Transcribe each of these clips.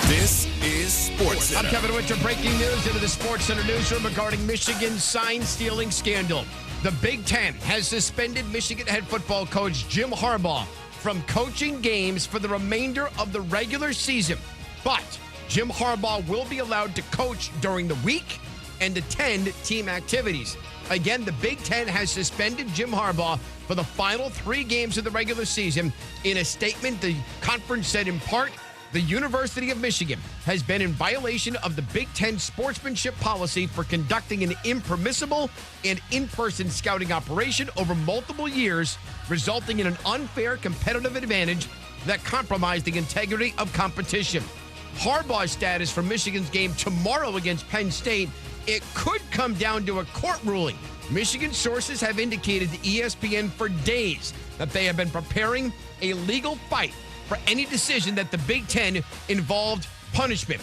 This is Sports Center. I'm Kevin Winter. Breaking news into the Sports Center newsroom regarding Michigan's sign-stealing scandal. The Big Ten has suspended Michigan head football coach Jim Harbaugh from coaching games for the remainder of the regular season. But Jim Harbaugh will be allowed to coach during the week and attend team activities. Again, the Big Ten has suspended Jim Harbaugh for the final 3 games of the regular season. In a statement, the conference said in part, the University of Michigan has been in violation of the Big Ten sportsmanship policy for conducting an impermissible and in-person scouting operation over multiple years, resulting in an unfair competitive advantage that compromised the integrity of competition. Harbaugh's status for Michigan's game tomorrow against Penn State, it could come down to a court ruling. Michigan sources have indicated to ESPN for days that they have been preparing a legal fight for any decision that the Big Ten involved punishment.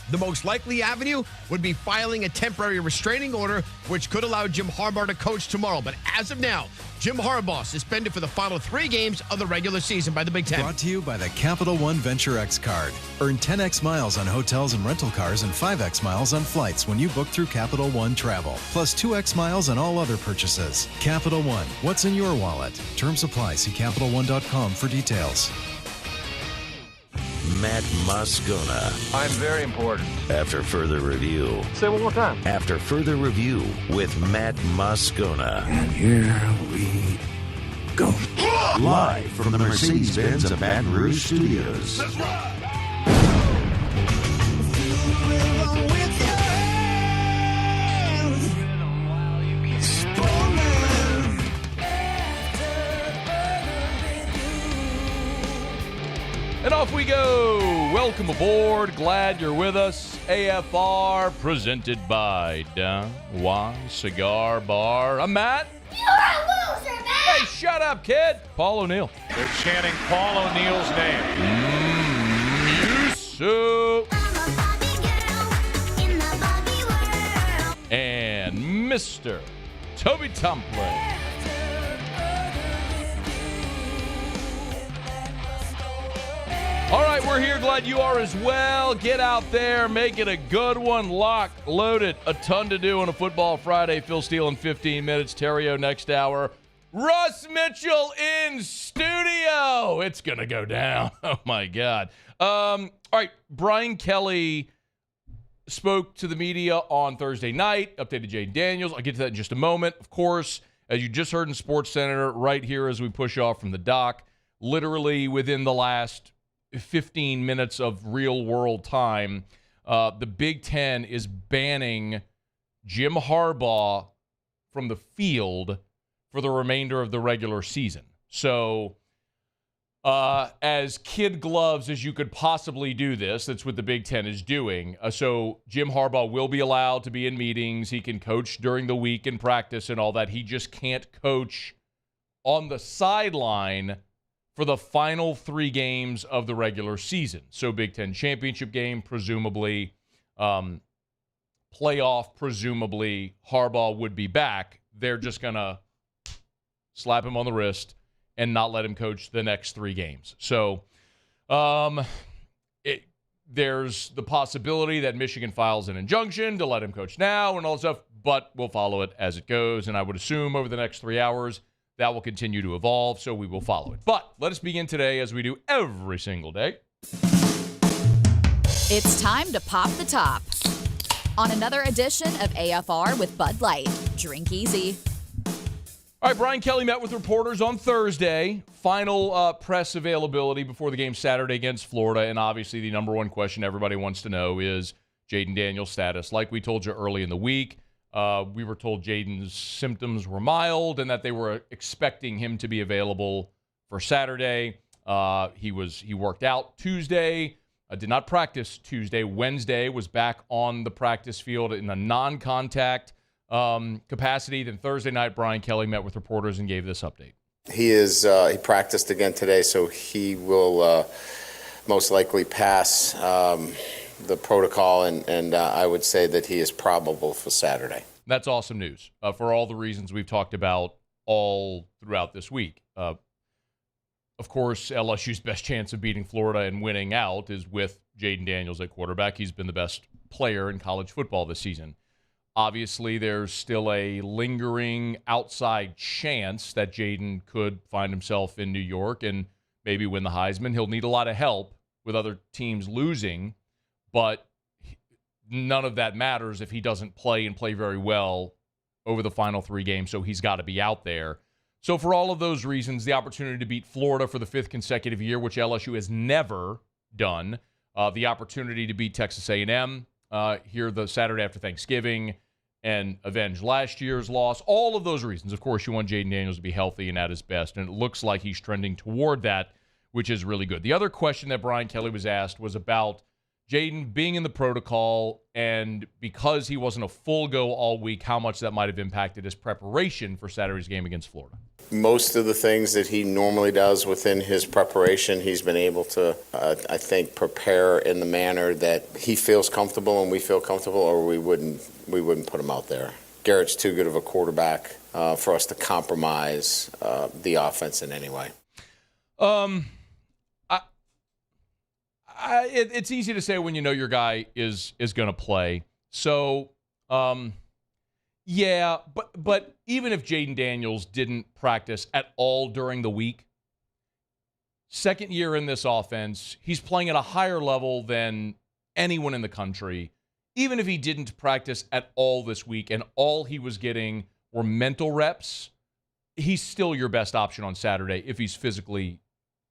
The most likely avenue would be filing a temporary restraining order, which could allow Jim Harbaugh to coach tomorrow. But as of now, Jim Harbaugh suspended for the final 3 games of the regular season by the Big Ten. Brought to you by the Capital One Venture X card. Earn 10x miles on hotels and rental cars and 5x miles on flights when you book through Capital One Travel. Plus 2x miles on all other purchases. Capital One, what's in your wallet? Terms apply. See CapitalOne.com for details. Matt Moscona. I'm very important. After further review. Say it one more time. After further review with Matt Moscona. And here we go. Live from the Mercedes-Benz of Baton Rouge Studios. Let's ride. And off we go. Welcome aboard. Glad you're with us. AFR presented by Don Juan Cigar Bar. I'm Matt. You're a loser, man! Hey, shut up, kid. Paul O'Neill. They're chanting Paul O'Neill's name. Yusuf. I'm a Barbie girl in the Barbie world. And Mr. Toby Tomplin. All right, we're here. Glad you are as well. Get out there. Make it a good one. Lock, loaded. A ton to do on a Football Friday. Phil Steele in 15 minutes. Terrio next hour. Russ Mitchell in studio. It's going to go down. Oh, my God. All right, Brian Kelly spoke to the media on Thursday night. Updated Jaden Daniels. I'll get to that in just a moment. Of course, as you just heard in Sports Center, right here as we push off from the dock, literally within the last 15 minutes of real-world time, the Big Ten is banning Jim Harbaugh from the field for the remainder of the regular season. So as kid gloves as you could possibly do this, that's what the Big Ten is doing. So Jim Harbaugh will be allowed to be in meetings. He can coach during the week in practice and all that. He just can't coach on the sideline for the final 3 games of the regular season. So Big Ten championship game, presumably, playoff, presumably, Harbaugh would be back. They're just going to slap him on the wrist and not let him coach the next 3 games. So there's the possibility that Michigan files an injunction to let him coach now and all that stuff, but we'll follow it as it goes. And I would assume over the next 3 hours, that will continue to evolve, so we will follow it. But let us begin today, as we do every single day. It's time to pop the top on another edition of AFR with Bud Light. Drink easy. All right, Brian Kelly met with reporters on Thursday. Final press availability before the game Saturday against Florida. And obviously the number one question everybody wants to know is Jaden Daniels' status. Like we told you early in the week, we were told Jaden's symptoms were mild and that they were expecting him to be available for Saturday. He worked out Tuesday, did not practice Tuesday. Wednesday was back on the practice field in a non-contact capacity. Then Thursday night, Brian Kelly met with reporters and gave this update. He practiced again today, so he will most likely pass the protocol, and I would say that he is probable for Saturday. That's awesome news for all the reasons we've talked about all throughout this week. Of course, LSU's best chance of beating Florida and winning out is with Jaden Daniels at quarterback. He's been the best player in college football this season. Obviously, there's still a lingering outside chance that Jaden could find himself in New York and maybe win the Heisman. He'll need a lot of help with other teams losing, but none of that matters if he doesn't play and play very well over the final 3 games, so he's got to be out there. So for all of those reasons, the opportunity to beat Florida for the 5th consecutive year, which LSU has never done, the opportunity to beat Texas A&M here the Saturday after Thanksgiving and avenge last year's loss, all of those reasons. Of course, you want Jaden Daniels to be healthy and at his best, and it looks like he's trending toward that, which is really good. The other question that Brian Kelly was asked was about Jaden being in the protocol, and because he wasn't a full go all week, how much that might have impacted his preparation for Saturday's game against Florida. Most of the things that he normally does within his preparation, he's been able to, I think, prepare in the manner that he feels comfortable and we feel comfortable, or we wouldn't put him out there. Garrett's too good of a quarterback for us to compromise the offense in any way. It's easy to say when you know your guy is going to play. So, yeah, but even if Jaden Daniels didn't practice at all during the week, second year in this offense, he's playing at a higher level than anyone in the country. Even if he didn't practice at all this week and all he was getting were mental reps, he's still your best option on Saturday if he's physically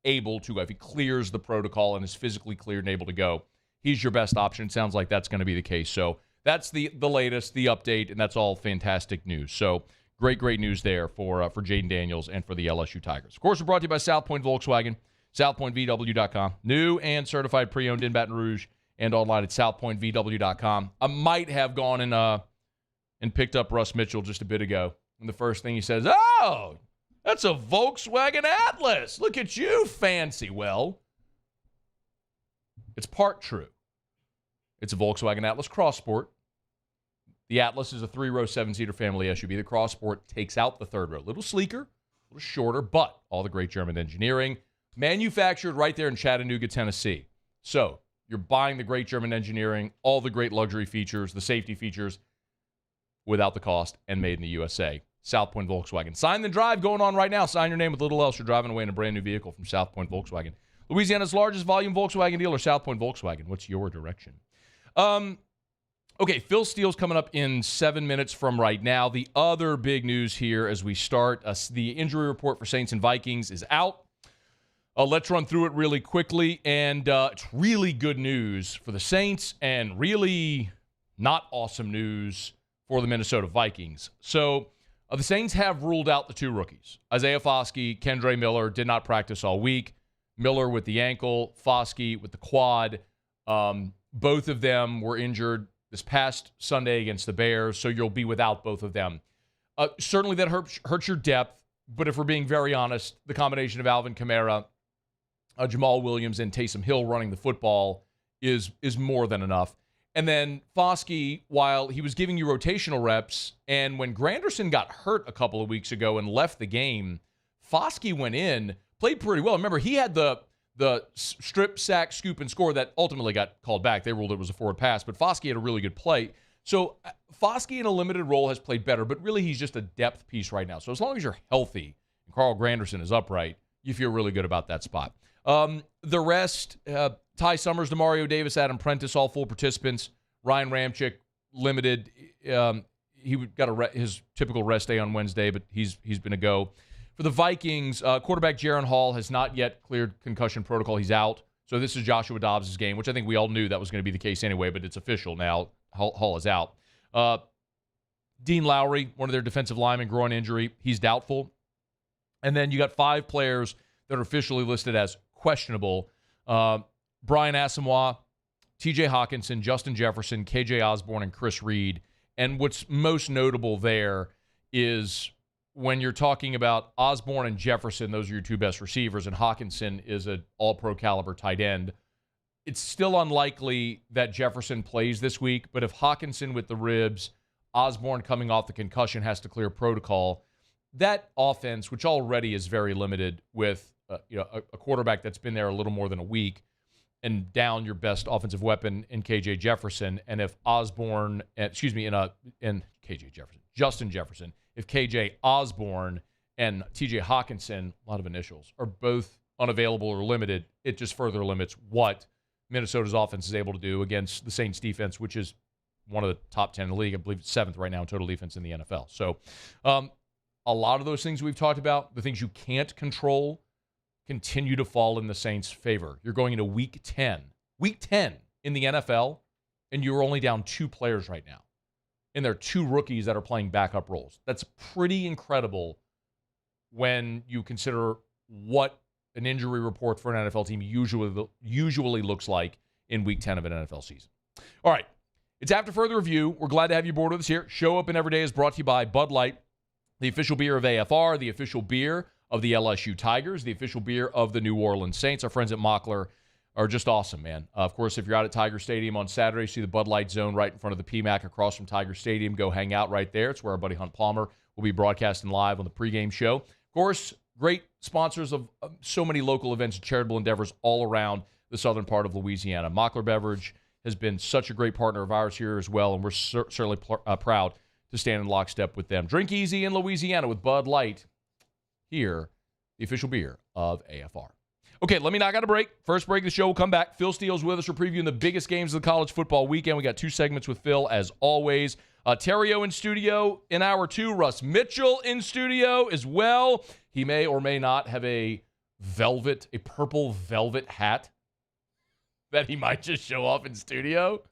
able to, if he clears the protocol and is physically cleared and able to go. He's your best option. It sounds like that's going to be the case. So that's the latest, the update, and that's all fantastic news. So great news there for Jaden Daniels and for the LSU Tigers. Of course, we're brought to you by South Point Volkswagen, southpointvw.com. New and certified pre-owned in Baton Rouge and online at southpointvw.com. I might have gone and picked up Russ Mitchell just a bit ago, and the first thing he says, "Oh, that's a Volkswagen Atlas. Look at you, fancy." Well, it's part true. It's a Volkswagen Atlas Cross Sport. The Atlas is a 3-row, 7-seater family SUV. The Cross Sport takes out the third row. A little sleeker, a little shorter, but all the great German engineering. Manufactured right there in Chattanooga, Tennessee. So you're buying the great German engineering, all the great luxury features, the safety features, without the cost, and made in the USA. South Point Volkswagen. Sign the drive going on right now. Sign your name with little else. You're driving away in a brand new vehicle from South Point Volkswagen. Louisiana's largest volume Volkswagen dealer, South Point Volkswagen. What's your direction? Okay, Phil Steele's coming up in 7 minutes from right now. The other big news here as we start, the injury report for Saints and Vikings is out. Let's run through it really quickly. And it's really good news for the Saints and really not awesome news for the Minnesota Vikings. So the Saints have ruled out the 2 rookies. Isaiah Foskey, Kendre Miller did not practice all week. Miller with the ankle, Foskey with the quad. Both of them were injured this past Sunday against the Bears, so you'll be without both of them. Certainly that hurts your depth, but if we're being very honest, the combination of Alvin Kamara, Jamal Williams, and Taysom Hill running the football is more than enough. And then Foskey, while he was giving you rotational reps, and when Granderson got hurt a couple of weeks ago and left the game, Foskey went in, played pretty well. Remember, he had the strip, sack, scoop, and score that ultimately got called back. They ruled it was a forward pass, but Foskey had a really good play. So Foskey in a limited role has played better, but really he's just a depth piece right now. So as long as you're healthy and Carl Granderson is upright, you feel really good about that spot. The rest, Ty Summers, Demario Davis, Adam Prentice, all full participants. Ryan Ramczyk, limited. He got his typical rest day on Wednesday, but he's been a go. For the Vikings, quarterback Jaron Hall has not yet cleared concussion protocol. He's out. So this is Joshua Dobbs' game, which I think we all knew that was going to be the case anyway, but it's official now. Hall is out. Dean Lowry, one of their defensive linemen, groin injury. He's doubtful. And then you got 5 players that are officially listed as questionable. Brian Asamoah, TJ Hawkinson, Justin Jefferson, KJ Osborne, and Chris Reed. And what's most notable there is when you're talking about Osborne and Jefferson, those are your 2 best receivers, and Hawkinson is an all-pro caliber tight end. It's still unlikely that Jefferson plays this week, but if Hawkinson with the ribs, Osborne coming off the concussion has to clear protocol, that offense, which already is very limited with a quarterback that's been there a little more than a week, and down your best offensive weapon in KJ Jefferson. And if Justin Jefferson, if KJ Osborne and TJ Hawkinson, a lot of initials, are both unavailable or limited, it just further limits what Minnesota's offense is able to do against the Saints defense, which is one of the top 10 in the league. I believe it's 7th right now in total defense in the NFL. So a lot of those things we've talked about, the things you can't control, continue to fall in the Saints' favor. You're going into week 10 in the NFL, and you're only down 2 players right now. And there are 2 rookies that are playing backup roles. That's pretty incredible when you consider what an injury report for an NFL team usually looks like in week 10 of an NFL season. All right, it's after further review. We're glad to have you aboard with us here. Show Up and Every Day is brought to you by Bud Light, the official beer of AFR, the official beer of the LSU Tigers, the official beer of the New Orleans Saints. Our friends at Mockler are just awesome, man. Of course, if you're out at Tiger Stadium on Saturday, see the Bud Light Zone right in front of the PMAC across from Tiger Stadium. Go hang out right there. It's where our buddy Hunt Palmer will be broadcasting live on the pregame show. Of course, great sponsors of so many local events and charitable endeavors all around the southern part of Louisiana. Mockler Beverage has been such a great partner of ours here as well, and we're certainly proud to stand in lockstep with them. Drink easy in Louisiana with Bud Light. Here, the official beer of AFR. Okay, let me knock out a break. First break of the show, we'll come back. Phil Steele's with us. We're previewing the biggest games of the college football weekend. We got 2 segments with Phil, as always. Terrio in studio in hour 2. Russ Mitchell in studio as well. He may or may not have a purple velvet hat that he might just show off in studio.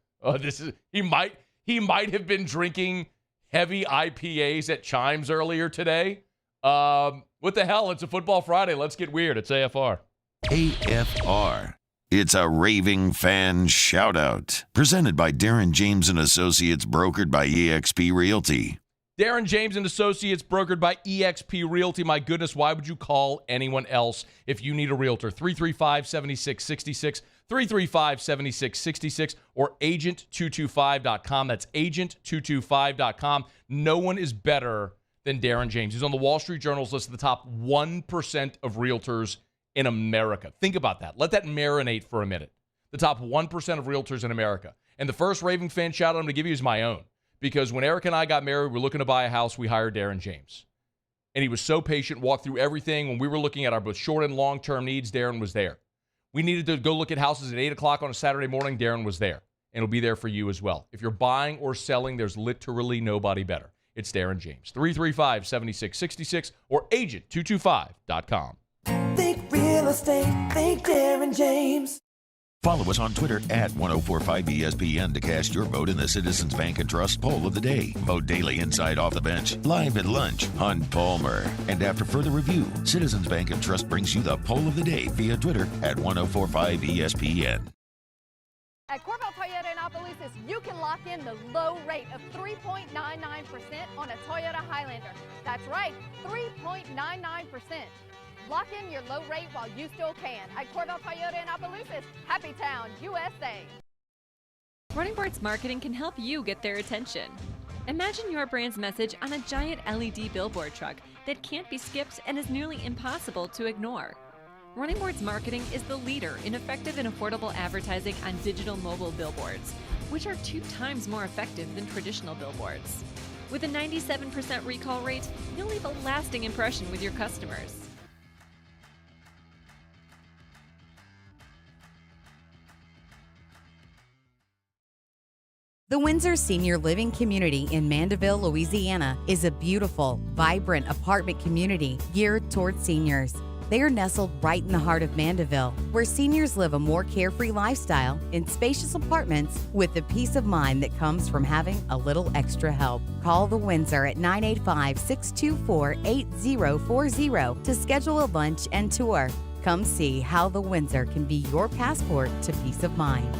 He might have been drinking heavy IPAs at Chimes earlier today. What the hell? It's a Football Friday. Let's get weird. It's AFR. AFR. It's a raving fan shout-out. Presented by Darren James & Associates, brokered by eXp Realty. Darren James & Associates, brokered by eXp Realty. My goodness, why would you call anyone else if you need a realtor? 335-7666, 335-7666, or agent225.com. That's agent225.com. No one is better than Darren James. He's on the Wall Street Journal's list of the top 1% of realtors in America. Think about that. Let that marinate for a minute. The top 1% of realtors in America. And the first raving fan shout out I'm going to give you is my own. Because when Eric and I got married, we were looking to buy a house, we hired Darren James. And he was so patient, walked through everything. When we were looking at our both short and long-term needs, Darren was there. We needed to go look at houses at 8 o'clock on a Saturday morning, Darren was there. And he'll be there for you as well. If you're buying or selling, there's literally nobody better. It's Darren James. 335-7666 or agent225.com. Think real estate, think Darren James. Follow us on Twitter at 1045ESPN to cast your vote in the Citizens Bank and Trust Poll of the Day. Vote daily inside Off the Bench, live at lunch, Hunt Palmer. And after further review, Citizens Bank and Trust brings you the Poll of the Day via Twitter at 1045ESPN. At Corval Toyota in Opelousas, you can lock in the low rate of 3.99% on a Toyota Highlander. That's right, 3.99%. Lock in your low rate while you still can. At Corval Toyota in Opelousas, Happy Town, USA. Running Boards Marketing can help you get their attention. Imagine your brand's message on a giant LED billboard truck that can't be skipped and is nearly impossible to ignore. Running Boards Marketing is the leader in effective and affordable advertising on digital mobile billboards, which are 2 times more effective than traditional billboards. With a 97% recall rate, you'll leave a lasting impression with your customers. The Windsor Senior Living Community in Mandeville, Louisiana is a beautiful, vibrant apartment community geared toward seniors. They are nestled right in the heart of Mandeville, where seniors live a more carefree lifestyle in spacious apartments with the peace of mind that comes from having a little extra help. Call the Windsor at 985-624-8040 to schedule a lunch and tour. Come see how the Windsor can be your passport to peace of mind.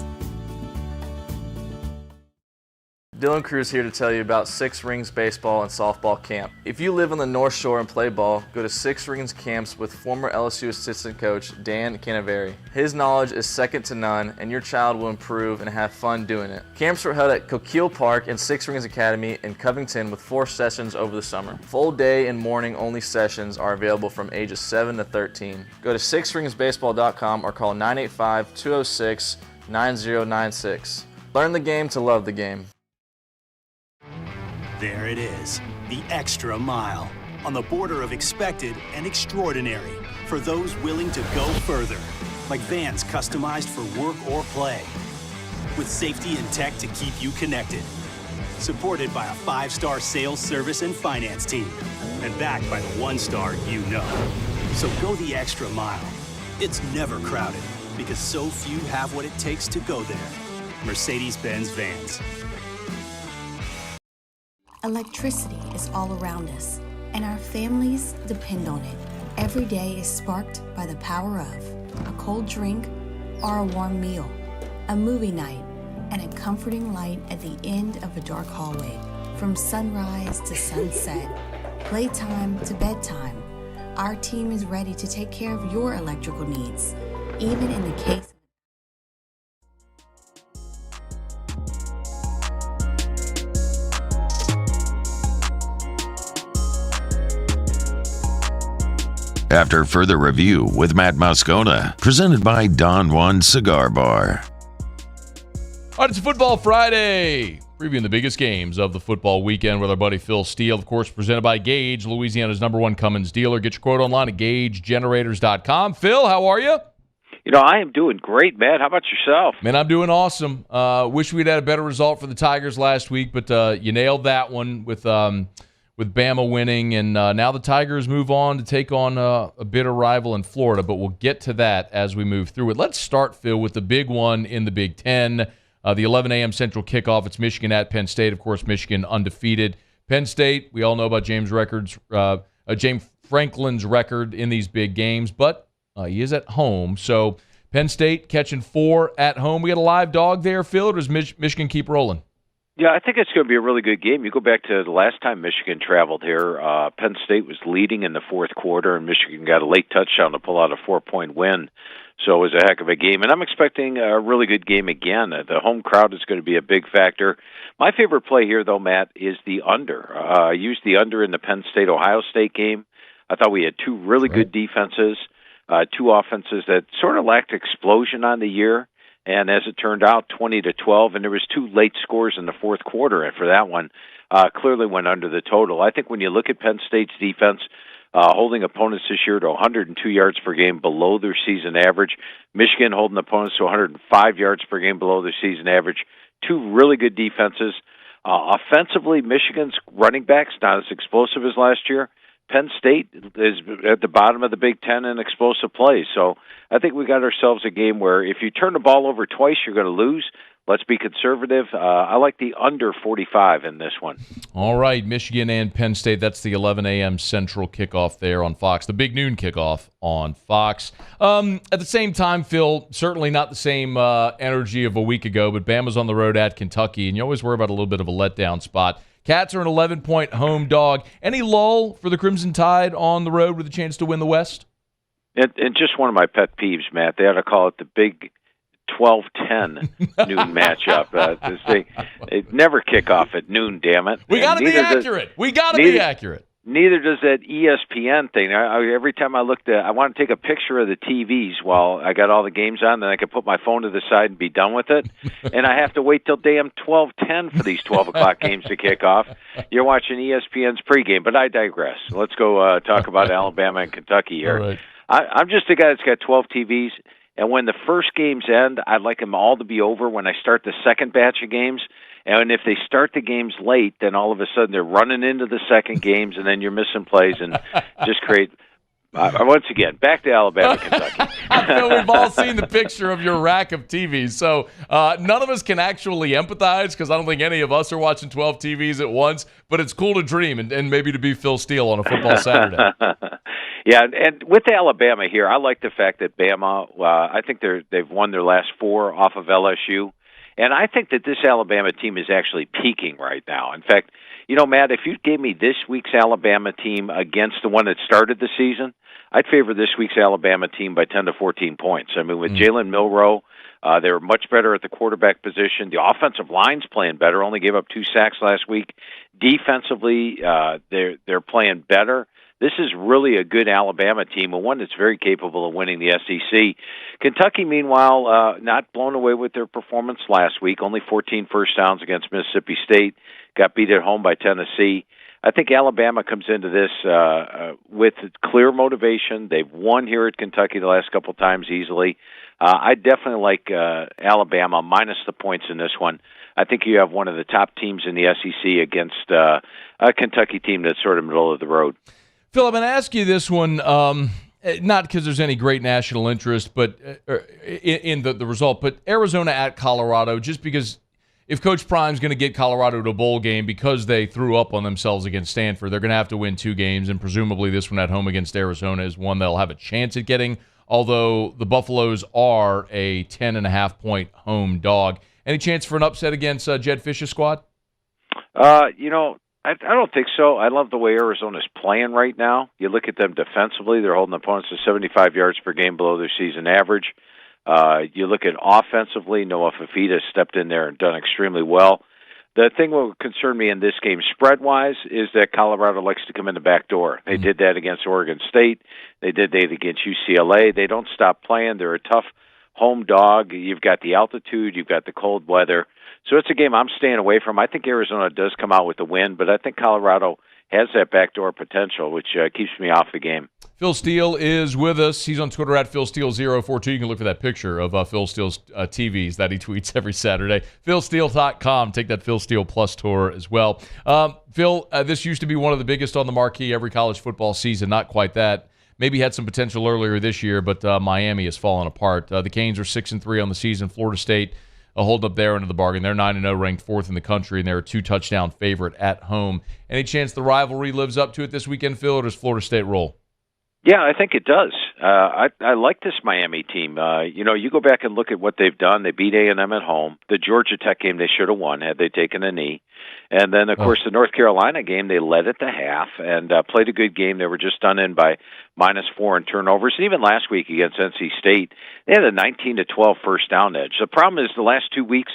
Dylan Cruz here to tell you about Six Rings Baseball and Softball Camp. If you live on the North Shore and play ball, go to Six Rings Camps with former LSU assistant coach Dan Canaveri. His knowledge is second to none, and your child will improve and have fun doing it. Camps were held at Coquille Park and Six Rings Academy in Covington with 4 sessions over the summer. Full day and morning only sessions are available from ages 7 to 13. Go to sixringsbaseball.com or call 985-206-9096. Learn the game to love the game. There it is, the extra mile, on the border of expected and extraordinary for those willing to go further, like vans customized for work or play, with safety and tech to keep you connected, supported by a 5-star sales, service, and finance team, and backed by the 1-star you know. So go the extra mile. It's never crowded, because so few have what it takes to go there. Mercedes-Benz Vans. Electricity is all around us, and our families depend on it. Every day is sparked by the power of a cold drink or a warm meal, a movie night, and a comforting light at the end of a dark hallway. From sunrise to sunset, playtime to bedtime, our team is ready to take care of your electrical needs, even in the case After further review with Matt Moscona, presented by Don Juan Cigar Bar. All right, it's Football Friday. Previewing the biggest games of the football weekend with our buddy Phil Steele, of course, presented by Gage, Louisiana's #1 Cummins dealer. Get your quote online at GageGenerators.com. Phil, how are you? You know, I am doing great, Matt. How about yourself? Man, I'm doing awesome. Wish we'd had a better result for the Tigers last week, but you nailed that one with Bama winning, and now the Tigers move on to take on a bitter rival in Florida, but we'll get to that as we move through it. Let's start, Phil, with the big one in the Big Ten, the 11 a.m. Central kickoff. It's Michigan at Penn State. Of course, Michigan undefeated. Penn State, we all know about James Franklin's record in these big games, but he is at home. So Penn State catching 4 at home. We got a live dog there, Phil, or does Michigan keep rolling? Yeah, I think it's going to be a really good game. You go back to the last time Michigan traveled here, Penn State was leading in the fourth quarter, and Michigan got a late touchdown to pull out a 4-point win. So it was a heck of a game, and I'm expecting a really good game again. The home crowd is going to be a big factor. My favorite play here, though, Matt, is the under. I used the under in the Penn State-Ohio State game. I thought we had 2 really good defenses, 2 offenses that sort of lacked explosion on the year. And as it turned out, 20-12, and there was 2 late scores in the fourth quarter. And for that one, clearly went under the total. I think when you look at Penn State's defense, holding opponents this year to 102 yards per game below their season average. Michigan holding opponents to 105 yards per game below their season average. 2 really good defenses. Offensively, Michigan's running backs not as explosive as last year. Penn State is at the bottom of the Big Ten in explosive plays. So I think we got ourselves a game where if you turn the ball over twice, you're going to lose. Let's be conservative. I like the under 45 in this one. All right, Michigan and Penn State. That's the 11 a.m. Central kickoff there on Fox, the big noon kickoff on Fox. At the same time, Phil, certainly not the same energy of a week ago, but Bama's on the road at Kentucky, and you always worry about a little bit of a letdown spot. Cats are an 11-point home dog. Any lull for the Crimson Tide on the road with a chance to win the West? And just one of my pet peeves, Matt, they ought to call it the big 12-10 noon matchup. They never kick off at noon, damn it. We got to be accurate. Be accurate. Neither does that ESPN thing. Every time I look I want to take a picture of the TVs while I got all the games on, then I can put my phone to the side and be done with it. And I have to wait till damn 12:10 for these 12 o'clock games to kick off. You're watching ESPN's pregame, but I digress. Let's go talk about Alabama and Kentucky here. All right. I'm just a guy that's got 12 TVs, and when the first games end, I'd like them all to be over when I start the second batch of games. And if they start the games late, then all of a sudden they're running into the second games, and then you're missing plays and just create. Once again, back to Alabama, Kentucky. I know we've all seen the picture of your rack of TVs, so none of us can actually empathize because I don't think any of us are watching 12 TVs at once, but it's cool to dream and maybe to be Phil Steele on a football Saturday. Yeah, and with Alabama here, I like the fact that Bama, I think they've won their last 4 off of LSU. And I think that this Alabama team is actually peaking right now. In fact, Matt, if you gave me this week's Alabama team against the one that started the season, I'd favor this week's Alabama team by 10 to 14 points. I mean, with Jalen Milroe, they're much better at the quarterback position. The offensive line's playing better, only gave up 2 sacks last week. Defensively, they're playing better. This is really a good Alabama team, and one that's very capable of winning the SEC. Kentucky, meanwhile, not blown away with their performance last week. Only 14 first downs against Mississippi State. Got beat at home by Tennessee. I think Alabama comes into this with clear motivation. They've won here at Kentucky the last couple times easily. I definitely like Alabama minus the points in this one. I think you have one of the top teams in the SEC against a Kentucky team that's sort of middle of the road. Phil, I'm going to ask you this one, not because there's any great national interest but in the result, but Arizona at Colorado, just because if Coach Prime's going to get Colorado to a bowl game because they threw up on themselves against Stanford, they're going to have to win 2 games, and presumably this one at home against Arizona is one they'll have a chance at getting, although the Buffaloes are a 10.5-point home dog. Any chance for an upset against Jed Fish's squad? I don't think so. I love the way Arizona's playing right now. You look at them defensively, they're holding opponents to 75 yards per game below their season average. You look at offensively, Noah Fafita stepped in there and done extremely well. The thing that would concern me in this game spread-wise is that Colorado likes to come in the back door. They did that against Oregon State. They did that against UCLA. They don't stop playing. They're a tough home dog. You've got the altitude. You've got the cold weather. So it's a game I'm staying away from. I think Arizona does come out with the win, but I think Colorado has that backdoor potential, which keeps me off the game. Phil Steele is with us. He's on Twitter at PhilSteele042. You can look for that picture of Phil Steele's TVs that he tweets every Saturday. PhilSteele.com. Take that Phil Steele Plus tour as well. Phil, this used to be one of the biggest on the marquee every college football season. Not quite that. Maybe had some potential earlier this year, but Miami has fallen apart. The Canes are 6-3 on the season. Florida State hold up there into the bargain. They're 9-0, ranked 4th in the country, and they're a 2-touchdown favorite at home. Any chance the rivalry lives up to it this weekend, Phil, or does Florida State roll? Yeah, I think it does. I like this Miami team. You go back and look at what they've done. They beat A&M at home. The Georgia Tech game they should have won had they taken a knee. And then, of course, the North Carolina game, they led at the half and played a good game. They were just done in by -4 in turnovers. And even last week against NC State, they had a 19-12 first down edge. The problem is the last 2 weeks,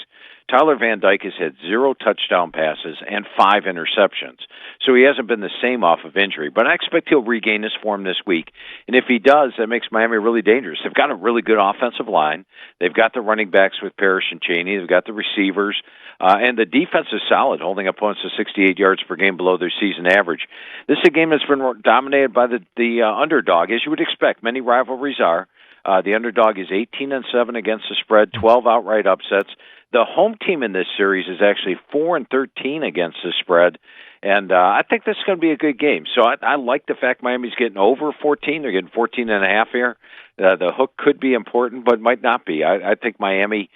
Tyler Van Dyke has had 0 touchdown passes and 5 interceptions. So he hasn't been the same off of injury. But I expect he'll regain his form this week. And if he does, that makes Miami really dangerous. They've got a really good offensive line. They've got the running backs with Parrish and Chaney. They've got the receivers. And the defense is solid, holding opponents to 68 yards per game below their season average. This is a game that's been dominated by the underdog, as you would expect. Many rivalries are. The underdog is 18-7 against the spread, 12 outright upsets. The home team in this series is actually 4-13 against the spread, and I think this is going to be a good game. So I like the fact Miami's getting over 14. They're getting 14.5 here. The hook could be important, but might not be. I think Miami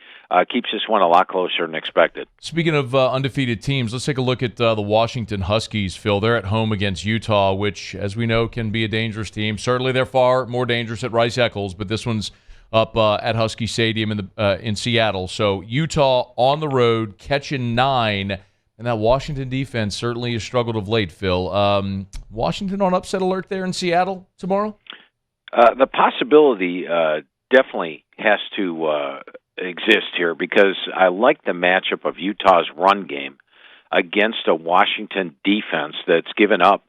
keeps this one a lot closer than expected. Speaking of undefeated teams, let's take a look at the Washington Huskies, Phil. They're at home against Utah, which, as we know, can be a dangerous team. Certainly they're far more dangerous at Rice-Eccles, but this one's up at Husky Stadium in Seattle. So Utah on the road, catching 9, and that Washington defense certainly has struggled of late, Phil. Washington on upset alert there in Seattle tomorrow? The possibility definitely has to exist here because I like the matchup of Utah's run game against a Washington defense that's given up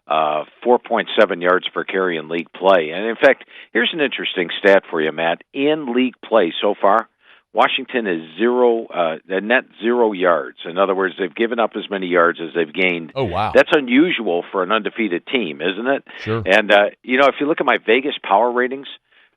4.7 yards per carry in league play. And in fact, here's an interesting stat for you, Matt. In league play so far, Washington is net 0 yards. In other words, they've given up as many yards as they've gained. Oh, wow. That's unusual for an undefeated team, isn't it? Sure. And, if you look at my Vegas power ratings,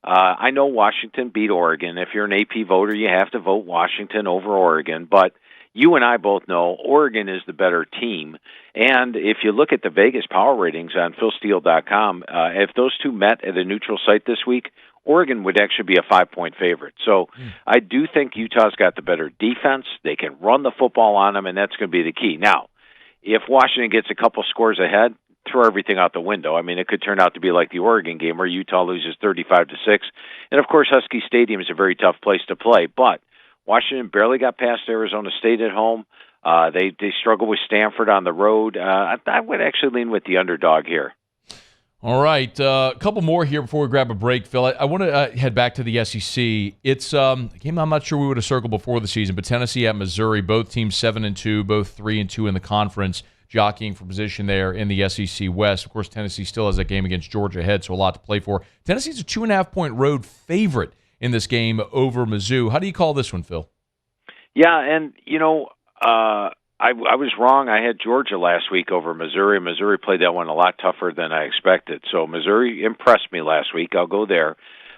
I know Washington beat Oregon. If you're an AP voter, you have to vote Washington over Oregon. But you and I both know Oregon is the better team. And if you look at the Vegas power ratings on PhilSteele.com, if those two met at a neutral site this week, Oregon would actually be a 5-point favorite. So I do think Utah's got the better defense. They can run the football on them, and that's going to be the key. Now, if Washington gets a couple scores ahead, throw everything out the window. I mean, it could turn out to be like the Oregon game where Utah loses 35-6. And, of course, Husky Stadium is a very tough place to play. But Washington barely got past Arizona State at home. They struggle with Stanford on the road. I would actually lean with the underdog here. All right, a couple more here before we grab a break, Phil. I want to head back to the SEC. It's a game I'm not sure we would have circled before the season, but Tennessee at Missouri, both teams 7-2, both 3-2 in the conference, jockeying for position there in the SEC West. Of course, Tennessee still has that game against Georgia ahead, so a lot to play for. Tennessee's a 2.5-point road favorite in this game over Mizzou. How do you call this one, Phil? Yeah, and, I was wrong. I had Georgia last week over Missouri. Missouri played that one a lot tougher than I expected. So Missouri impressed me last week. I'll go there.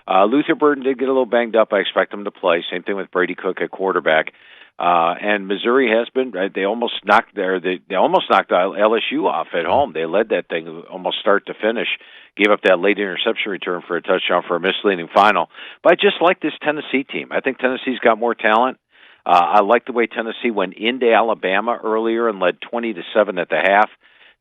Luther Burden did get a little banged up. I expect him to play. Same thing with Brady Cook at quarterback. And Missouri has been. They almost knocked LSU off at home. They led that thing almost start to finish. Gave up that late interception return for a touchdown for a misleading final. But I just like this Tennessee team. I think Tennessee's got more talent. I like the way Tennessee went into Alabama earlier and led 20-7 at the half.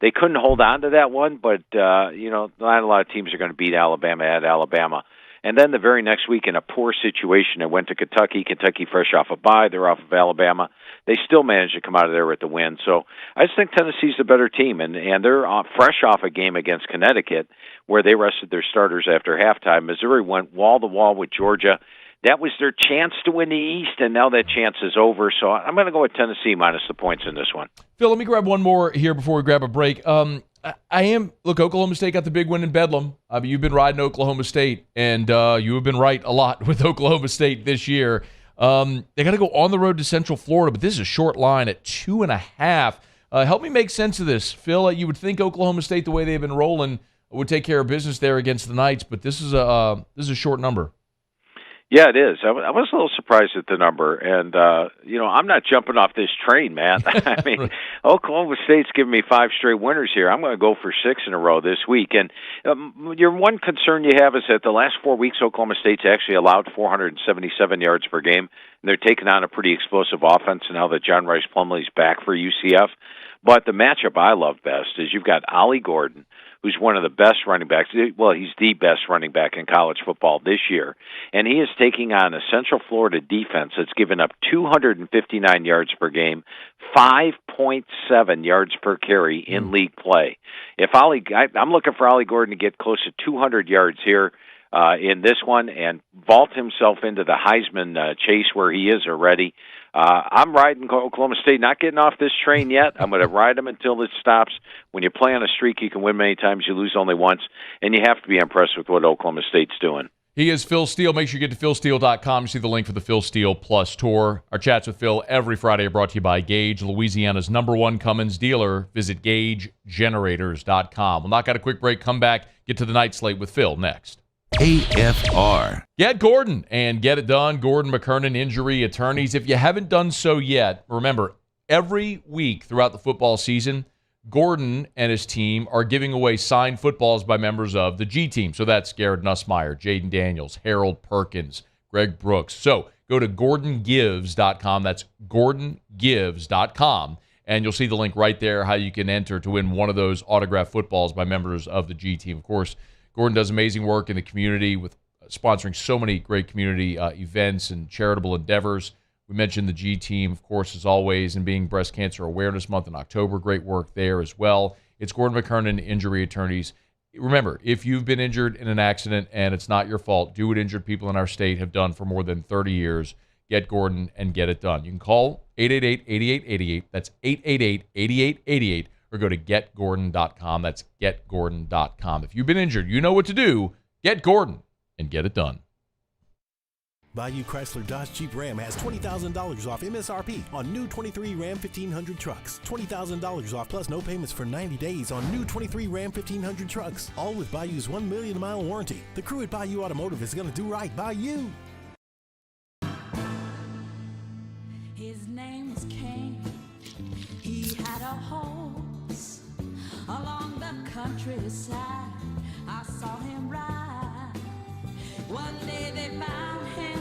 They couldn't hold on to that one, but not a lot of teams are going to beat Alabama at Alabama. And then the very next week, in a poor situation, it went to Kentucky. Kentucky fresh off a bye. They're off of Alabama. They still managed to come out of there with the win. So I just think Tennessee's the better team, and they're fresh off a game against Connecticut where they rested their starters after halftime. Missouri went wall-to-wall with Georgia. That was their chance to win the East, and now that chance is over. So I'm going to go with Tennessee minus the points in this one. Phil, let me grab one more here before we grab a break. Look, Oklahoma State got the big win in Bedlam. You've been riding Oklahoma State, and you have been right a lot with Oklahoma State this year. They got to go on the road to Central Florida, but this is a short line at 2.5. Help me make sense of this, Phil. You would think Oklahoma State, the way they've been rolling, would take care of business there against the Knights, but this is a short number. Yeah, it is. I was a little surprised at the number, and I'm not jumping off this train, man. I mean, Oklahoma State's giving me 5 straight winners here. I'm going to go for 6 in a row this week. And your one concern you have is that the last 4 weeks, Oklahoma State's actually allowed 477 yards per game, and they're taking on a pretty explosive offense now that John Rice Plumlee's back for UCF. But the matchup I love best is you've got Ollie Gordon, who's one of the best running backs. Well, he's the best running back in college football this year. And he is taking on a Central Florida defense that's given up 259 yards per game, 5.7 yards per carry in league play. I'm looking for Ollie Gordon to get close to 200 yards here in this one and vault himself into the Heisman chase where he is already. I'm riding Oklahoma State, not getting off this train yet. I'm going to ride them until it stops. When you play on a streak, you can win many times, you lose only once, and you have to be impressed with what Oklahoma State's doing. He is Phil Steele. Make sure you get to philsteele.com. You see the link for the Phil Steele Plus Tour. Our chats with Phil every Friday are brought to you by Gage, Louisiana's #1 Cummins dealer. Visit GageGenerators.com. We'll knock out a quick break, come back, get to the night slate with Phil next. AFR. Get Gordon and get it done. Gordon McKernan Injury Attorneys. If you haven't done so yet, remember, every week throughout the football season, Gordon and his team are giving away signed footballs by members of the G team. So that's Garrett Nussmeier, Jaden Daniels, Harold Perkins, Greg Brooks. So go to GordonGives.com. That's GordonGives.com. And you'll see the link right there how you can enter to win one of those autographed footballs by members of the G team. Of course, Gordon does amazing work in the community with sponsoring so many great community events and charitable endeavors. We mentioned the G team, of course, as always, and being Breast Cancer Awareness Month in October. Great work there as well. It's Gordon McKernan Injury Attorneys. Remember, if you've been injured in an accident and it's not your fault, do what injured people in our state have done for more than 30 years. Get Gordon and get it done. You can call 888-8888. That's 888-8888. Or go to getgordon.com. That's getgordon.com. If you've been injured, you know what to do. Get Gordon and get it done. Bayou Chrysler Dodge Jeep Ram has $20,000 off MSRP on new 23 Ram 1500 trucks. $20,000 off plus no payments for 90 days on new 23 Ram 1500 trucks. All with Bayou's 1 million mile warranty. The crew at Bayou Automotive is going to do right by you. His name was King. He had a horse along the countryside. I saw him ride. One day they found him.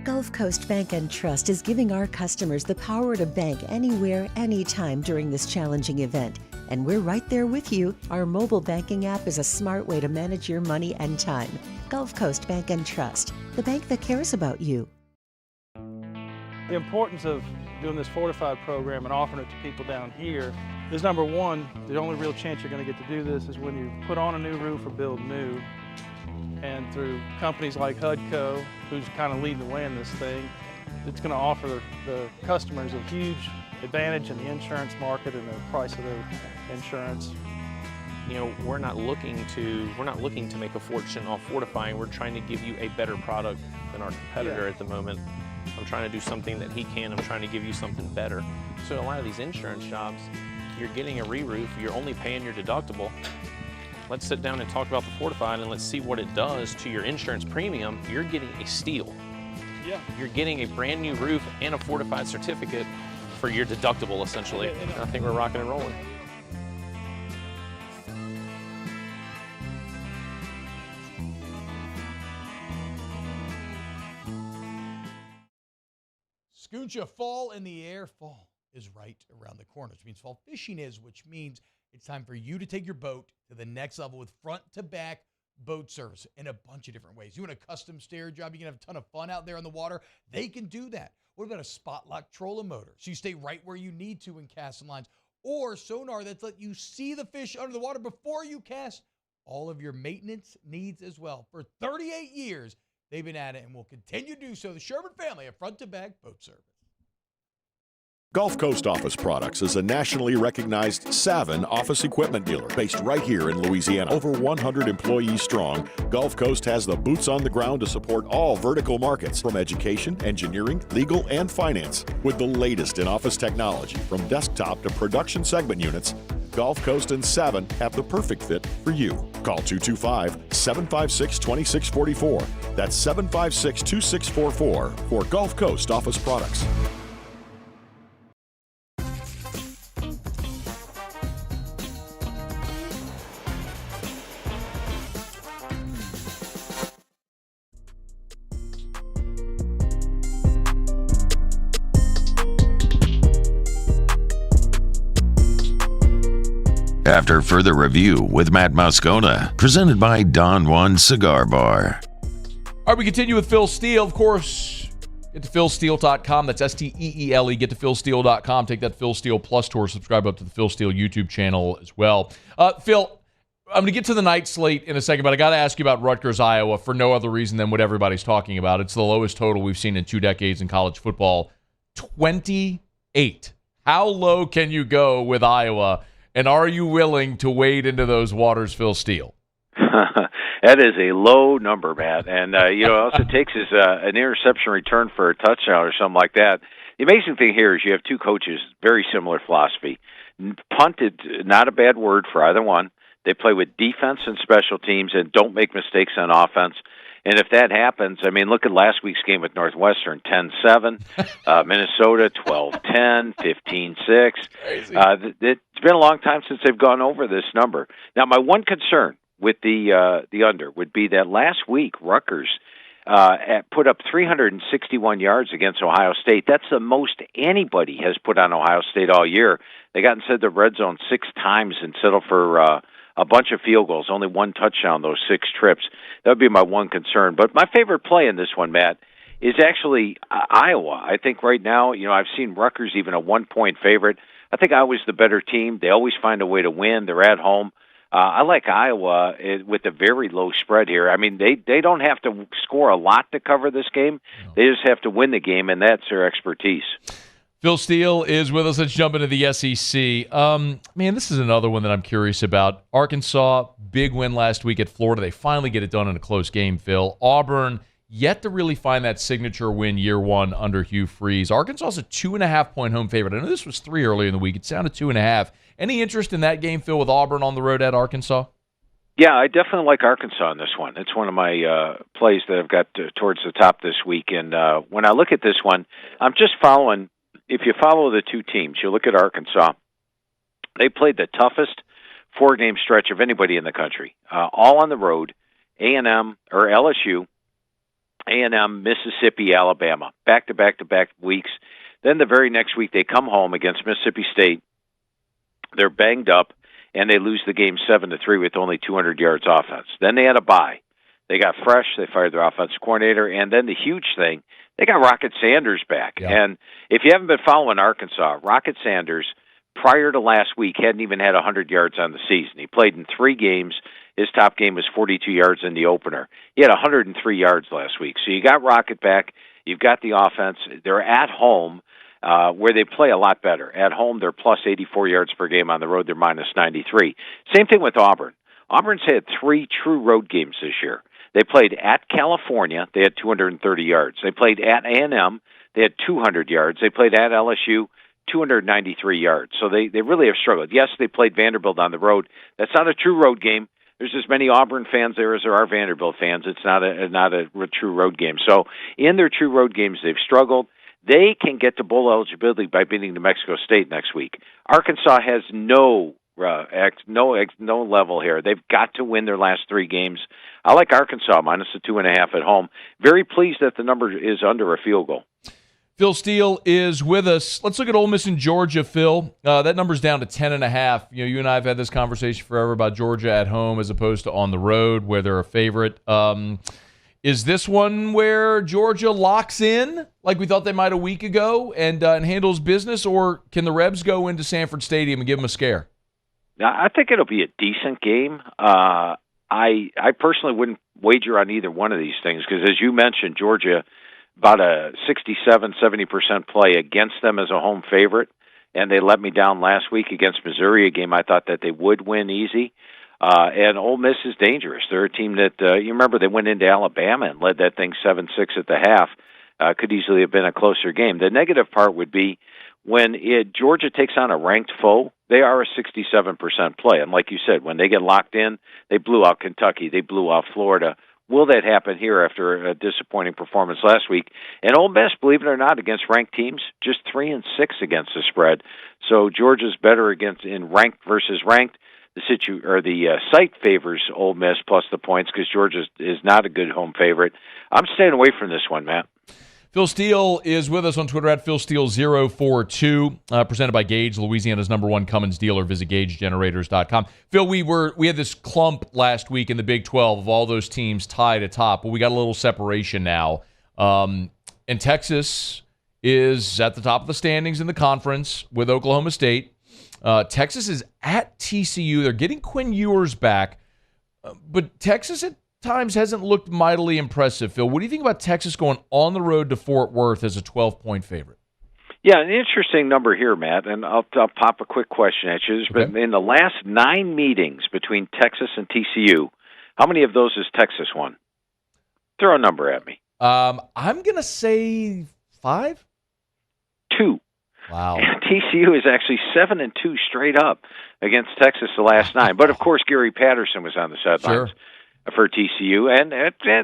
Gulf Coast Bank and Trust is giving our customers the power to bank anywhere, anytime during this challenging event. And we're right there with you. Our mobile banking app is a smart way to manage your money and time. Gulf Coast Bank and Trust, the bank that cares about you. The importance of doing this fortified program and offering it to people down here is, number one, the only real chance you're going to get to do this is when you put on a new roof or build new. And through companies like HUDCO, who's kind of leading the way in this thing, it's going to offer the customers a huge advantage in the insurance market and the price of their insurance. You know, we're not looking to make a fortune off fortifying. We're trying to give you a better product than our competitor at the moment. I'm trying to do something that he can. I'm trying to give you something better. So a lot of these insurance jobs, you're getting a re-roof, you're only paying your deductible. Let's sit down and talk about the fortified and let's see what it does to your insurance premium. You're getting a steal. Yeah. You're getting a brand new roof and a fortified certificate for your deductible, essentially. I think we're rocking and rolling. Scoocha, fall in the air. Fall is right around the corner, which means fall fishing is, which means it's time for you to take your boat to the next level with front-to-back boat service in a bunch of different ways. You want a custom stair job, you can have a ton of fun out there on the water. They can do that. What about a spot lock trolling motor? So you stay right where you need to in casting lines. Or sonar that's let you see the fish under the water before you cast. All of your maintenance needs as well. For 38 years, they've been at it and will continue to do so. The Sherman family of front-to-back boat service. Gulf Coast Office Products is a nationally recognized Savin office equipment dealer based right here in Louisiana. Over 100 employees strong, Gulf Coast has the boots on the ground to support all vertical markets, from education, engineering, legal, and finance. With the latest in office technology, from desktop to production segment units, Gulf Coast and Savin have the perfect fit for you. Call 225-756-2644. That's 756-2644 for Gulf Coast Office Products. After further review with Matt Moscona, presented by Don Juan Cigar Bar. All right, we continue with Phil Steele. Of course, get to philsteele.com. That's STEELE. Get to philsteele.com. Take that Phil Steele Plus tour. Subscribe up to the Phil Steele YouTube channel as well. Phil, I'm going to get to the night slate in a second, but I got to ask you about Rutgers, Iowa, for no other reason than what everybody's talking about. It's the lowest total we've seen in 2 decades in college football. 28. How low can you go with Iowa? And are you willing to wade into those waters, Phil Steele? That is a low number, Matt. And, all it takes is an interception return for a touchdown or something like that. The amazing thing here is you have two coaches, very similar philosophy. Punted, not a bad word for either one. They play with defense and special teams and don't make mistakes on offense. And if that happens, I mean, look at last week's game with Northwestern, 10-7, Minnesota, 12-10, 15-6. It's been a long time since they've gone over this number. Now, my one concern with the under would be that last week, Rutgers put up 361 yards against Ohio State. That's the most anybody has put on Ohio State all year. They got inside the red zone 6 times and settled for a bunch of field goals, only 1 touchdown those 6 trips. That would be my one concern. But my favorite play in this one, Matt, is actually Iowa. I think right now, I've seen Rutgers even a 1-point favorite. I think Iowa's the better team. They always find a way to win. They're at home. I like Iowa with a very low spread here. I mean, they don't have to score a lot to cover this game. They just have to win the game, and that's their expertise. Phil Steele is with us. Let's jump into the SEC. Man, this is another one that I'm curious about. Arkansas, big win last week at Florida. They finally get it done in a close game, Phil. Auburn, yet to really find that signature win year one under Hugh Freeze. Arkansas is a 2.5-point home favorite. I know this was 3 earlier in the week. It sounded 2.5. Any interest in that game, Phil, with Auburn on the road at Arkansas? Yeah, I definitely like Arkansas in this one. It's one of my plays that I've got towards the top this week. And when I look at this one, I'm just following. If you follow the two teams, you look at Arkansas, they played the toughest 4-game stretch of anybody in the country, all on the road, A&M or LSU, A&M, Mississippi, Alabama, back-to-back-to-back weeks. Then the very next week they come home against Mississippi State. They're banged up, and they lose the game 7-3 with only 200 yards offense. Then they had a bye. They got fresh. They fired their offensive coordinator. And then the huge thing, they got Rocket Sanders back. Yeah. And if you haven't been following Arkansas, Rocket Sanders, prior to last week, hadn't even had 100 yards on the season. He played in 3 games. His top game was 42 yards in the opener. He had 103 yards last week. So you got Rocket back. You've got the offense. They're at home, where they play a lot better. At home, they're plus 84 yards per game. On the road, they're minus 93. Same thing with Auburn. Auburn's had 3 true road games this year. They played at California. They had 230 yards. They played at A&M. They had 200 yards. They played at LSU, 293 yards. So they really have struggled. Yes, they played Vanderbilt on the road. That's not a true road game. There's as many Auburn fans there as there are Vanderbilt fans. It's not a true road game. So in their true road games, they've struggled. They can get to bowl eligibility by beating New Mexico State next week. Arkansas has no level here. They've got to win their last 3 games. I like Arkansas minus the 2.5 at home. Very pleased that the number is under a field goal. Phil Steele is with us. Let's look at Ole Miss and Georgia, Phil. That number's down to 10.5. You and I have had this conversation forever about Georgia at home as opposed to on the road where they're a favorite. Is this one where Georgia locks in like we thought they might a week ago and handles business, or can the Rebs go into Sanford Stadium and give them a scare? Now, I think it'll be a decent game. I personally wouldn't wager on either one of these things because, as you mentioned, Georgia, about a 67-70% play against them as a home favorite, and they let me down last week against Missouri, a game I thought that they would win easy. And Ole Miss is dangerous. They're a team that, you remember, they went into Alabama and led that thing 7-6 at the half. Could easily have been a closer game. The negative part would be when Georgia takes on a ranked foe, they are a 67% play. And like you said, when they get locked in, they blew out Kentucky. They blew out Florida. Will that happen here after a disappointing performance last week? And Ole Miss, believe it or not, against ranked teams, just 3-6 against the spread. So Georgia's better in ranked versus ranked. The site favors Ole Miss plus the points because Georgia is not a good home favorite. I'm staying away from this one, Matt. Phil Steele is with us on Twitter at PhilSteele042, presented by Gage, Louisiana's #1 Cummins dealer. Visit GageGenerators.com. Phil, we had this clump last week in the Big 12 of all those teams tied atop, but we got a little separation now. And Texas is at the top of the standings in the conference with Oklahoma State. Texas is at TCU. They're getting Quinn Ewers back, but Texas at times hasn't looked mightily impressive. Phil, what do you think about Texas going on the road to Fort Worth as a 12-point favorite? Yeah, an interesting number here, Matt, and I'll pop a quick question at you. There's been in the last 9 meetings between Texas and TCU, how many of those has Texas won? Throw a number at me. I'm going to say 5? 2. Wow. TCU is actually 7-2 straight up against Texas the last 9. But, of course, Gary Patterson was on the sidelines. Sure. For TCU, and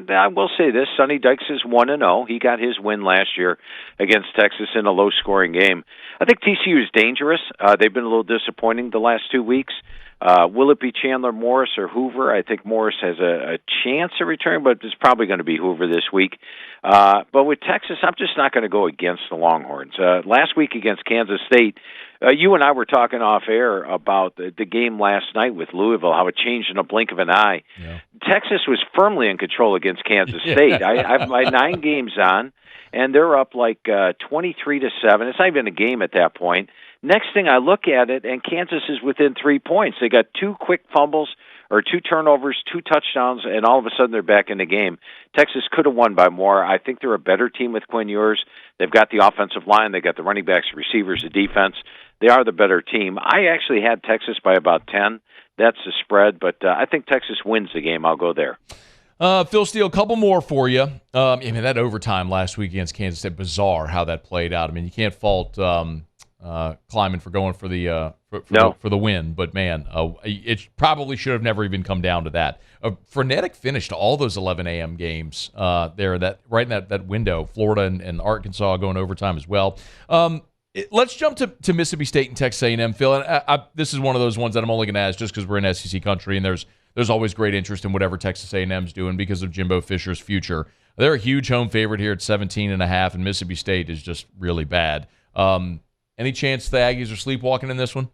I will say this: Sonny Dykes is 1-0. He got his win last year against Texas in a low-scoring game. I think TCU is dangerous. They've been a little disappointing the last 2 weeks. Will it be Chandler Morris or Hoover? I think Morris has a chance of returning, but it's probably going to be Hoover this week. But with Texas, I'm just not going to go against the Longhorns. Last week against Kansas State, you and I were talking off air about the game last night with Louisville, how it changed in a blink of an eye. Yeah. Texas was firmly in control against Kansas State. I have my 9 games on, and they're up like 23-7. It's not even a game at that point. Next thing I look at it, and Kansas is within 3 points. They got 2 quick fumbles or 2 turnovers, 2 touchdowns, and all of a sudden they're back in the game. Texas could have won by more. I think they're a better team with Quinn Ewers. They've got the offensive line. They've got the running backs, receivers, the defense. They are the better team. I actually had Texas by about 10. That's the spread, but I think Texas wins the game. I'll go there. Phil Steele, a couple more for you. That overtime last week against Kansas State, bizarre how that played out. I mean, you can't fault Kleiman for going for the for the win, but man, it probably should have never even come down to that. Frenetic finished all those 11 a.m. games there, right in that window. Florida and Arkansas going overtime as well. Let's jump to Mississippi State and Texas A&M, Phil. And this is one of those ones that I'm only going to ask just because we're in SEC country, and there's always great interest in whatever Texas A&M's doing because of Jimbo Fisher's future. They're a huge home favorite here at 17.5, and Mississippi State is just really bad. Any chance the Aggies are sleepwalking in this one?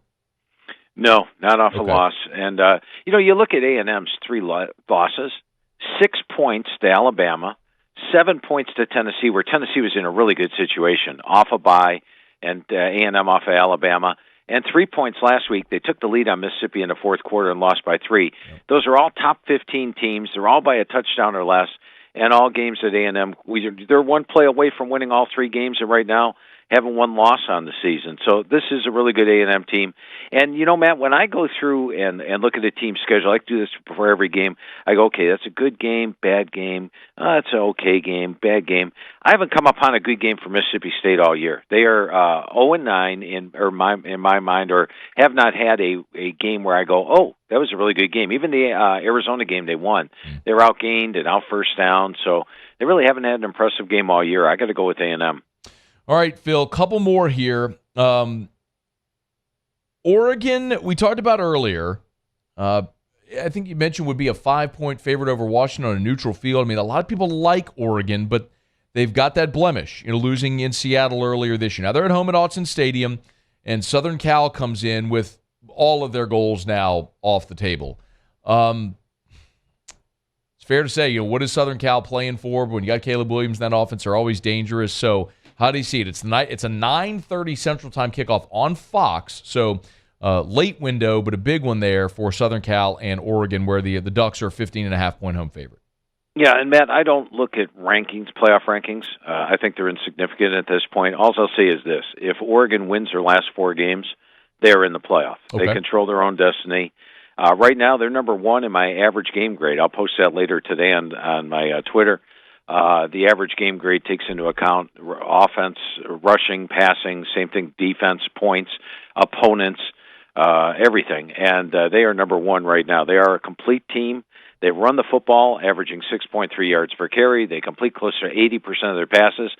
No, not off a loss. And, you look at A&M's 3 losses. 6 points to Alabama, 7 points to Tennessee, where Tennessee was in a really good situation, off a bye, and A&M off of Alabama. And 3 points last week. They took the lead on Mississippi in the fourth quarter and lost by 3. Yep. Those are all top 15 teams. They're all by a touchdown or less, and all games at A&M. They're one play away from winning all 3 games, and right now haven't one loss on the season. So this is a really good A&M team. And, you know, Matt, when I go through and look at the team schedule, I like to do this before every game. I go, okay, that's a good game, bad game. That's an okay game, bad game. I haven't come upon a good game for Mississippi State all year. They are 0-9 in my mind, or have not had a game where I go, oh, that was a really good game. Even the Arizona game they won. They were outgained and out first down, so they really haven't had an impressive game all year. I got to go with A&M. All right, Phil, a couple more here. Oregon, we talked about earlier. I think you mentioned would be a 5-point favorite over Washington on a neutral field. I mean, a lot of people like Oregon, but they've got that blemish, losing in Seattle earlier this year. Now, they're at home at Autzen Stadium, and Southern Cal comes in with all of their goals now off the table. It's fair to say, what is Southern Cal playing for? But when you got Caleb Williams in that offense, they're always dangerous. So how do you see it? It's a 9:30 Central Time kickoff on Fox, so late window, but a big one there for Southern Cal and Oregon, where the Ducks are 15.5-point home favorite. Yeah, and Matt, I don't look at playoff rankings. I think they're insignificant at this point. All I'll say is this: if Oregon wins their last 4 games, they're in the playoff. Okay. They control their own destiny. Right now, they're number 1 in my average game grade. I'll post that later today on my Twitter. The average game grade takes into account offense, rushing, passing, same thing, defense, points, opponents, everything. And they are number 1 right now. They are a complete team. They run the football, averaging 6.3 yards per carry. They complete close to 80% of their passes.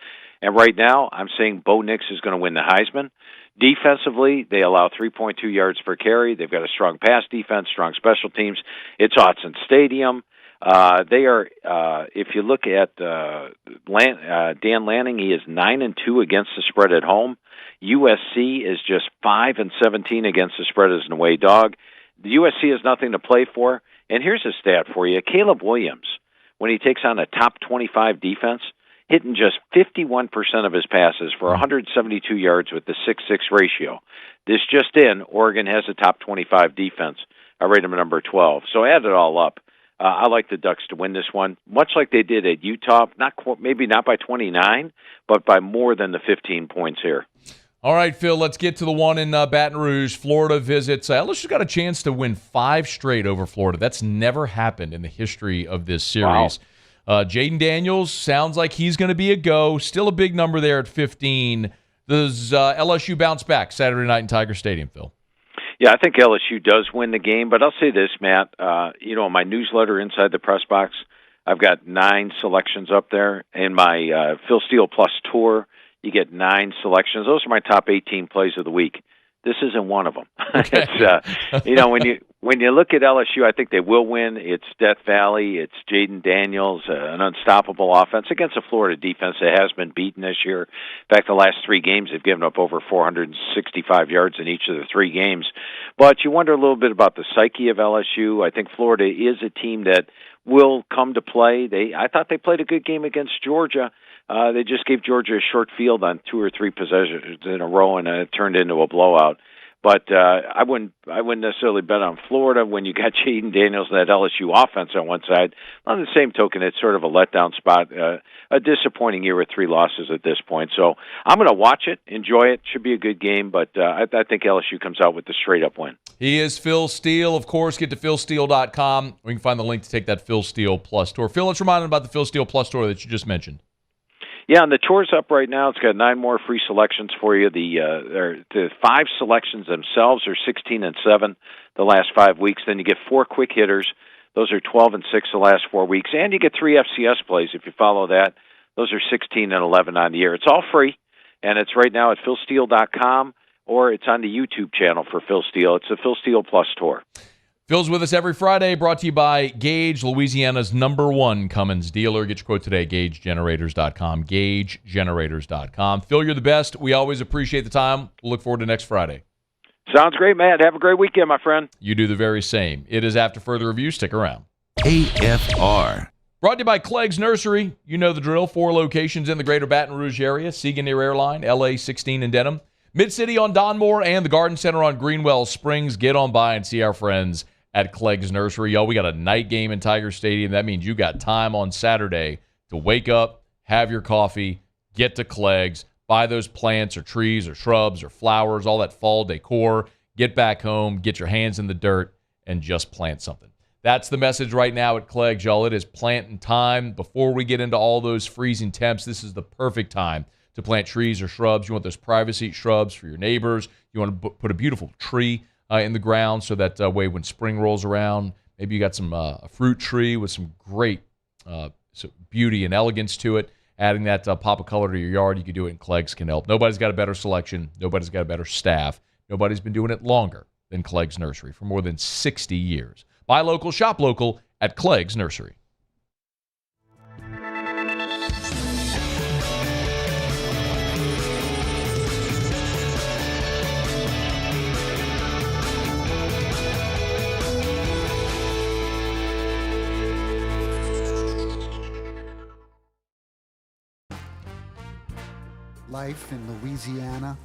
And right now, I'm saying Bo Nix is going to win the Heisman. Defensively, they allow 3.2 yards per carry. They've got a strong pass defense, strong special teams. It's Autzen Stadium. They are, if you look at Dan Lanning, he is 9-2 against the spread at home. USC is just 5-17 against the spread as an away dog. The USC has nothing to play for. And here's a stat for you. Caleb Williams, when he takes on a top 25 defense, hitting just 51% of his passes for 172 yards with the 6-6 ratio. This just in, Oregon has a top 25 defense. I rate them at number 12. So add it all up. I like the Ducks to win this one, much like they did at Utah. Maybe not by 29, but by more than the 15 points here. All right, Phil, let's get to the one in Baton Rouge. Florida visits. LSU's got a chance to win 5 straight over Florida. That's never happened in the history of this series. Wow. Jaden Daniels sounds like he's going to be a go. Still a big number there at 15. Does LSU bounce back Saturday night in Tiger Stadium, Phil? Yeah, I think LSU does win the game, but I'll say this, Matt. In my newsletter, Inside the Press Box, I've got 9 selections up there. In my Phil Steele Plus Tour, you get 9 selections. Those are my top 18 plays of the week. This isn't one of them. Okay. It's when you look at LSU, I think they will win. It's Death Valley. It's Jaden Daniels, an unstoppable offense against a Florida defense that has been beaten this year. In fact, the last 3 games they've given up over 465 yards in each of the 3 games. But you wonder a little bit about the psyche of LSU. I think Florida is a team that will come to play. I thought they played a good game against Georgia. They just gave Georgia a short field on 2 or 3 possessions in a row, and it turned into a blowout. But I wouldn't necessarily bet on Florida when you got Jaden Daniels and that LSU offense on one side. On the same token, it's sort of a letdown spot, a disappointing year with 3 losses at this point. So I'm going to watch it, enjoy it. Should be a good game, but I think LSU comes out with the straight-up win. He is Phil Steele. Of course, get to philsteele.com. We can find the link to take that Phil Steele Plus Tour. Phil, let's remind them about the Phil Steele Plus Tour that you just mentioned. Yeah, and the tour's up right now. It's got 9 more free selections for you. The 5 selections themselves are 16 and 7 the last 5 weeks. Then you get 4 quick hitters. Those are 12 and 6 the last 4 weeks. And you get 3 FCS plays if you follow that. Those are 16 and 11 on the year. It's all free, and it's right now at philsteele.com, or it's on the YouTube channel for Phil Steele. It's the Phil Steele Plus Tour. Phil's with us every Friday, brought to you by Gage, Louisiana's #1 Cummins dealer. Get your quote today, GageGenerators.com, GageGenerators.com. Phil, you're the best. We always appreciate the time. We'll look forward to next Friday. Sounds great, Matt. Have a great weekend, my friend. You do the very same. It is After Further Review. Stick around. AFR. Brought to you by Clegg's Nursery. You know the drill. 4 locations in the greater Baton Rouge area. Siega near Airline, LA 16 in Denham. Mid-City on Donmore and the Garden Center on Greenwell Springs. Get on by and see our friends at Clegg's Nursery. Yo, we got a night game in Tiger Stadium. That means you got time on Saturday to wake up, have your coffee, get to Clegg's, buy those plants or trees or shrubs or flowers, all that fall decor, get back home, get your hands in the dirt, and just plant something. That's the message right now at Clegg's, y'all. It is planting time. Before we get into all those freezing temps, this is the perfect time to plant trees or shrubs. You want those privacy shrubs for your neighbors. You want to put a beautiful tree in the ground so that way when spring rolls around, maybe you got some a fruit tree with some great beauty and elegance to it. Adding that pop of color to your yard, you can do it, and Clegg's can help. Nobody's got a better selection. Nobody's got a better staff. Nobody's been doing it longer than Clegg's Nursery for more than 60 years. Buy local, shop local at Clegg's Nursery. Life in Louisiana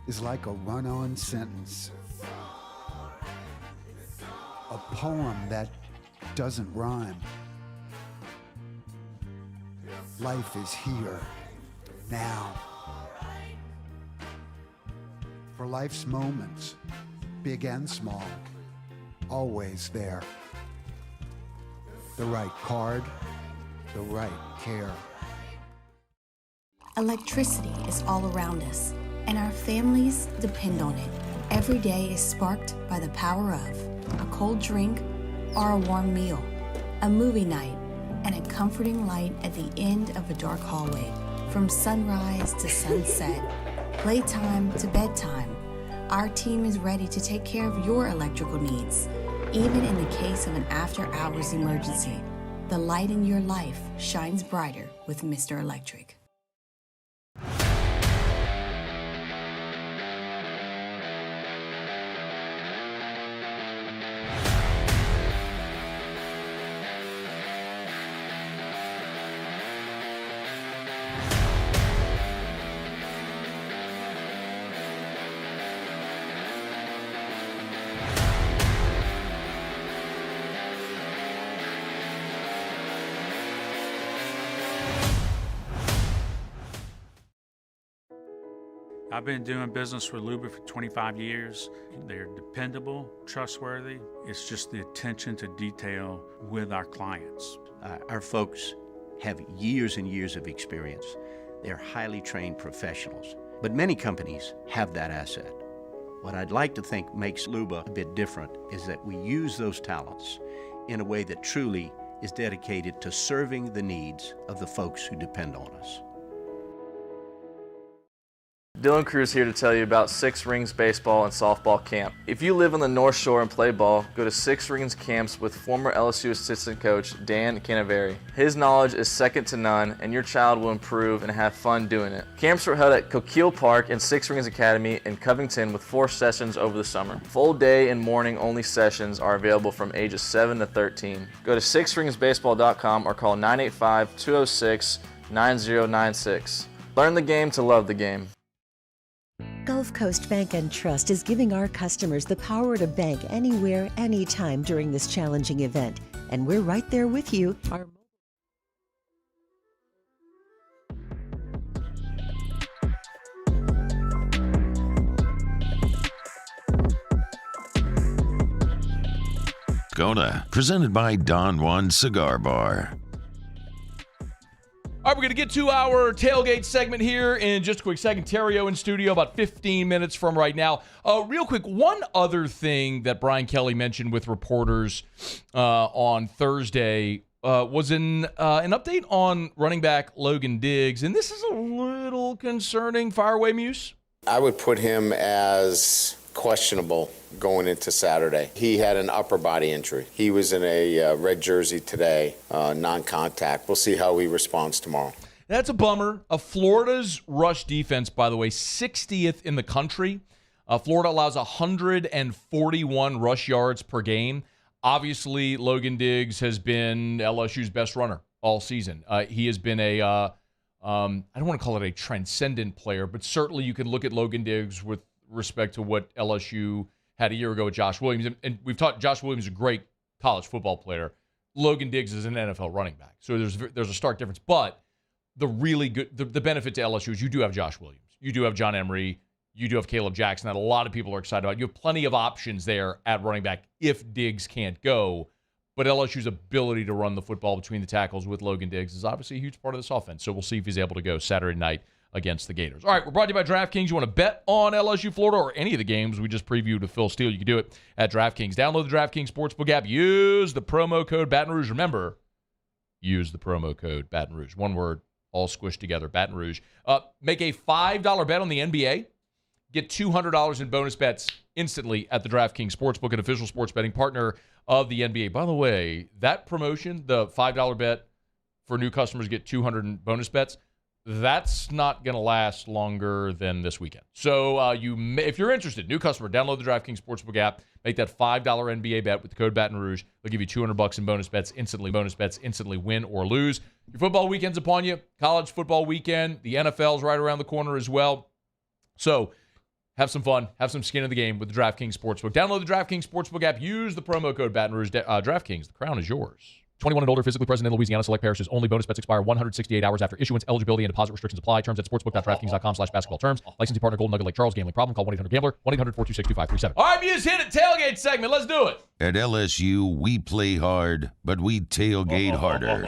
is like a run-on sentence. A poem that doesn't rhyme. Life is here, now. For life's moments, big and small, always there. The right card, the right care. Electricity is all around us, and our families depend on it. Every day is sparked by the power of a cold drink or a warm meal, a movie night, and a comforting light at the end of a dark hallway. From sunrise to sunset, playtime to bedtime, our team is ready to take care of your electrical needs. Even in the case of an after-hours emergency, the light in your life shines brighter with Mr. Electric. I've been doing business with Luba for 25 years. They're dependable, trustworthy. It's just the attention to detail with our clients. Our folks have years and years of experience. They're highly trained professionals, but many companies have that asset. What I'd like to think makes Luba a bit different is that we use those talents in a way that truly is dedicated to serving the needs of the folks who depend on us. Dylan Cruz here to tell you about Six Rings Baseball and Softball Camp. If you live on the North Shore and play ball, go to Six Rings camps with former LSU assistant coach Dan Canaveri. His knowledge is second to none, and your child will improve and have fun doing it. Camps were held at Coquille Park and Six Rings Academy in Covington with 4 sessions over the summer. Full day and morning only sessions are available from ages 7 to 13. Go to sixringsbaseball.com or call 985-206-9096. Learn the game to love the game. Gulf Coast Bank and Trust is giving our customers the power to bank anywhere, anytime during this challenging event. And we're right there with you. Gona, presented by Don Juan Cigar Bar. All right, we're going to get to our tailgate segment here in just a quick second. Terrio in studio about 15 minutes from right now. Real quick, one other thing that Brian Kelly mentioned with reporters on Thursday was an update on running back Logan Diggs, and this is a little concerning. Fire away, Muse. I would put him as questionable going into Saturday. He had an upper body injury. He was in a red jersey today, non-contact. We'll see how he responds tomorrow. That's a bummer. Florida's rush defense, by the way, 60th in the country. Florida allows 141 rush yards per game. Obviously, Logan Diggs has been LSU's best runner all season. He has been a, I don't want to call it a transcendent player, but certainly you can look at Logan Diggs with respect to what LSU had a year ago with Josh Williams. And we've talked, Josh Williams is a great college football player. Logan Diggs is an NFL running back. So there's a stark difference. But the really good, the benefit to LSU is you do have Josh Williams. You do have John Emery. You do have Caleb Jackson that a lot of people are excited about. You have plenty of options there at running back if Diggs can't go. But LSU's ability to run the football between the tackles with Logan Diggs is obviously a huge part of this offense. So we'll see if he's able to go Saturday night against the Gators. All right, we're brought to you by DraftKings. You want to bet on LSU, Florida, or any of the games we just previewed with Phil Steele, you can do it at DraftKings. Download the DraftKings Sportsbook app. Use the promo code Baton Rouge. Remember, use the promo code Baton Rouge. One word, all squished together, Baton Rouge. Make a $5 bet on the NBA. Get $200 in bonus bets instantly at the DraftKings Sportsbook, an official sports betting partner of the NBA. By the way, that promotion, the $5 bet for new customers get 200 in bonus bets, that's not going to last longer than this weekend. So if you're interested, new customer, download the DraftKings Sportsbook app, make that $5 NBA bet with the code Baton Rouge. They'll give you $200 in bonus bets instantly, win or lose. Your football weekend's upon you. College football weekend. The NFL's right around the corner as well. So have some fun. Have some skin in the game with the DraftKings Sportsbook. Download the DraftKings Sportsbook app. Use the promo code Baton Rouge. DraftKings, the crown is yours. 21 and older, physically present in Louisiana, select parishes only. Bonus bets expire 168 hours after issuance. Eligibility and deposit restrictions apply. Terms at sportsbook.draftkings.com/basketball terms. Licensing partner Golden Nugget Lake Charles. Gambling problem? Call 1-800-GAMBLER. 1-800-426-2537. All right, Muse, hit it. Tailgate segment. Let's do it. At LSU, we play hard, but we tailgate harder.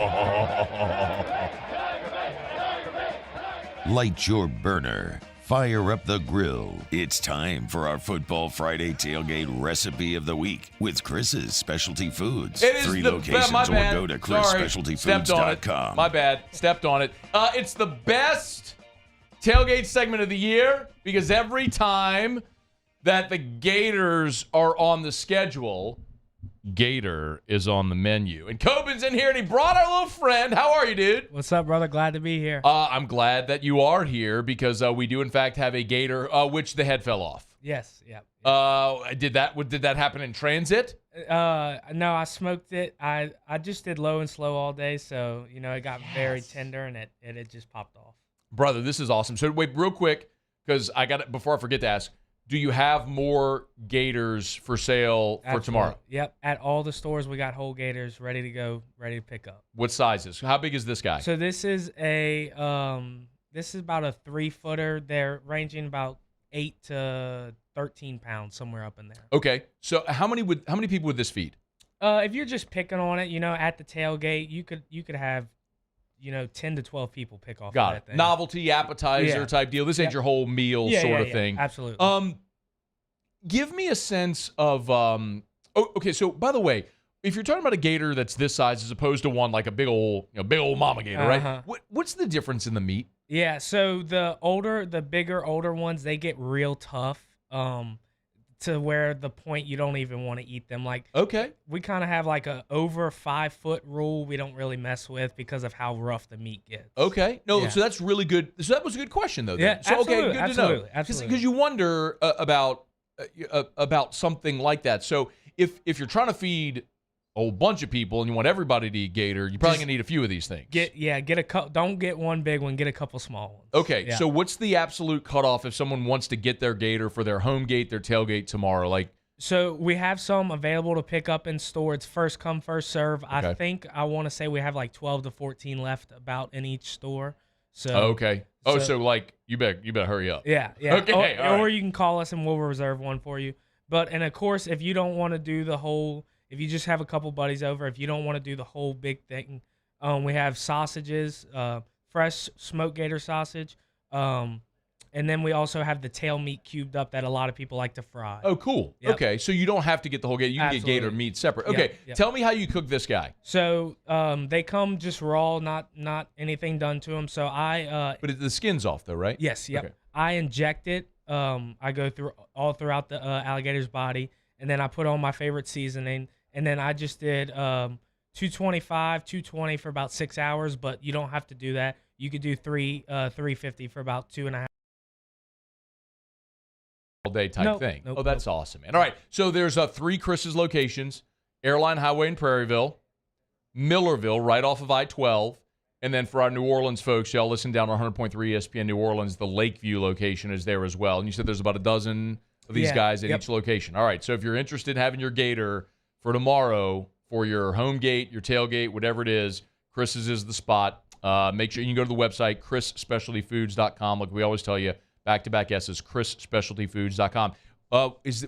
Light your burner. Fire up the grill. It's time for our Football Friday tailgate recipe of the week with Chris's Specialty Foods. It is 3 the locations, my or bad. go to My chrisspecialtyfoods.com. bad. Stepped on it. It's the best tailgate segment of the year because every time that the Gators are on the schedule, Gator is on the menu. And Coben's in here, and he brought our little friend. How are you, dude? What's up, brother? Glad to be here. I'm glad that you are here because we do, in fact, have a Gator, which the head fell off. Yes, yeah. Did that happen in transit? No, I smoked it. I just did low and slow all day, so, it got very tender, and it just popped off. Brother, this is awesome. So, wait, real quick, because I got it before I forget to ask. Do you have more Gators for sale for tomorrow? Yep. At all the stores, we got whole Gators ready to go, ready to pick up. What sizes? How big is this guy? So this is about a 3-footer. They're ranging about 8 to 13 pounds, somewhere up in there. Okay. So how many people would this feed? If you're just picking on it, at the tailgate, you could have 10 to 12 people pick off Got that it. thing. Novelty appetizer type deal. This ain't your whole meal sort of thing. Absolutely. Give me a sense of okay, so by the way, if you're talking about a gator that's this size as opposed to one like a big old mama gator, right? What's the difference in the meat? Yeah, so the bigger older ones, they get real tough. To where the point you don't even want to eat them. Like, okay, we kind of have like a over 5-foot rule we don't really mess with because of how rough the meat gets. Okay, so that's really good. So that was a good question though. Then. Yeah, so, absolutely, okay, good to know. Absolutely. Because you wonder about something like that. So if you're trying to feed a whole bunch of people and you want everybody to eat gator, you're probably gonna need a few of these things. Don't get one big one, get a couple small ones. Okay, so what's the absolute cutoff if someone wants to get their gator for their home gate, their tailgate tomorrow? Like, so we have some available to pick up in store. It's first come, first serve. Okay. I want to say we have like 12 to 14 left about in each store. So okay. So like you better hurry up. Yeah. Okay. Or you can call us and we'll reserve one for you. And of course, if you don't want to do the whole, if you just have a couple buddies over, if you don't want to do the whole big thing, we have sausages, fresh smoked gator sausage, and then we also have the tail meat cubed up that a lot of people like to fry. Oh, cool. Yep. Okay, so you don't have to get the whole gator. You can get gator meat separate. Okay, Yep. Tell me how you cook this guy. So they come just raw, not anything done to them. So But the skin's off though, right? Yes. Yep. Okay. I inject it. I go throughout the alligator's body, and then I put on my favorite seasoning, and then I just did 225, 220 for about 6 hours. But you don't have to do that. You could do 350 for about 2.5. All day type thing. That's awesome, man. All right, so there's 3 Chris's locations: Airline Highway in Prairieville, Millerville, right off of I-12. And then for our New Orleans folks, y'all listen down on 100.3 ESPN New Orleans. The Lakeview location is there as well. And you said there's about a dozen of these guys at each location. All right, so if you're interested in having your gator for tomorrow for your home gate, your tailgate, whatever it is, Chris's is the spot. Make sure you can go to the website, chrisspecialtyfoods.com. Like we always tell you, back-to-back S's, chrisspecialtyfoods.com.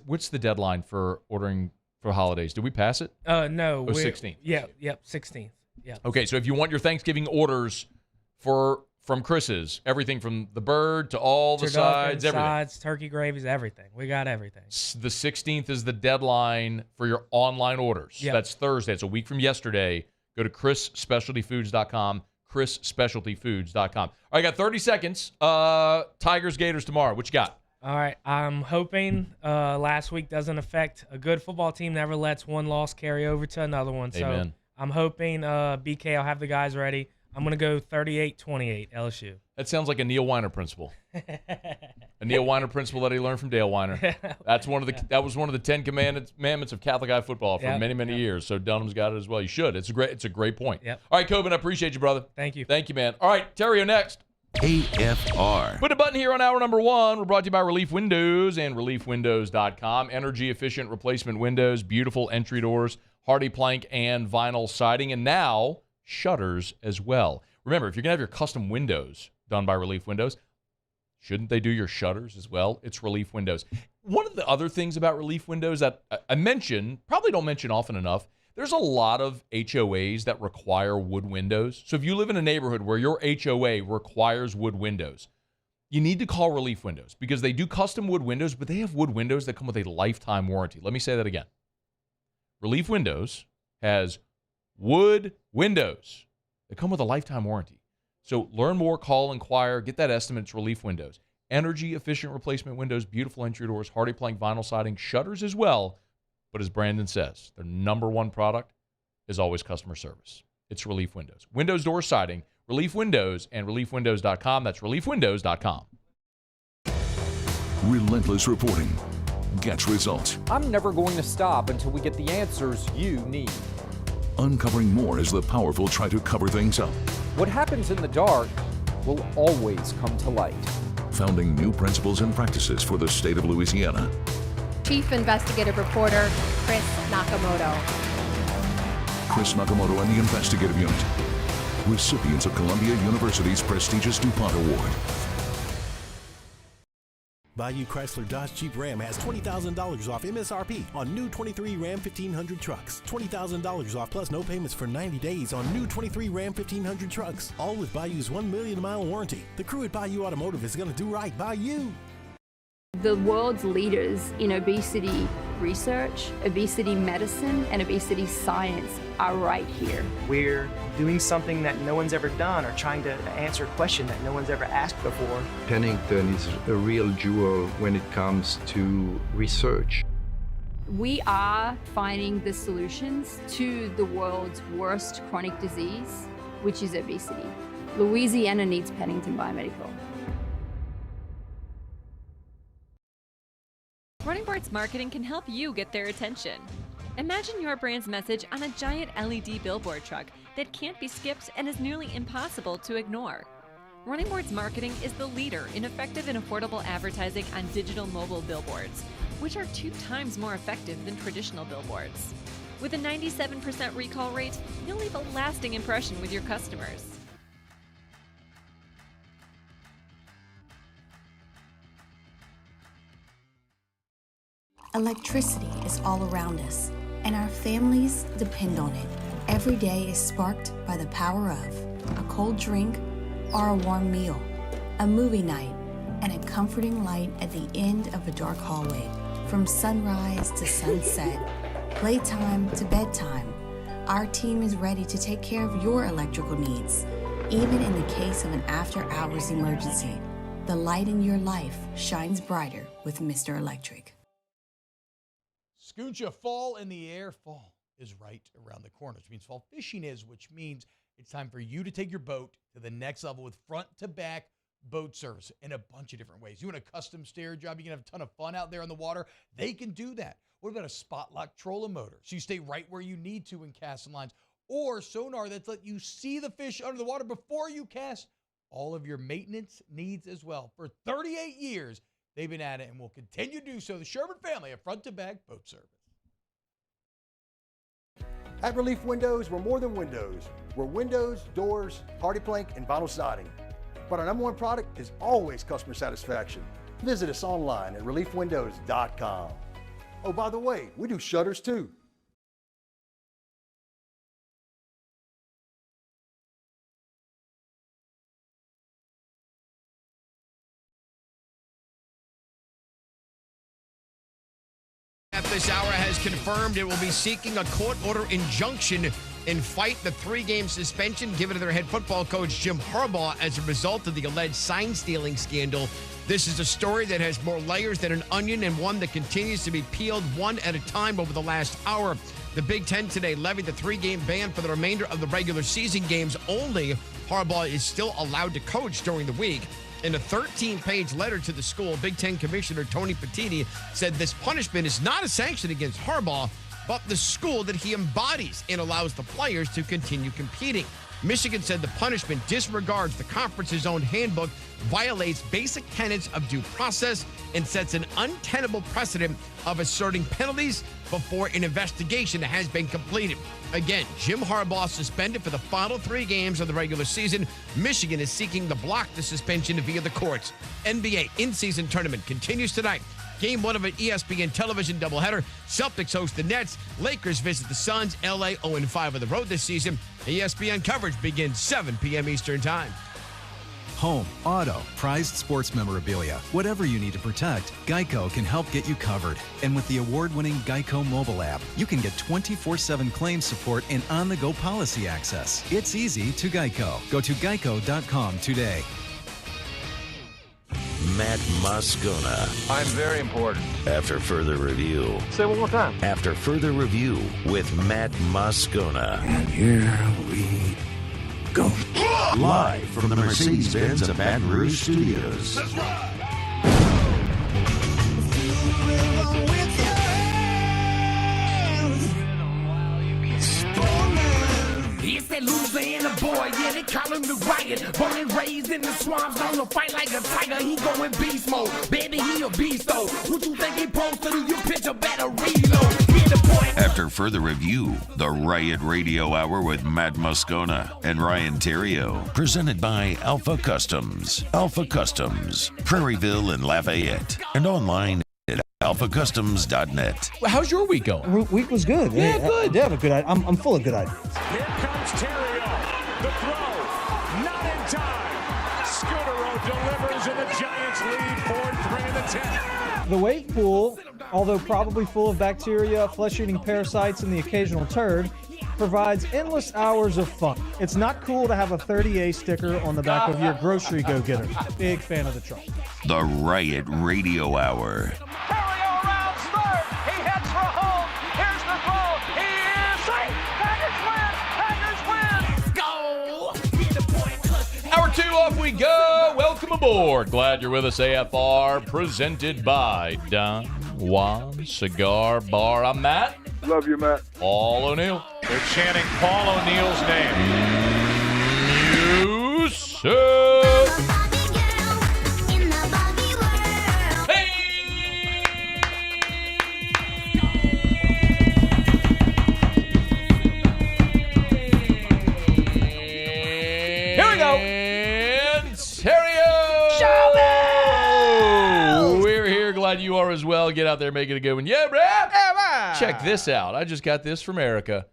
What's the deadline for ordering for holidays? Did we pass it? No. 16th. Yeah, 16th. Yeah. Okay, so if you want your Thanksgiving orders from Chris's, everything from the bird to all the sides, everything. Sides, turkey gravies, everything. We got everything. The 16th is the deadline for your online orders. Yep. That's Thursday. It's a week from yesterday. Go to chrisspecialtyfoods.com, chrisspecialtyfoods.com. All right, I got 30 seconds. Tigers, Gators tomorrow. What you got? All right, I'm hoping last week doesn't affect a good football team. Never lets one loss carry over to another one. Amen. So I'm hoping BK, I'll have the guys ready. I'm going to go 38-28 LSU. That sounds like a Neil Weiner principle. A Neil Weiner principle that he learned from Dale Weiner. That was one of the 10 commandments of Catholic high football for many years. So Dunham's got it as well. You should. It's a great point. Yep. All right, Coben, I appreciate you, brother. Thank you. Thank you, man. All right, Terrio next. AFR. Put a button here on hour number 1. We're brought to you by Relief Windows and ReliefWindows.com. Energy-efficient replacement windows, beautiful entry doors, hardy plank and vinyl siding, and now shutters as well. Remember, if you're going to have your custom windows done by Relief Windows, shouldn't they do your shutters as well? It's Relief Windows. One of the other things about Relief Windows that I probably don't mention often enough, there's a lot of HOAs that require wood windows. So if you live in a neighborhood where your HOA requires wood windows, you need to call Relief Windows because they do custom wood windows, but they have wood windows that come with a lifetime warranty. Let me say that again. Relief Windows has wood windows that come with a lifetime warranty. So learn more, call, inquire, get that estimate. It's Relief Windows. Energy-efficient replacement windows, beautiful entry doors, hardy plank vinyl siding, shutters as well. But as Brandon says, their number one product is always customer service. It's Relief Windows. Windows, doors, siding, Relief Windows, and ReliefWindows.com. That's ReliefWindows.com. Relentless reporting gets results. I'm never going to stop until we get the answers you need. Uncovering more as the powerful try to cover things up. What happens in the dark will always come to light. Founding new principles and practices for the state of Louisiana. Chief Investigative Reporter Chris Nakamoto. Chris Nakamoto and the Investigative Unit. Recipients of Columbia University's prestigious DuPont Award. Bayou Chrysler Dodge Jeep Ram has $20,000 off MSRP on new 23 Ram 1500 trucks. $20,000 off plus no payments for 90 days on new 23 Ram 1500 trucks. All with Bayou's 1 million mile warranty. The crew at Bayou Automotive is going to do right by you. The world's leaders in obesity research, obesity medicine, and obesity science are right here. We're doing something that no one's ever done or trying to answer a question that no one's ever asked before. Pennington is a real jewel when it comes to research. We are finding the solutions to the world's worst chronic disease, which is obesity. Louisiana needs Pennington Biomedical. Running Bart's marketing can help you get their attention. Imagine your brand's message on a giant LED billboard truck that can't be skipped and is nearly impossible to ignore. Running Board's marketing is the leader in effective and affordable advertising on digital mobile billboards, which are 2 times more effective than traditional billboards. With a 97% recall rate, you'll leave a lasting impression with your customers. Electricity is all around us, and our families depend on it. Every day is sparked by the power of a cold drink or a warm meal, a movie night, and a comforting light at the end of a dark hallway. From sunrise to sunset, playtime to bedtime, our team is ready to take care of your electrical needs. Even in the case of an after-hours emergency, the light in your life shines brighter with Mr. Electric. Scooncha, fall in the air. Fall is right around the corner, which means fall fishing is, which means it's time for you to take your boat to the next level with front-to-back boat service in a bunch of different ways. You want a custom stair job, you can have a ton of fun out there on the water. They can do that. What about a spot lock trolling motor? So you stay right where you need to in casting lines, or sonar that's let you see the fish under the water before you cast. All of your maintenance needs as well. For 38 years, they've been at it and will continue to do so. The Sherman family of front-to-back boat service. At Relief Windows, we're more than windows. We're windows, doors, hardy plank, and vinyl siding. But our number one product is always customer satisfaction. Visit us online at reliefwindows.com. Oh, by the way, we do shutters too. At this hour has confirmed it will be seeking a court order injunction and fight the 3-game suspension given to their head football coach Jim Harbaugh as a result of the alleged sign stealing scandal. This is a story that has more layers than an onion and one that continues to be peeled one at a time over the last hour. The Big Ten today levied the 3-game ban for the remainder of the regular season games only. Harbaugh is still allowed to coach during the week. In a 13-page letter to the school, Big Ten Commissioner Tony Petitti said this punishment is not a sanction against Harbaugh, but the school that he embodies and allows the players to continue competing. Michigan said the punishment disregards the conference's own handbook, violates basic tenets of due process, and sets an untenable precedent of asserting penalties before an investigation has been completed. Again, Jim Harbaugh suspended for the final 3 games of the regular season. Michigan is seeking to block the suspension via the courts. NBA in-season tournament continues tonight. Game 1 of an ESPN television doubleheader. Celtics host the Nets. Lakers visit the Suns. LA 0-5 on the road this season. ESPN coverage begins 7 p.m. Eastern Time. Home, auto, prized sports memorabilia. Whatever you need to protect, Geico can help get you covered. And with the award-winning Geico mobile app, you can get 24/7 claim support and on-the-go policy access. It's easy to Geico. Go to geico.com today. Matt Moscona. I'm very important. After further review. Say it one more time. After further review with Matt Moscona. And here we go. Live from the Mercedes-Benz of Baton Rouge Studios. That's right. It's that Louisiana boy, yeah, they call him the Riot. Born and raised in the swamps, on the fight like a tiger. He going beast mode, baby, he a beast though. What you think he supposed to do? You pitch a better reload. After further review, the Riot Radio Hour with Matt Moscona and Ryan Terrio. Presented by Alpha Customs. Alpha Customs, Prairieville and Lafayette. And online at alphacustoms.net. How's your week going? Week was good. Yeah, good. I have a good idea. I'm full of good ideas. Here comes Terrio. The throw, not in time. Scudero delivers and the Giants lead 4-3 in the 10th. The wave pool, although probably full of bacteria, flesh-eating parasites, and the occasional turd, provides endless hours of fun. It's not cool to have a 30A sticker on the back of your grocery go-getter. Big fan of the truck. The Riot Radio Hour. Terrio around third. He heads for home. Here's the throw. He is safe. Tigers win. Tigers win. Go. Hour 2 off we go. Welcome aboard. Glad you're with us. AFR presented by Don Juan Cigar Bar. I'm Matt. Love you, Matt. Paul O'Neill. They're chanting Paul O'Neill's name. You suck. Here we go. And Terrio. We're here. Glad you are as well. Get out there, make it a good one. Yeah, Brad. Check this out. I just got this from Erica.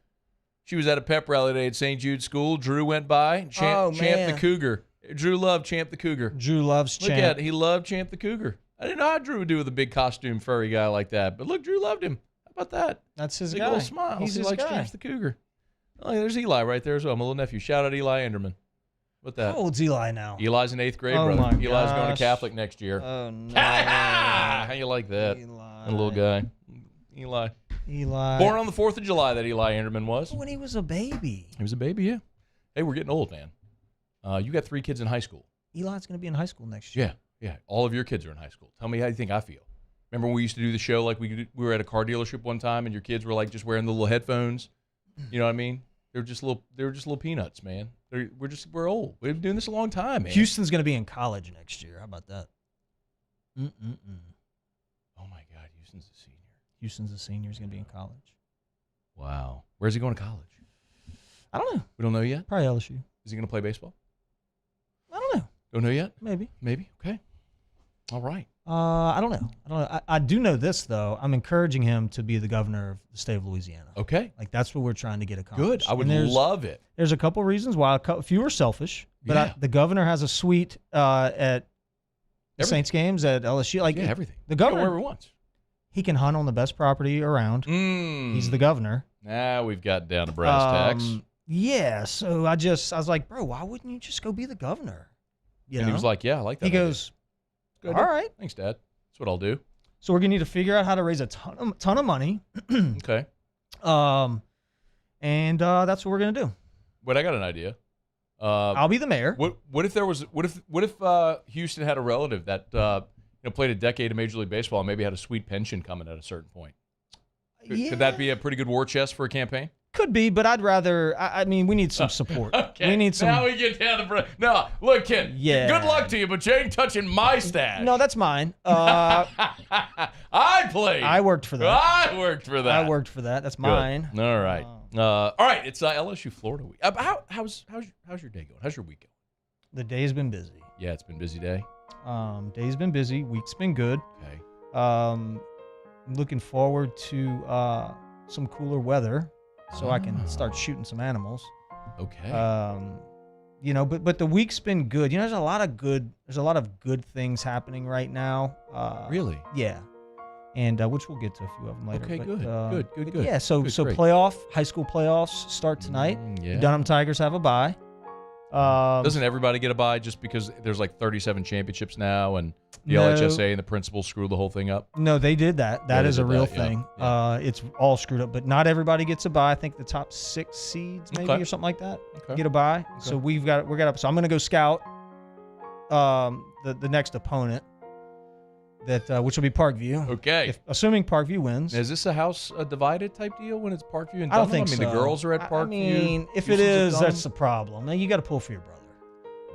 She was at a pep rally today at St. Jude School. Drew went by. Champ the Cougar. Drew loved Champ the Cougar. Drew loves Champ. Look at it. He loved Champ the Cougar. I didn't know how Drew would do with a big costume furry guy like that. But look, Drew loved him. How about that? That's his big guy. Little smile. He's he his likes guy. Champ the Cougar. Oh, there's Eli right there as well. My little nephew. Shout out Eli Enderman. What that? How old's Eli now? Eli's in 8th grade, Oh, brother. my Eli's going to gosh. Catholic next year. Oh, no. How you like that? Eli. Little guy. Eli. Born on the 4th of July, that Eli Enderman was. When he was a baby. He was a baby, yeah. Hey, we're getting old, man. You got 3 kids in high school. Eli's going to be in high school next year. Yeah. All of your kids are in high school. Tell me how you think I feel. Remember when we used to do the show like we were at a car dealership one time and your kids were like just wearing the little headphones? You know what I mean? They're just little peanuts, man. We're old. We've been doing this a long time, man. Houston's going to be in college next year. How about that? Oh my God, Houston's a senior. Houston's a senior. He's going to be in college. Wow. Where's he going to college? I don't know. We don't know yet. Probably LSU. Is he going to play baseball? I don't know. Don't know yet. Maybe. Okay. All right. I don't know. I do know this, though. I'm encouraging him to be the governor of the state of Louisiana. Okay. Like, that's what we're trying to get accomplished. Good. I would love it. There's a couple reasons why. A few are selfish, but the governor has a suite at the Saints games, at LSU. Like, everything. The governor, wherever he wants. He can hunt on the best property around. He's the governor. Now we've got down to brass tacks. Yeah, so I was like, bro, why wouldn't you just go be the governor? He was like, yeah, I like that. He goes, all right. Thanks, Dad. That's what I'll do. So we're going to need to figure out how to raise a ton of money. Okay. And that's what we're going to do. But I got an idea. I'll be the mayor. What if Houston had a relative that played a decade of Major League Baseball and maybe had a sweet pension coming at a certain point? Could that be a pretty good war chest for a campaign? Could be, but I'd rather. I mean, we need some support. Okay. We need some. Now we get down to no. Look, Ken. Yeah. Good luck to you, but you ain't touching my stash. No, that's mine. I played. I worked for that. I worked for that. That's mine. Good. All right. All right. It's LSU-Florida week. How's your day going? How's your week going? The day's been busy. Yeah, it's been a busy day. Day's been busy. Week's been good. Okay. I'm looking forward to some cooler weather, so I can start shooting some animals. Okay. But the week's been good. There's a lot of good things happening right now. Really? Yeah. And which we'll get to a few of them later. Okay, But, good. Yeah, so Great. high school playoffs start tonight. Yeah. The Dunham Tigers have a bye. Doesn't everybody get a bye just because there's like 37 championships now and the LHSA and the principals screw the whole thing up? No, they did that. That is a real thing. Yeah. It's all screwed up, but not everybody gets a bye. I think the top 6 seeds maybe or something like that get a bye. Okay. So we're up. So I'm going to go scout the next opponent. Which will be Parkview. Okay. Assuming Parkview wins. Is this a house divided type deal when it's Parkview and Dunham? I don't think so. The girls are at Parkview. I mean, if it is, that's the problem. Now, you got to pull for your brother.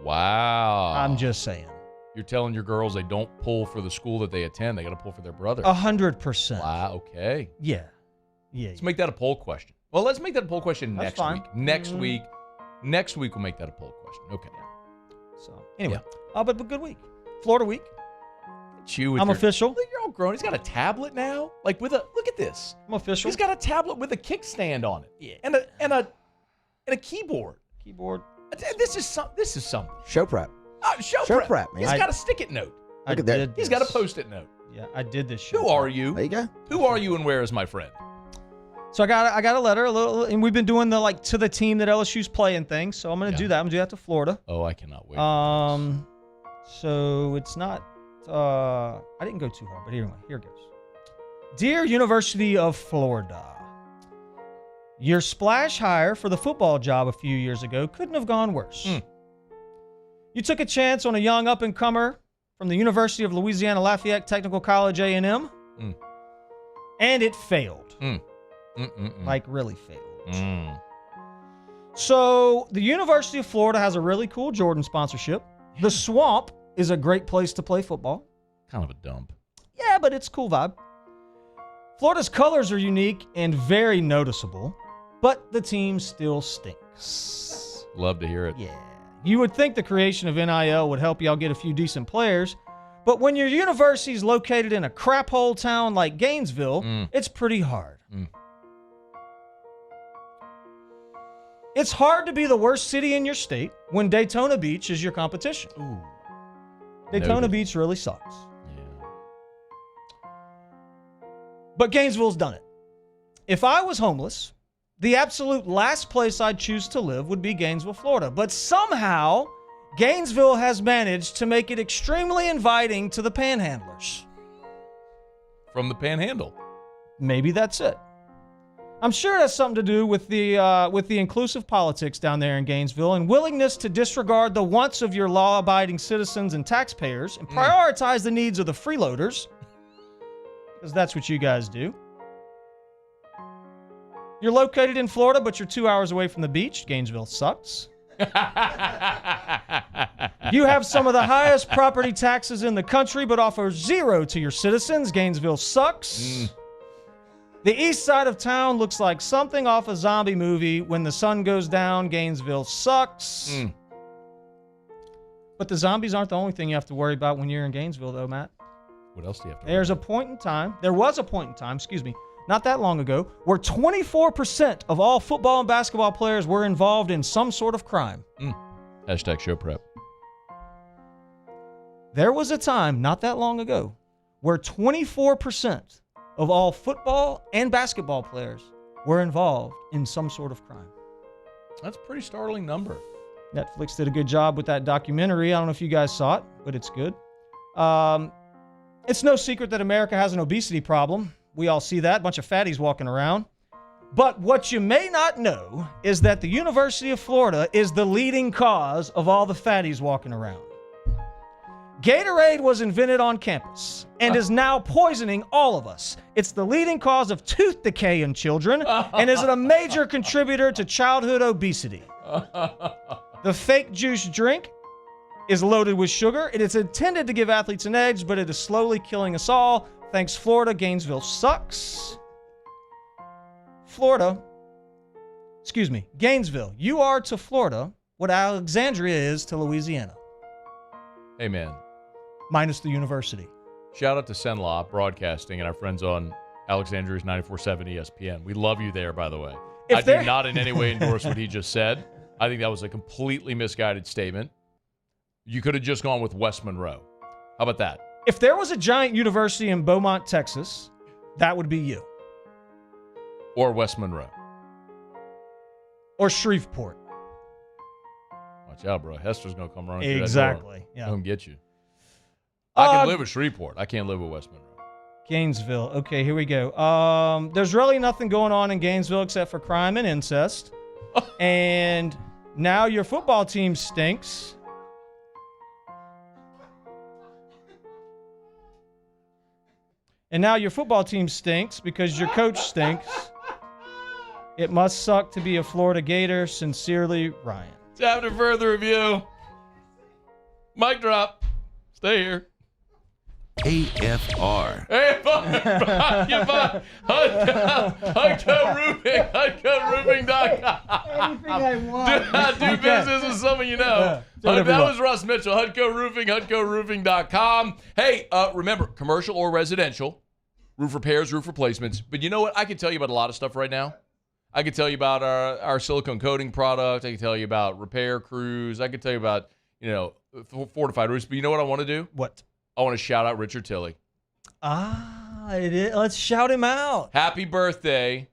Wow. I'm just saying. You're telling your girls they don't pull for the school that they attend. They got to pull for their brother. 100%. Wow. Okay. Yeah. Let's make that a poll question. Well, let's make that a poll question That's next fine. week. Next week we'll make that a poll question. Okay. So anyway, but good week. Florida week. I'm official. Look, you're all grown. He's got a tablet now. Like look at this. I'm official. He's got a tablet with a kickstand on it. Yeah. And a keyboard. This is something. Show prep. Show prep, man. He's got a stick-it note. Look at that. He's got a post-it note. Yeah, I did this. Who are you? There you go. Who are you and where is my friend? So I got a letter, and we've been doing the to the team that LSU's playing thing. So I'm gonna do that. I'm gonna do that to Florida. Oh, I cannot wait. So it's not. I didn't go too hard, but here it goes. Dear University of Florida, your splash hire for the football job a few years ago couldn't have gone worse. You took a chance on a young up-and-comer from the University of Louisiana Lafayette Technical College A&M, and it failed. Like, really failed. So the University of Florida has a really cool Jordan sponsorship. The Swamp is a great place to play football. Kind of a dump. Yeah, but it's a cool vibe. Florida's colors are unique and very noticeable, but the team still stinks. Love to hear it. Yeah. You would think the creation of NIL would help y'all get a few decent players, but when your university is located in a crap hole town like Gainesville, it's pretty hard. It's hard to be the worst city in your state when Daytona Beach is your competition. Ooh. Daytona Beach really sucks. But Gainesville's done it. If I was homeless, the absolute last place I'd choose to live would be Gainesville, Florida. But somehow, Gainesville has managed to make it extremely inviting to the panhandlers. From the panhandle. Maybe that's it. I'm sure it has something to do with the inclusive politics down there in Gainesville and willingness to disregard the wants of your law-abiding citizens and taxpayers and prioritize the needs of the freeloaders, because that's what you guys do. You're located in Florida, but you're 2 hours away from the beach. Gainesville sucks. You have some of the highest property taxes in the country, but offer zero to your citizens. Gainesville sucks. The east side of town looks like something off a zombie movie. When the sun goes down, Gainesville sucks. But the zombies aren't the only thing you have to worry about when you're in Gainesville, though, Matt. What else do you have to There was a point in time, not that long ago, where 24% of all football and basketball players were involved in some sort of crime. Hashtag show prep. There was a time, not that long ago, where 24% of all football and basketball players were involved in some sort of crime. That's a pretty startling number. Netflix did a good job with that documentary. I don't know if you guys saw it, but it's good. It's no secret that America has an obesity problem. We all see that, a bunch of fatties walking around. But what you may not know is that the University of Florida is the leading cause of all the fatties walking around. Gatorade was invented on campus and is now poisoning all of us. It's the leading cause of tooth decay in children and is a major contributor to childhood obesity. The fake juice drink is loaded with sugar. It is intended to give athletes an edge, but it is slowly killing us all. Thanks, Florida. Gainesville sucks. Gainesville, you are to Florida what Alexandria is to Louisiana. Hey, man. Minus the university. Shout out to Senlaw Broadcasting and our friends on Alexandria's 94.7 ESPN. We love you there, by the way. I do not in any way endorse what he just said. I think that was a completely misguided statement. You could have just gone with West Monroe. How about that? If there was a giant university in Beaumont, Texas, that would be you. Or West Monroe. Or Shreveport. Watch out, bro. Hester's going to come running through that door. Exactly. Yeah. Come get you. I can live with Shreveport. I can't live with West Monroe. Gainesville. Okay, here we go. There's really nothing going on in Gainesville except for crime and incest. And now your football team stinks. Because your coach stinks. It must suck to be a Florida Gator. Sincerely, Ryan. After further review, mic drop. Stay here. AFR. HUDCORoofing.com. Anything I want. Do business with someone you know. That was Russ Mitchell. HUDCORoofing.com. Hey, remember, commercial or residential, roof repairs, roof replacements. But you know what? I can tell you about a lot of stuff right now. I can tell you about our silicone coating product. I can tell you about repair crews. I can tell you about, fortified roofs. But you know what I want to do? What? I want to shout out Richard Tilley. Let's shout him out. Happy birthday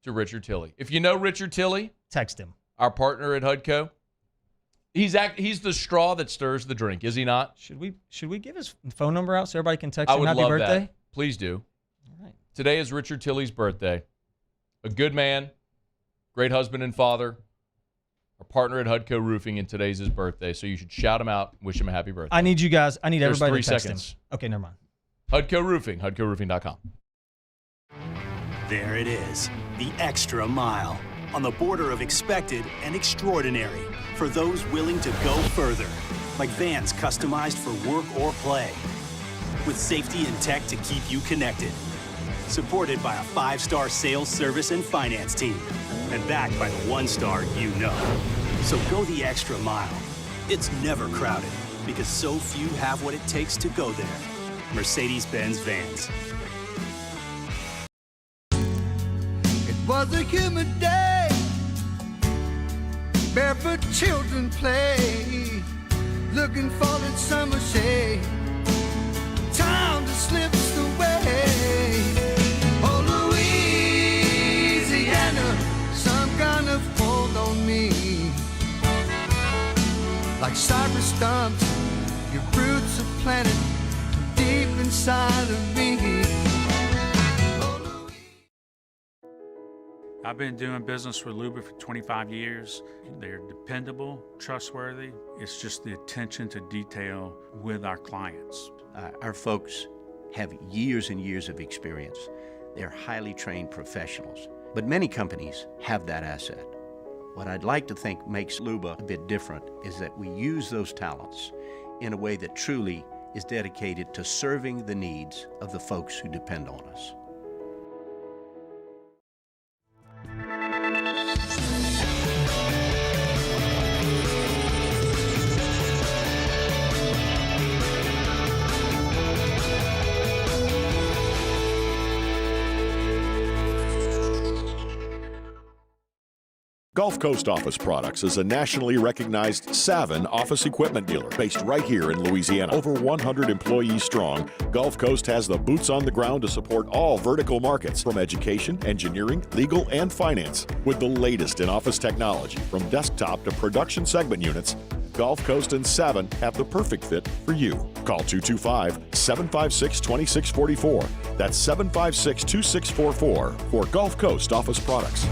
to Richard Tilley. If you know Richard Tilley, text him. Our partner at HUDCO. He's the straw that stirs the drink, is he not? Should we give his phone number out so everybody can text him happy birthday? That. Please do. All right. Today is Richard Tilley's birthday. A good man, great husband and father. Our partner at HUDCO Roofing, and today's his birthday, so you should shout him out, wish him a happy birthday. I need everybody to text 3 seconds. him. Okay, never mind. HUDCO Roofing, HUDCORoofing.com. There it is, the extra mile, on the border of expected and extraordinary, for those willing to go further, like vans customized for work or play, with safety and tech to keep you connected. Supported by a 5-star sales, service, and finance team. And backed by the 1-star you know. So go the extra mile. It's never crowded because so few have what it takes to go there. Mercedes-Benz Vans. It was a humid day. Barefoot children play. Looking for that summer shade. Time just slips away. Some kind of hold on me. Like cypress stumps, your roots are planted deep inside of me. I've been doing business with Luba for 25 years. They're dependable, trustworthy. It's just the attention to detail with our clients. Our folks have years and years of experience. They're highly trained professionals. But many companies have that asset. What I'd like to think makes Luba a bit different is that we use those talents in a way that truly is dedicated to serving the needs of the folks who depend on us. Gulf Coast Office Products is a nationally recognized Savin office equipment dealer based right here in Louisiana. Over 100 employees strong, Gulf Coast has the boots on the ground to support all vertical markets from education, engineering, legal, and finance. With the latest in office technology, from desktop to production segment units, Gulf Coast and Savin have the perfect fit for you. Call 225-756-2644. That's 756-2644 for Gulf Coast Office Products.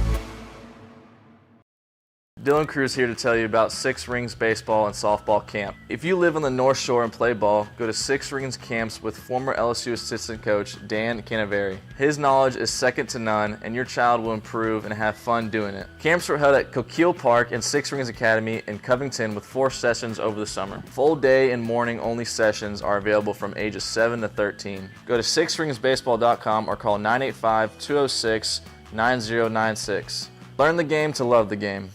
Dylan Cruz here to tell you about Six Rings Baseball and Softball Camp. If you live on the North Shore and play ball, go to Six Rings Camps with former LSU assistant coach Dan Canaveri. His knowledge is second to none, and your child will improve and have fun doing it. Camps were held at Coquille Park and Six Rings Academy in Covington with 4 sessions over the summer. Full day and morning only sessions are available from ages 7 to 13. Go to sixringsbaseball.com or call 985-206-9096. Learn the game to love the game.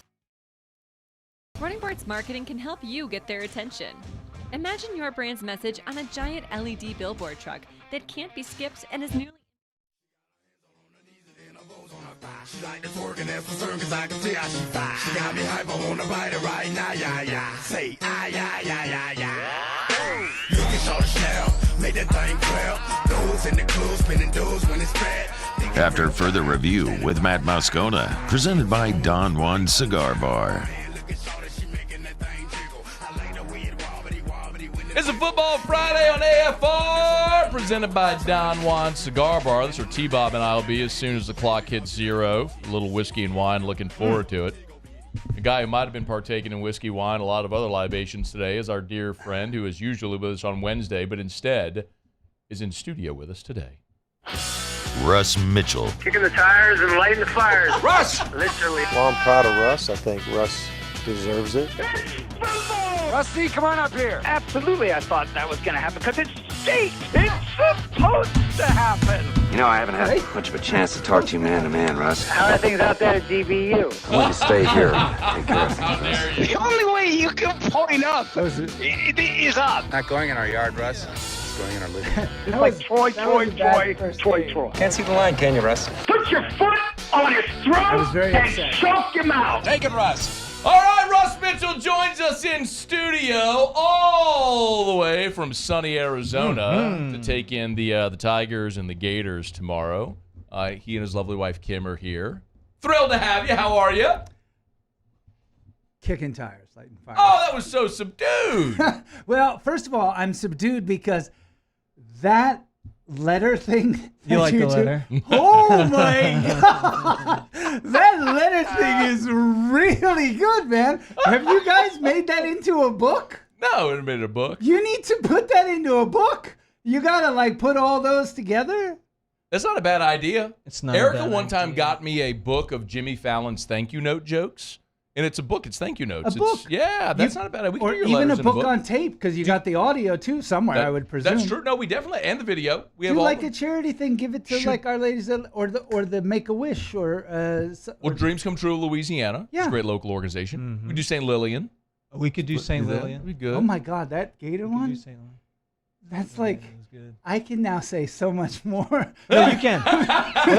Running Boards Marketing can help you get their attention. Imagine your brand's message on a giant LED billboard truck that can't be skipped and is newly... She like to twerk and that's for certain cause I can tell she fine. She got me hype, I wanna bite her right now, yeah. Say, yeah. Look at Shorty Chanel, make that thing clap. Those in the club, spinning those when it's fat. After further review with Matt Moscona, presented by Don Juan Cigar Bar. It's a Football Friday on AFR, presented by Don Juan Cigar Bar. That's where T-Bob and I will be as soon as the clock hits 0. A little whiskey and wine, looking forward to it. A guy who might have been partaking in whiskey, wine, a lot of other libations today is our dear friend who is usually with us on Wednesday, but instead is in studio with us today. Russ Mitchell. Kicking the tires and lighting the fires. Russ! Literally. Well, I'm proud of Russ. I think Russ deserves it. Rusty, come on up here. Absolutely, I thought that was going to happen because it's state. It's supposed to happen. You know, I haven't had much of a chance to talk to you man to man, Russ. How are things out there at DBU? I want you to stay here. Take care of things. The only way you can point up is up. Not going in our yard, Russ. It's going in our living room. It's like Troy. Can't see the line, can you, Russ? Put your foot on his throat and choke him out. Take it, Russ. All right, Russ Mitchell joins us in studio all the way from sunny Arizona to take in the Tigers and the Gators tomorrow. He and his lovely wife, Kim, are here. Thrilled to have you. How are you? Kicking tires, lighting fires. Oh, that was so subdued. Well, first of all, I'm subdued because that letter thing. You like the letter? Oh my God. That letter thing is really good, man. Have you guys made that into a book? No, it made a book. You need to put that into a book. You gotta like put all those together. That's not a bad idea. It's not. Erica one time got me a book of Jimmy Fallon's thank you note jokes. And it's a book. It's thank you notes. A book. Yeah, that's not a bad idea. We can or do your even a letters in book on tape because you got the audio too somewhere. I would presume. That's true. No, we definitely and the video. We Do have you all like a charity thing? Give it to like Our Ladies or the Make a Wish or. Well, Dreams Come True, Louisiana. Yeah, it's a great local organization. We do St. Lillian. We could do St. Lillian. That'd be good. Oh my God, that Gator one. That's like, I can now say so much more. No, you can. Than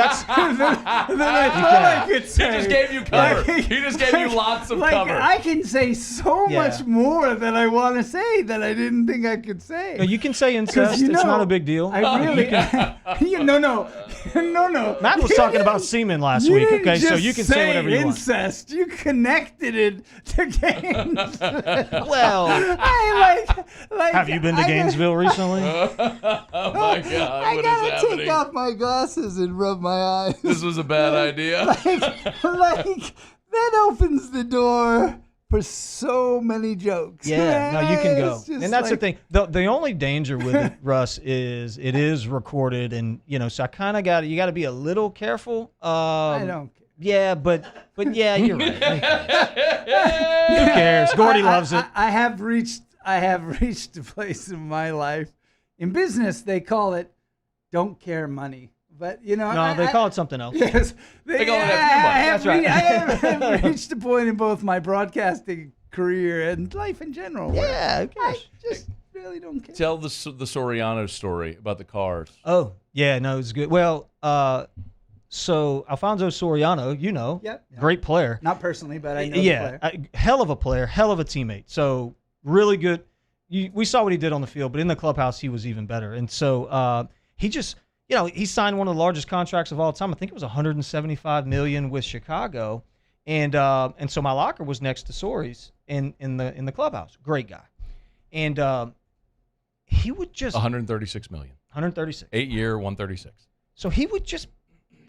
I thought I could say. He just gave you cover. He just gave you lots of cover. I can say so much more than I want to say that I didn't think I could say. No, you can say incest. It's not a big deal. I really. No. Matt was talking about semen last week. Okay, so you can say whatever you want. Incest. You connected it to games. Well, I like. Have you been to Gainesville recently? Oh my God! I What gotta is happening? take off my glasses and rub my eyes. This was a bad idea. like that opens the door for so many jokes. Yeah, no, you can go. It's just And that's like- the thing. The only danger with it, Russ, is it is recorded, and so I kind of you got to be a little careful. I don't care. Yeah, but yeah, you're right. Who cares? Gordy loves it. I have reached a place in my life. In business, they call it "don't care money." But No, they call it something else. Yes, They call it FU money. That's right. I have reached a point in both my broadcasting career and life in general. where Yeah, who cares? I just really don't care. Tell the Soriano story about the cars. Oh, yeah, no, it's good. Well, so Alfonso Soriano, Yep. great player. Not personally, but I know the Yeah, player. hell of a player, hell of a teammate. So really good. We saw what he did on the field, but in the clubhouse, he was even better. And so he just, he signed one of the largest contracts of all time. I think it was $175 million with Chicago, and so my locker was next to Sori's in the clubhouse. Great guy, and he would just $136 million. 136. 8-year, 136. So he would just.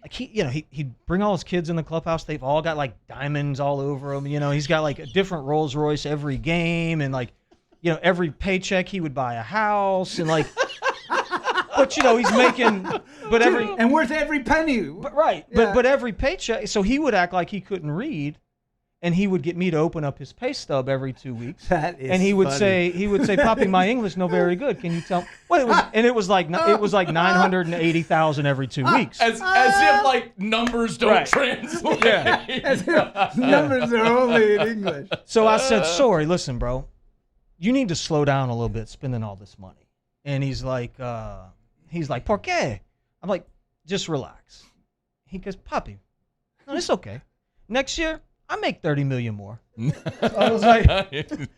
Like he'd bring all his kids in the clubhouse. They've all got like diamonds all over them. He's got like a different Rolls Royce every game, and like, every paycheck he would buy a house, and like, but he's making, but every and worth every penny. But right, Yeah. but every paycheck. So he would act like he couldn't read, and he would get me to open up his pay stub every 2 weeks. That is and he would funny. say, "Poppy, my English no very good. Can you tell?" Well, it was like 980,000 every 2 weeks. As if like numbers don't Right. translate. Yeah. As if numbers are only in English. So I said, "Sorry, listen, bro, you need to slow down a little bit spending all this money." And he's like, "Por qué?" I'm like, "Just relax." He goes, "Poppy, no, it's okay. Next year, I make $30 million more." I was like,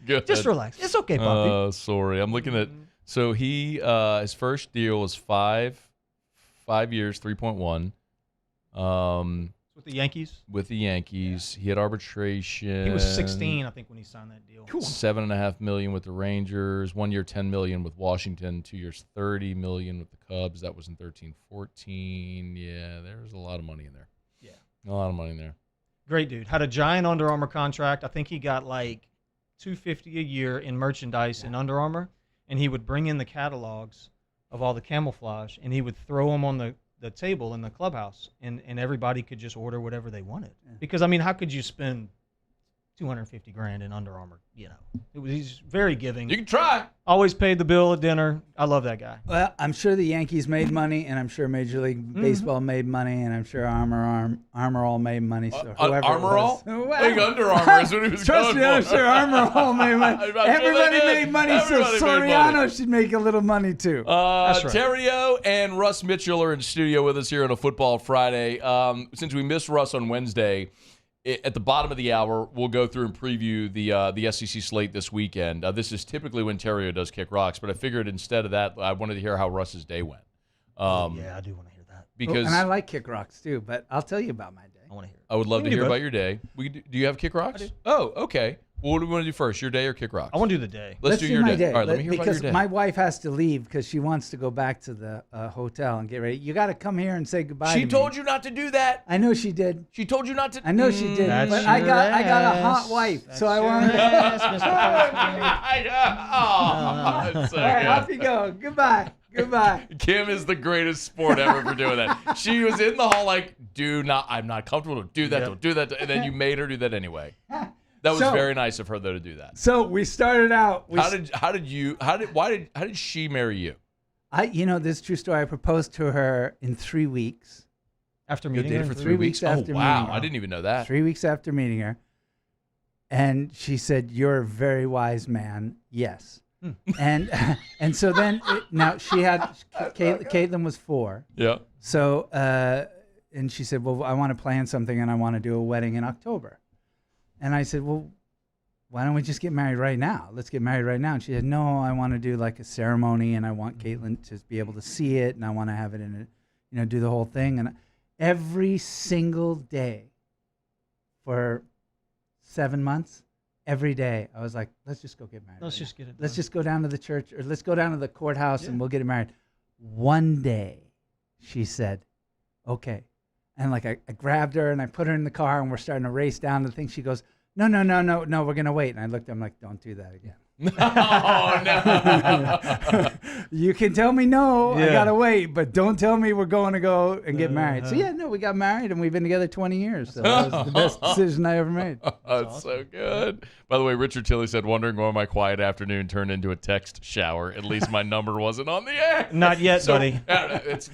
Good. "Just relax. It's okay, Poppy." Sorry. I'm looking at, so he, his first deal was 5 years, 3.1. With the Yankees? With the Yankees. He had arbitration. He was 16, I think, when he signed that deal. Cool. $7.5 million with the Rangers, 1 year, $10 million with Washington, 2 years, $30 million with the Cubs. That was in 13-14. Yeah, there's a lot of money in there. Yeah. A lot of money in there. Great dude. Had a giant Under Armour contract. I think he got like $250 a year in merchandise in Under Armour, and he would bring in the catalogs of all the camouflage, and he would throw them on the table in the clubhouse, and everybody could just order whatever they wanted. Because how could you spend $250,000 in Under Armour? He's very giving. You can try. Always paid the bill at dinner. I love that guy. Well, I'm sure the Yankees made money, and I'm sure Major League Baseball made money, and I'm sure Armor All made money. So whoever Armor it All? was. I think Under Armour is what he was Trust going me, I'm for. sure Armor All made money. I'm sure they Everybody did. made money, Everybody so made Soriano money. should make a little money too. That's right. Terrio and Russ Mitchell are in studio with us here on a Football Friday. Since we missed Russ on Wednesday, at the bottom of the hour, we'll go through and preview the SEC slate this weekend. This is typically when Terrio does Kick Rocks, but I figured instead of that, I wanted to hear how Russ's day went. Yeah, I do want to hear that. Because and I like Kick Rocks too, but I'll tell you about my day. I want to hear it. I would love to We can hear do both. about your day. Do you have Kick Rocks? I do. Oh, okay. Well, what do we want to do first, your day or Kick Rocks? I want to do the day. Let's do your my day. All right, let me hear because about your day. my wife has to leave because she wants to go back to the hotel and get ready. You got to come here and say goodbye. She to told me. you not to do that. I know she did. She told you not to. I know she did. That's But I your got a hot ass. wife, That's so I your wanted. ass, Mr. Oh, that's so All right, good. off you go. Goodbye. Goodbye. Kim is the greatest sport ever for doing that. She was in the hall like, I'm not comfortable. Don't do that. Yep. Don't do that. And then you made her do that anyway. That was So- very nice of her though to do that. So we started out. How did she marry you? This is a true story. I proposed to her in 3 weeks. After You meeting dated her? for 3 3 weeks weeks. after Oh wow, meeting her. I didn't even know that. 3 weeks after meeting her. And she said, "You're a very wise man." Yes. And so then now she had Caitlin was 4. Yeah. So and she said, "Well, I want to plan something and I want to do a wedding in October." And I said, "Well, why don't we just get married right now? Let's get married right now." And she said, "No, I want to do like a ceremony and I want Caitlin to be able to see it and I want to have it in a, do the whole thing." And every single day for 7 months, every day, I was like, "Let's just go get married. Let's right just now. get it Let's done." just go down to the church or let's go down to the courthouse and we'll get it married." One day, she said, "Okay." And like I grabbed her and I put her in the car and we're starting to race down the thing. She goes, no, we're going to wait. And I looked at him like, don't do that again. Oh, no. You can tell me no, I Yeah. got to wait, but don't tell me we're going to go and get married. So, we got married, and we've been together 20 years. So that was the best decision I ever made. That's so good. By the way, Richard Tilley said, wondering why my quiet afternoon turned into a text shower. At least my number wasn't on the air. Not yet, buddy.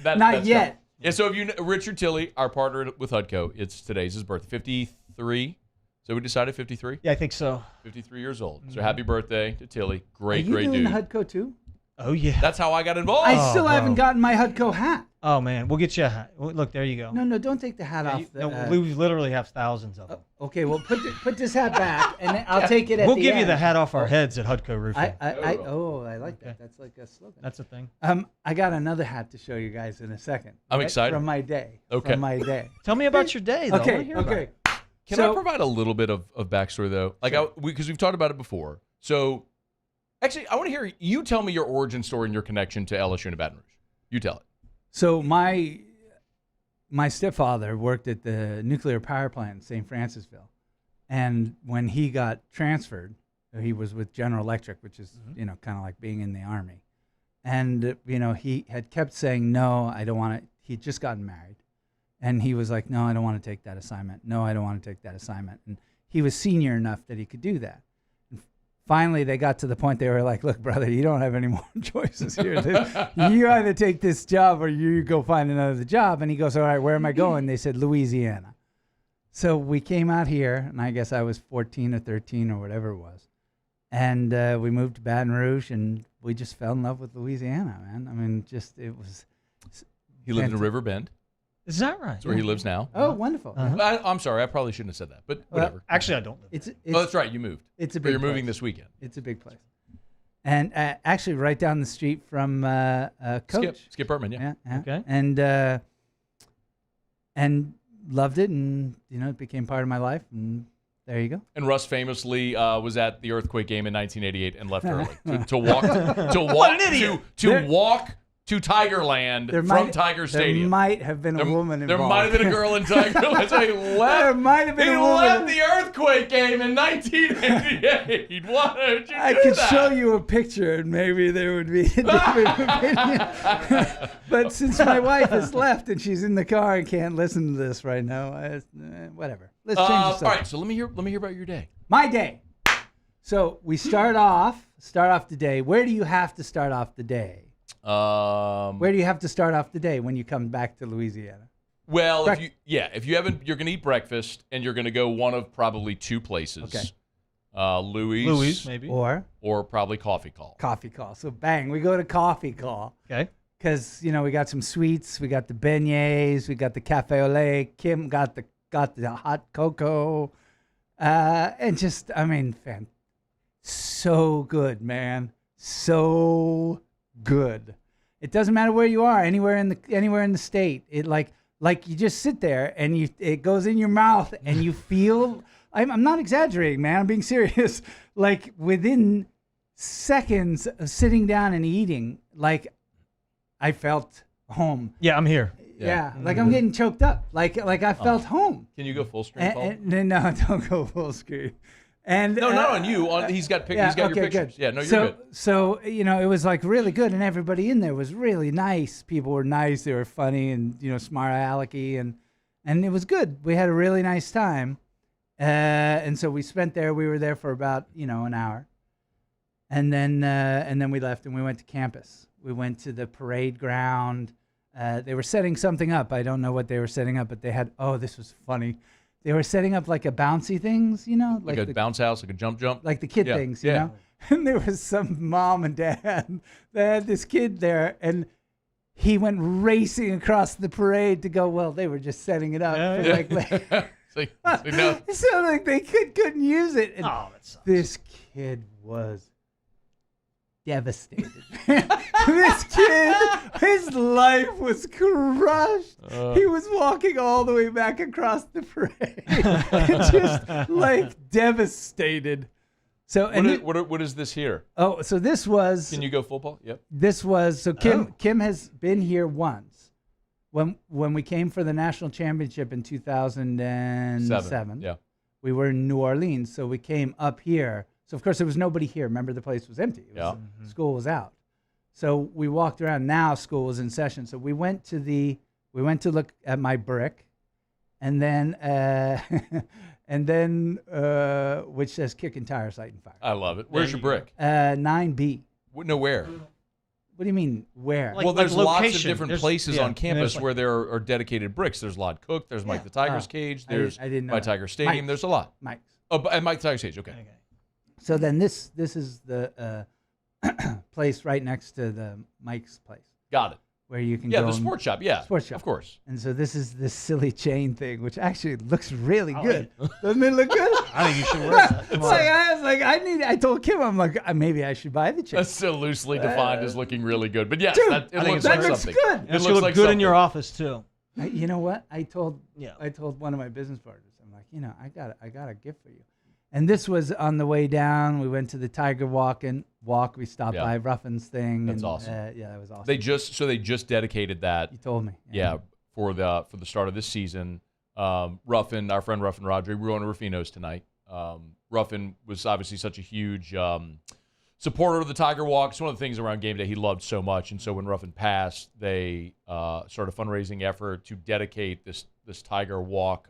Not yet. Yeah, so if you know Richard Tilley, our partner with HUDCO, today's his birthday, 53. So we decided 53? Yeah, I think so. 53 years old. So happy birthday to Tilly. Great Are you doing dude. HUDCO too? Oh, yeah. That's how I got involved. I still haven't gotten my HUDCO hat. Oh, man. We'll get you a hat. Look, there you go. No, don't take the hat off. We literally have thousands of them. Okay, well, put this hat back, and then I'll take it at We'll the give you end. the hat off our heads at HUDCO Roofing. I like that. That's like a slogan. That's a thing. I got another hat to show you guys in a second. I'm excited. From my day. Okay. From my day. Tell me about your day, though. I wanna Okay, hear about okay. it. Can I provide a little bit of backstory, though? Like, because we've talked about it before. So, actually, I want to hear you tell me your origin story and your connection to LSU and Baton Rouge. You tell it. So my stepfather worked at the nuclear power plant in St. Francisville, and when he got transferred, he was with General Electric, which is kind of like being in the Army, and he had kept saying no, I don't want to. He'd just gotten married, and he was like, no, I don't want to take that assignment. No, I don't want to take that assignment. And he was senior enough that he could do that. And finally, they got to the point they were like, look, brother, you don't have any more choices here. You either take this job or you go find another job. And he goes, all right, where am I going? They said, Louisiana. So we came out here, and I guess I was 14 or 13 or whatever it was. And we moved to Baton Rouge, and we just fell in love with Louisiana, man. I mean, it was. He lived in Riverbend. Is that right? That's where he lives now. Oh, wonderful. I'm sorry. I probably shouldn't have said that, but whatever. Actually, I don't live It's that's right. You moved. It's a But big you're moving place. this weekend. It's a big place. And actually right down the street from Coach. Skip Bertman, yeah. Okay. And loved it, and it became part of my life, and there you go. And Russ famously was at the earthquake game in 1988 and left early to walk to Tigerland from Tiger Stadium. There might have been a woman involved. There might have been a girl in Tigerland. So There might have been a woman. He left the earthquake game in 1988. Why did you I do could that? show you a picture, and maybe there would be a different opinion. But since my wife has left and she's in the car and can't listen to this right now, whatever. Let's change the All subject. right, so let me hear about your day. My day. So we start off the day. Where do you have to start off the day? Where do you have to start off the day when you come back to Louisiana? Well, if you haven't, you're going to eat breakfast, and you're going to go one of probably two places. Okay. Louis, maybe. Or probably Coffee Call. Coffee Call. So bang, we go to Coffee Call. Okay. Because we got some sweets, we got the beignets, we got the cafe au lait. Kim got the hot cocoa, and just so good, man, so good. It doesn't matter where you are, anywhere in the state. It like you just sit there and it goes in your mouth and you feel. I'm not exaggerating, man. I'm being serious. Like within seconds of sitting down and eating, like I felt home. Yeah, I'm here. Yeah, like I'm getting choked up. Like I felt home. Can you go full screen, Paul? No, don't go full screen. And no, not on you. He's got your pictures. Good. Yeah, no, you're good. So it was like really good, and everybody in there was really nice. People were nice. They were funny, and smart alecky, and it was good. We had a really nice time, and so we spent there. We were there for about an hour, and then we left and we went to campus. We went to the parade ground. They were setting something up. I don't know what they were setting up, but they had. Oh, this was funny. They were setting up like a bouncy things, like a bounce house, like a jump, like the kid things, you know. And there was some mom and dad that had this kid there, and he went racing across the parade to go. Well, they were just setting it up. So like they couldn't use it. And that sucks. This kid was devastated. This kid, his life was crushed. He was walking all the way back across the parade, just like devastated. So what is this here? Oh, so this was. Can you go full, Paul? Yep. This was so Kim has been here once when we came for the national championship in 2007. Yeah. we were in New Orleans, so we came up here. So, of course, there was nobody here. Remember, the place was empty. School was out. So we walked around. Now school was in session. So we went to look at my brick, and then which says kick and tire site and fire. I love it. Where's your brick? 9B. No, where? What do you mean, where? Well, there's lots of different places on campus where there are dedicated bricks. There's Lod Cook. There's Mike the Tiger's cage. There's I didn't know My that. Tiger Stadium. Mike's. There's a lot. Mike's. Oh, and Mike the Tiger's cage. Okay. So then this is the place right next to the Mike's place. Got it. Where you can Yeah, go the sports shop. Yeah, sports shop. of course. And so this is this silly chain thing, which actually looks really good. Doesn't it look good? I think you should wear that. I was like, I told Kim, I'm like, maybe I should buy the chain. That's so loosely defined as looking really good. But yes, Dude, it I think looks that like looks something. good. It It's looks look like good in something. your office too. You know what? I told Yeah. one of my business partners, I'm like, I got a gift for you. And this was on the way down. We went to the Tiger Walk. We stopped by Ruffin's thing. That's and, awesome. Yeah, that was awesome. They just dedicated that. You told me. Yeah, for the start of this season. Ruffin, our friend Ruffin Rodri, we're going to Ruffino's tonight. Ruffin was obviously such a huge supporter of the Tiger Walk. It's one of the things around game day he loved so much. And so when Ruffin passed, they started a fundraising effort to dedicate this Tiger Walk.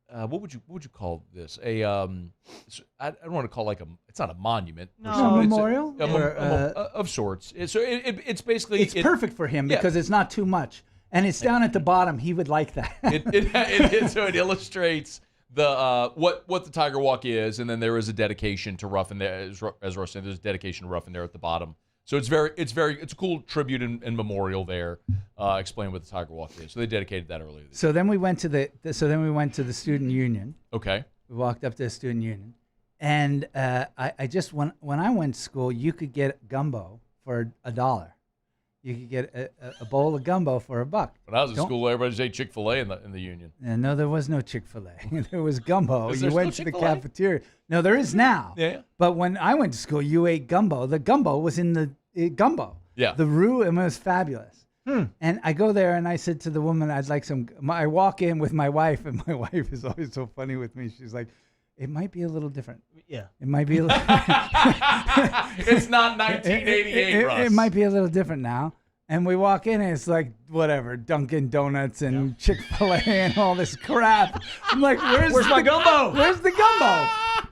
What would you call this? I don't want to call it it's not a monument. No. A memorial? Of sorts. It's basically It's perfect for him because it's not too much. And it's down at the bottom. He would like that. So it illustrates the what the Tiger Walk is, and then there is a dedication to Ruffin there, as Russ said. There's a dedication to Ruffin there at the bottom. So it's a cool tribute and memorial there, explaining what the Tiger Walk is. So they dedicated that earlier. So then we went to the student union. Okay. We walked up to the student union, and I just when I went to school, you could get gumbo for $1. You could get a bowl of gumbo for $1. When I was in school, everybody just ate Chick-fil-A in the union. No, there was no Chick-fil-A. There was gumbo. Is You there went still to the Chick-fil-A? cafeteria. No, there is now. Yeah. But when I went to school, you ate gumbo. The gumbo was in the gumbo. Yeah. The roux, and it was fabulous. And I go there and I said to the woman, I'd like some. I walk in with my wife, and my wife is always so funny with me. She's like, it might be a little different. Yeah. It might be a little. It's not 1988, Russ. It might be a little different now. And we walk in and it's like, whatever, Dunkin' Donuts and Chick-fil-A and all this crap. I'm like, where's my gumbo? Where's the gumbo?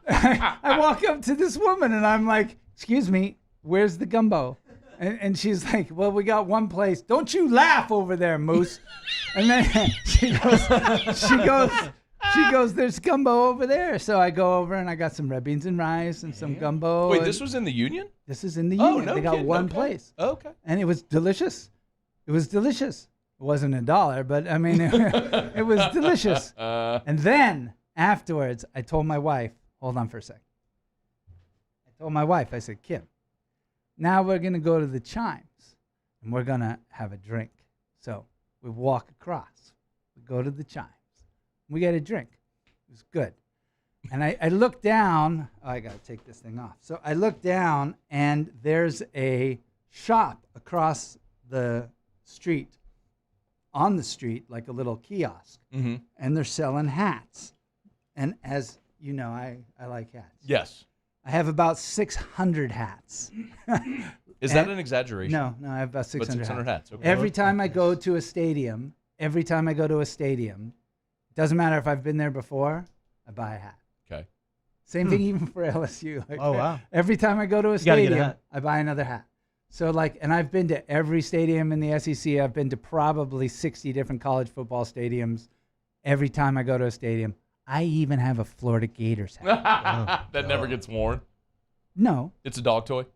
I walk up to this woman and I'm like, excuse me, where's the gumbo? And she's like, well, we got one place. Don't you laugh over there, Moose. And then she goes, there's gumbo over there. So I go over and I got some red beans and rice and some gumbo. Wait, this was in the union? This is in the Oh, union. no They got kidding. one Okay. place. Okay. And it was delicious. It was delicious. It wasn't $1, but I mean, it was delicious. And then afterwards, I told my wife, hold on for a sec. I told my wife, I said, Kim, now we're going to go to the Chimes and we're going to have a drink. So we walk across. We go to the Chimes. We get a drink. It was good. And I look down. Oh, I got to take this thing off. So I look down, and there's a shop across the street, on the street, like a little kiosk. Mm-hmm. And they're selling hats. And as you know, I like hats. Yes. I have about 600 hats. Is that an exaggeration? No, I have about But 600 hats. Okay. Every time I go to a stadium, doesn't matter if I've been there before, I buy a hat. Okay. Same thing even for LSU. Like, Oh, wow. Every time I go to a You gotta get a stadium, hat. I buy another hat. So and I've been to every stadium in the SEC. I've been to probably 60 different college football stadiums. Every time I go to a stadium, I even have a Florida Gators hat. That never gets worn. No. It's a dog toy.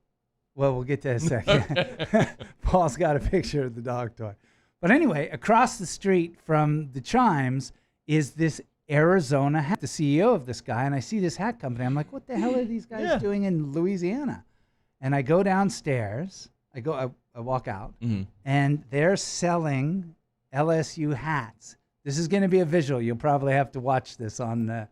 Well, we'll get to that in a second. Paul's got a picture of the dog toy. But anyway, across the street from the Chimes is this Arizona hat, the CEO of this guy, and I see this hat company. I'm like, what the hell are these guys doing in Louisiana? And I go downstairs. I walk out, and they're selling LSU hats. This is going to be a visual. You'll probably have to watch this on the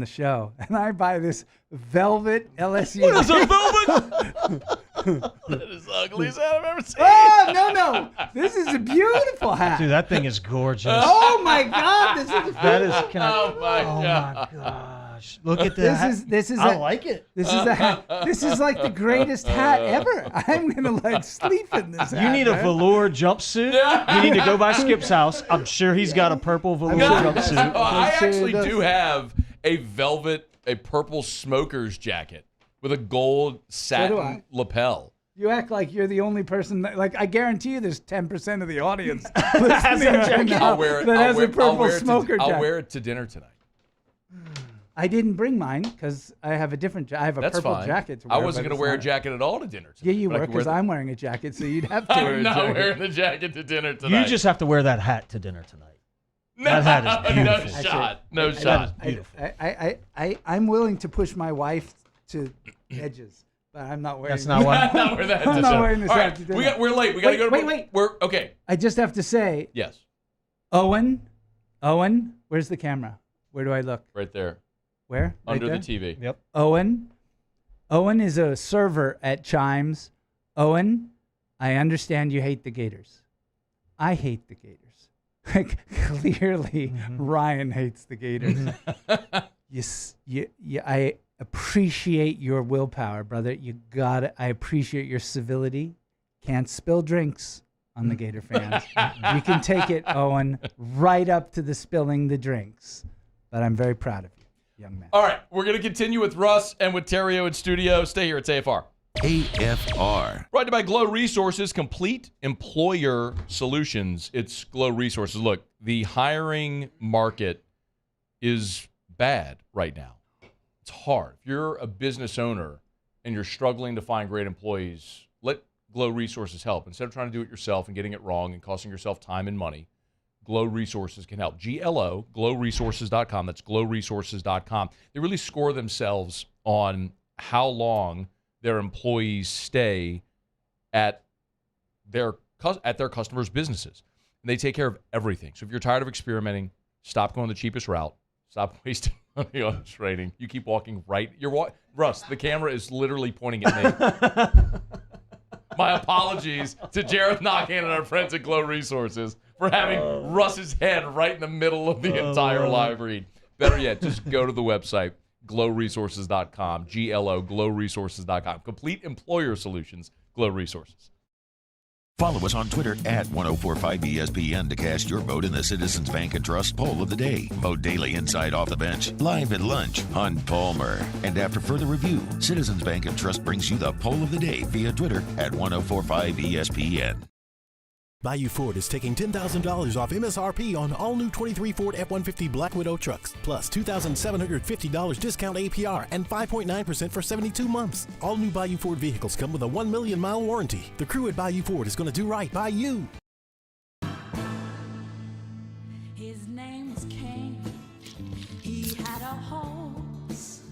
show. And I buy this velvet LSU. What is a velvet? That is the ugliest hat I've ever seen. Oh, no. This is a beautiful hat. Dude, that thing is gorgeous. Oh, my God. This is That is. Oh my god. Gosh. Look at that. This is I like it. This is like the greatest hat ever. I'm going to sleep in this hat. You need a man. velour jumpsuit. You need to go by Skip's house. I'm sure he's got a purple velour jumpsuit. I actually do have a purple smoker's jacket with a gold satin lapel. You act like you're the only person I guarantee you there's 10% of the audience listening right now that has a purple smoker jacket. I'll wear it to dinner tonight. I didn't bring mine because I have a different. I have a That's purple fine. jacket to wear. I wasn't going to wear a jacket at all to dinner tonight. Yeah, you were because I'm wearing a jacket, so you'd have to wear a I'm jacket. not wearing the jacket to dinner tonight. You just have to wear that hat to dinner tonight. That hat is beautiful. No shot. Beautiful. I'm willing to push my wife to edges, but I'm not wearing. That's not why. I'm not wearing this All hat right, to dinner. we're late. We got to go to Wait. We're okay. I just have to say, Yes. Owen, where's the camera? Where do I look? Right there. Where? Under Right the there? TV. Yep. Owen is a server at Chimes. Owen, I understand you hate the Gators. I hate the Gators. Clearly, Ryan hates the Gators. I appreciate your willpower, brother. You got it. I appreciate your civility. Can't spill drinks on the Gator fans. You can take it, Owen, right up to the spilling the drinks. But I'm very proud of you, young man. All right, we're going to continue with Russ and with Terrio in studio. Stay here. It's AFR. AFR. Brought to you by Glow Resources, complete employer solutions. It's Glow Resources. Look, the hiring market is bad right now. It's hard. If you're a business owner and you're struggling to find great employees, let Glow Resources help. Instead of trying to do it yourself and getting it wrong and costing yourself time and money, Glow Resources can help. GLO, glowresources.com. That's glowresources.com. They really score themselves on how long their employees stay at their customers' businesses. And they take care of everything. So if you're tired of experimenting, stop going the cheapest route. Stop wasting money on training. You keep walking right. Russ, the camera is literally pointing at me. My apologies to Jareth Knockhand and our friends at Glow Resources for having Russ's head right in the middle of the entire live read. Better yet, just go to the website, glowresources.com, GLO, glowresources.com. Complete employer solutions, Glow Resources. Follow us on Twitter at 1045ESPN to cast your vote in the Citizens Bank and Trust poll of the day. Vote daily inside Off the Bench, live at lunch on Palmer. And after further review, Citizens Bank and Trust brings you the poll of the day via Twitter at 1045ESPN. Bayou Ford is taking $10,000 off MSRP on all new 23 Ford F-150 Black Widow trucks, plus $2,750 discount APR and 5.9% for 72 months. All new Bayou Ford vehicles come with a 1 million mile warranty. The crew at Bayou Ford is going to do right by you. His name was King. He had a horse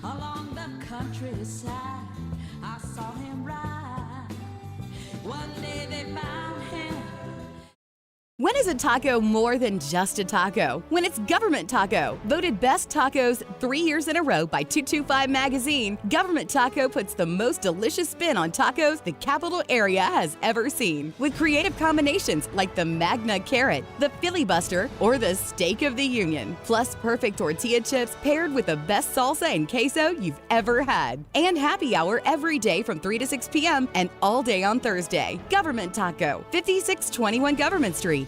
along the countryside. I saw him ride. One day they found him. When is a taco more than just a taco? When it's Government Taco. Voted best tacos 3 years in a row by 225 Magazine, Government Taco puts the most delicious spin on tacos the capital area has ever seen. With creative combinations like the Magna Carrot, the Filibuster, or the Steak of the Union. Plus perfect tortilla chips paired with the best salsa and queso you've ever had. And happy hour every day from 3 to 6 p.m. and all day on Thursday. Government Taco, 5621 Government Street.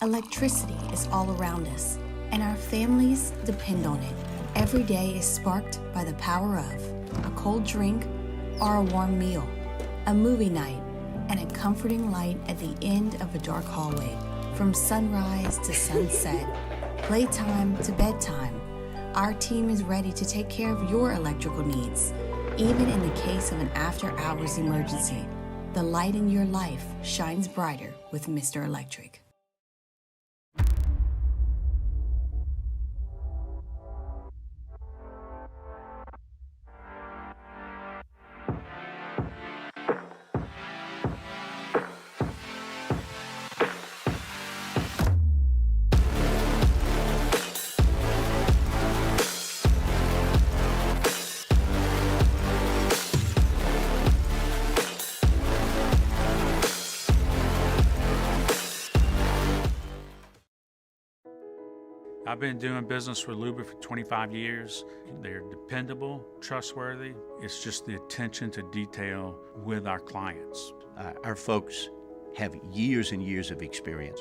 Electricity is all around us, and our families depend on it. Every day is sparked by the power of a cold drink or a warm meal, a movie night, and a comforting light at the end of a dark hallway. From sunrise to sunset, playtime to bedtime, our team is ready to take care of your electrical needs. Even in the case of an after-hours emergency, the light in your life shines brighter with Mr. Electric. I've been doing business with Luba for 25 years. They're dependable, trustworthy. It's just the attention to detail with our clients. Our folks have years and years of experience.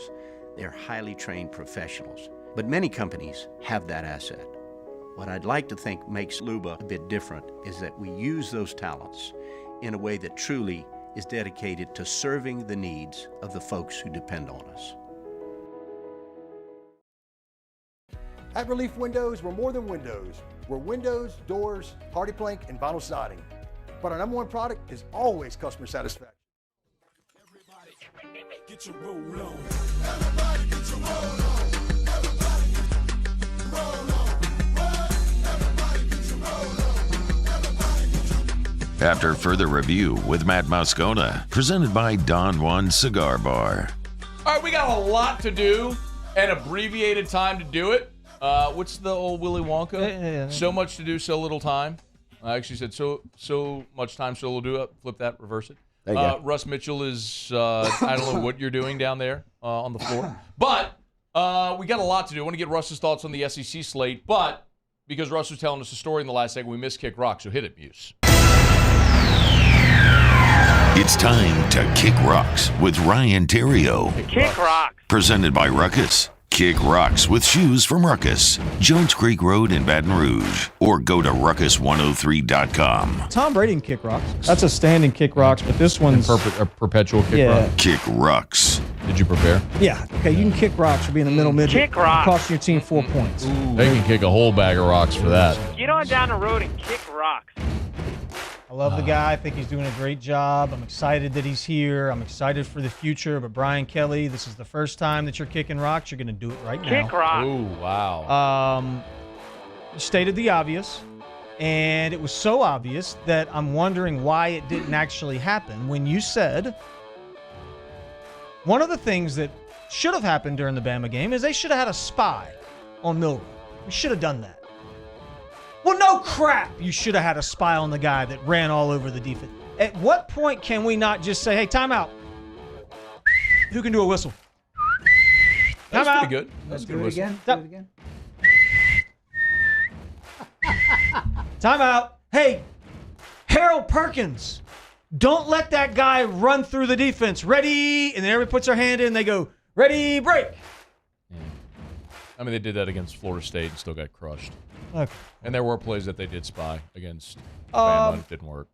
They're highly trained professionals. But many companies have that asset. What I'd like to think makes Luba a bit different is that we use those talents in a way that truly is dedicated to serving the needs of the folks who depend on us. At Relief Windows, we're more than windows. We're windows, doors, hardy plank, and vinyl siding. But our number one product is always customer satisfaction. Everybody get your roll on. Everybody get your roll on. Everybody get your roll on. Everybody get your roll on. Everybody get your... After further review with Matt Moscona, presented by Don Juan Cigar Bar. All right, we got a lot to do and abbreviated time to do it. What's the old Willy Wonka? Yeah. So much to do, so little time. I actually said so much time, so little do it. Flip that, reverse it. There you go. Russ Mitchell is, I don't know what you're doing down there on the floor. But we got a lot to do. I want to get Russ's thoughts on the SEC slate. But because Russ was telling us a story in the last segment, we missed Kick Rock, so hit it, Muse. It's time to Kick Rocks with Ryan Terrio. Kick Rocks. Presented by Ruckus. Kick Rocks with shoes from Ruckus, Jones Creek Road in Baton Rouge, or go to ruckus103.com. Tom Brady and Kick Rocks. That's a standing Kick Rocks, but this one's a perpetual Kick Rock. Kick Rocks. Did you prepare? Yeah. Okay, you can Kick Rocks for being a middle midget. Kick Rocks. Costing your team 4 points. They can kick a whole bag of rocks for that. Get on down the road and kick rocks. I love the guy. I think he's doing a great job. I'm excited that he's here. I'm excited for the future. But Brian Kelly, this is the first time that you're kicking rocks. You're going to do it right now. Kick rocks. Ooh, wow. You stated the obvious, and it was so obvious that I'm wondering why it didn't actually happen when you said one of the things that should have happened during the Bama game is they should have had a spy on Milroe. We should have done that. Well, no crap. You should have had a spy on the guy that ran all over the defense. At what point can we not just say, hey, timeout? Who can do a whistle? That's Timeout. pretty good. That's a good whistle. Do it again. Timeout. Hey, Harold Perkins, don't let that guy run through the defense. Ready? And then everybody puts their hand in and they go, ready, break. Yeah. I mean, they did that against Florida State and still got crushed. Okay. And there were plays that they did spy against Bama and it didn't work.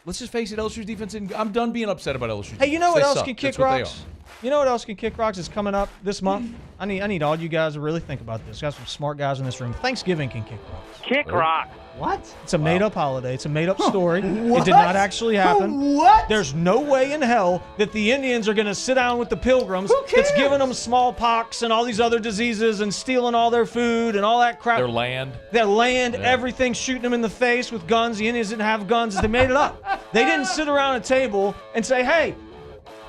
Let's just face it, LSU's defense didn't. I'm done being upset about LSU's defense. Hey, you know what They else suck. can kick That's what they rocks? are. You know what else can kick rocks is coming up this month? I need all you guys to really think about this. Got some smart guys in this room. Thanksgiving can kick rocks. Kick rocks. What? It's a made-up holiday. It's a made-up story. What? It did not actually happen. What? There's no way in hell that the Indians are going to sit down with the Pilgrims that's giving them smallpox and all these other diseases and stealing all their food and all that crap. Their land. Their land, everything, shooting them in the face with guns. The Indians didn't have guns. They made it up. They didn't sit around a table and say, hey,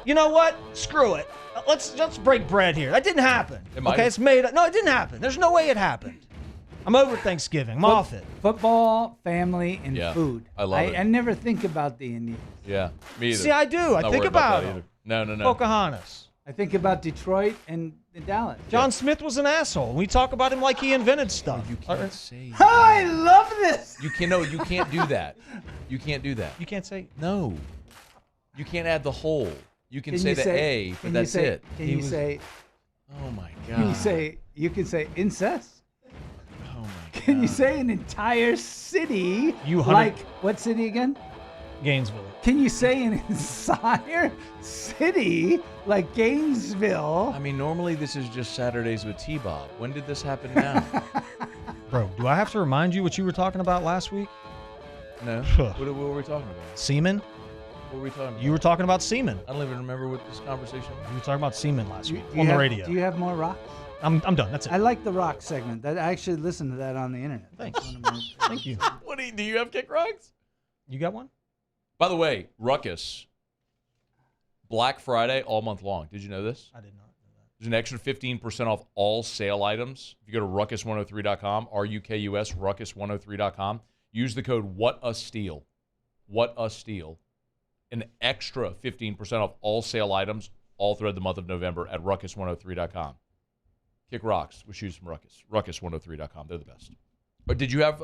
you know what? Screw it. Let's break bread here. That didn't happen. Okay, it's made up. No, it didn't happen. There's no way it happened. I'm over Thanksgiving. I'm off it. Football, family, and food. I love it. I never think about the Indians. Yeah, me either. See, I do. I Not think worried about that them. either. No. Pocahontas. I think about Detroit and Dallas. John Smith was an asshole. We talk about him like he invented stuff. You can't say Oh, I love this. You can't do that. You can't do that. You can't say No. You can't add the whole. You can Can say you the say- A, but can you that's say- it. can you say- Oh my god. You can say incest. Oh my Can you say an entire city? You like what city again? Gainesville. Can you say an entire city like Gainesville? I mean, normally this is just Saturdays with T-Bob. When did this happen now? Bro, do I have to remind you what you were talking about last week? No. What were we talking about? Semen? What were we talking about? You were talking about semen. I don't even remember what this conversation was. You were talking about semen last week Do you on the have- radio. Do you have more rocks? I'm done. That's it. I like the rock segment. That I actually listened to that on the internet. Thanks. Thank you. What do you have kick rocks? You got one? By the way, Ruckus, Black Friday all month long. Did you know this? I did not. There's an extra 15% off all sale items. If you go to ruckus103.com, RUKUS, ruckus103.com, use the code WHATASTEAL. WHATASTEAL. An extra 15% off all sale items all throughout the month of November at ruckus103.com. Kick rocks with shoes from Ruckus. Ruckus103.com. They're the best. But did you have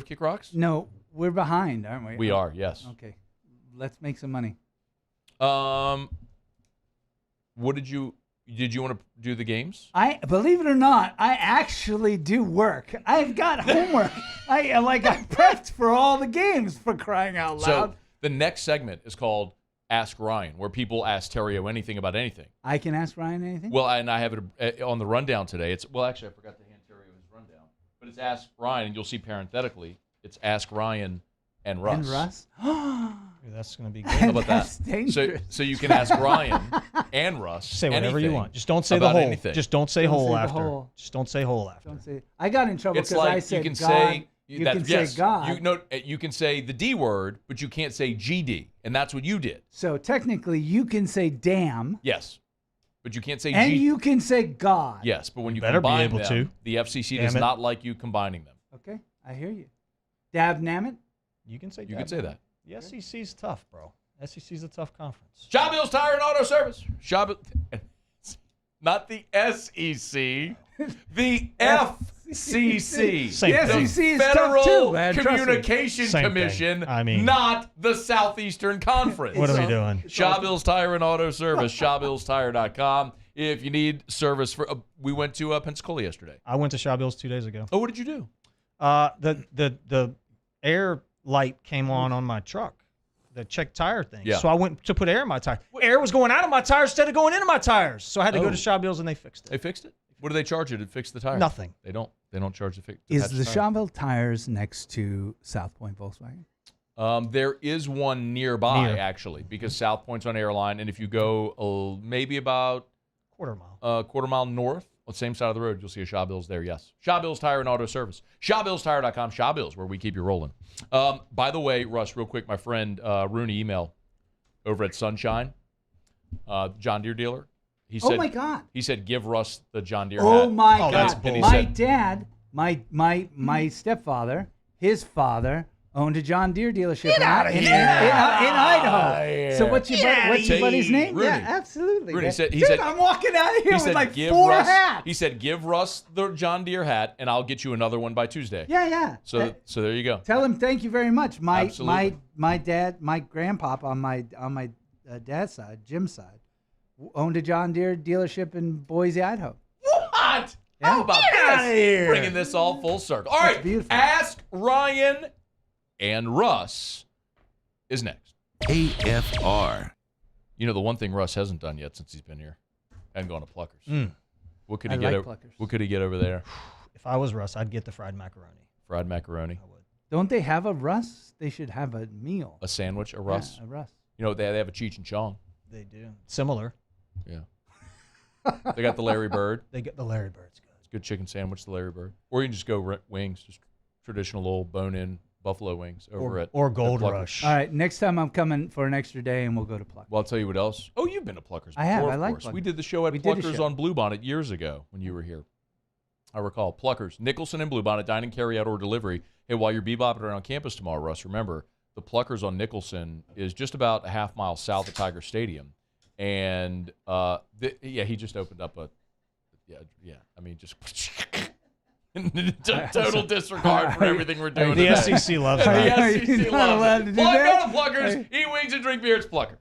Kick Rocks? No, we're behind, aren't we? We are, yes. Okay. Let's make some money. What did you want to do the games? I believe it or not, I actually do work. I've got homework. I prepped for all the games, for crying out loud. So the next segment is called Ask Ryan, where people ask Terrio anything about anything. I can ask Ryan anything? Well, and I have it on the rundown today. Actually, I forgot to hand Terrio his rundown. But it's Ask Ryan, and you'll see parenthetically, it's Ask Ryan and Russ. And Russ? That's going to be good. How about That's that? dangerous. So you can ask Ryan and Russ. Say whatever you anything want. Just don't say the about whole. anything. Just don't say Don't whole say the after. whole. Just don't say whole after. Don't say. I got in trouble It's because like I said you can God. say You that, can yes, say God. You can say the D word, but you can't say GD, and that's what you did. So technically, you can say damn. Yes, but you can't say And G. you can say God. Yes, but when you better be combine able them, to. the FCC Damn does it. not like you combining them. Okay, I hear you. Dab nammit. You can say. You can say that. The SEC's tough, bro. SEC's a tough conference. Shop Hills Tire and Auto Service. Not the SEC, the FCC. Same The thing. SEC is Federal tough too, man. Trust me. Communication Same thing. Commission, I mean- not the Southeastern Conference. What are we doing? Shop Hills Tire and Auto Service, shopillstire.com. If you need service for, we went to Pensacola yesterday. I went to Shaw Bills 2 days ago. Oh, what did you do? The air light came on my truck, the check tire thing. Yeah. So I went to put air in my tire. Air was going out of my tires instead of going into my tires. So I had to Oh. go to Shaw Bills and they fixed it. They fixed it? What do they charge you to fix the tire? Nothing. They don't charge to fix Is the Chauvel tires next to South Point Volkswagen? There is one nearby, Near. actually, because South Point's on Airline, and if you go maybe about Quarter mile. quarter mile north, on the same side of the road, you'll see a Shaw Bills there, yes. Shaw Bills Tire and Auto Service. ShawBillsTire.com, Shaw Bills, where we keep you rolling. By the way, Russ, real quick, my friend Rooney email over at Sunshine, John Deere dealer. He said, Oh my God. He said, give Russ the John Deere Oh hat. my Oh, God! that's And he My said- dad, my stepfather, his father owned a John Deere dealership in Idaho. So what's your buddy's name? Rooney. Yeah, absolutely. Rooney man. said- he Dude, said- I'm walking out of here He with said, like give 4 Russ, hats. He said, give Russ the John Deere hat, and I'll get you another one by Tuesday. Yeah. So there you go. Tell him thank you very much. Absolutely. My dad, my grandpop on my dad's side, Jim's side, owned a John Deere dealership in Boise, Idaho. What? Yeah. How about Get this? outta here. Bringing this all full circle. All right, beautiful. Ask Ryan and Russ is next. AFR. You know, the one thing Russ hasn't done yet since he's been here, hasn't gone to Pluckers. What could he I get like over? Pluckers. What could he get over there? If I was Russ, I'd get the fried macaroni. Fried macaroni, Don't they have a Russ? They should have a meal. a sandwich, a Russ. Yeah, a Russ. You know, they have a Cheech and Chong. They do. Similar. Yeah. They got the Larry Bird. They get the Larry Bird's good. It's a good chicken sandwich, the Larry Bird. Or you can just go wings, just traditional old bone-in buffalo wings over Or at Gold Pluckers. Rush. All right, next time I'm coming for an extra day and we'll go to Pluckers. Well, I'll tell you what else. Oh, you've been to Pluckers before, I have. I of like course. Pluckers. We did the show at We did a Pluckers show. on Bluebonnet years ago when you were here. I recall. Pluckers, Nicholson and Bluebonnet, dining, carry out, or delivery. Hey, while you're bebopping around campus tomorrow, Russ, remember, the Pluckers on Nicholson is just about a half mile south of Tiger Stadium. And, he just opened up a, I mean, just total disregard for everything we're doing. The today. SEC loves The that. Are you SEC not allowed loves to it. do that? Go to Pluckers, eat wings and drink beer. It's Pluckers.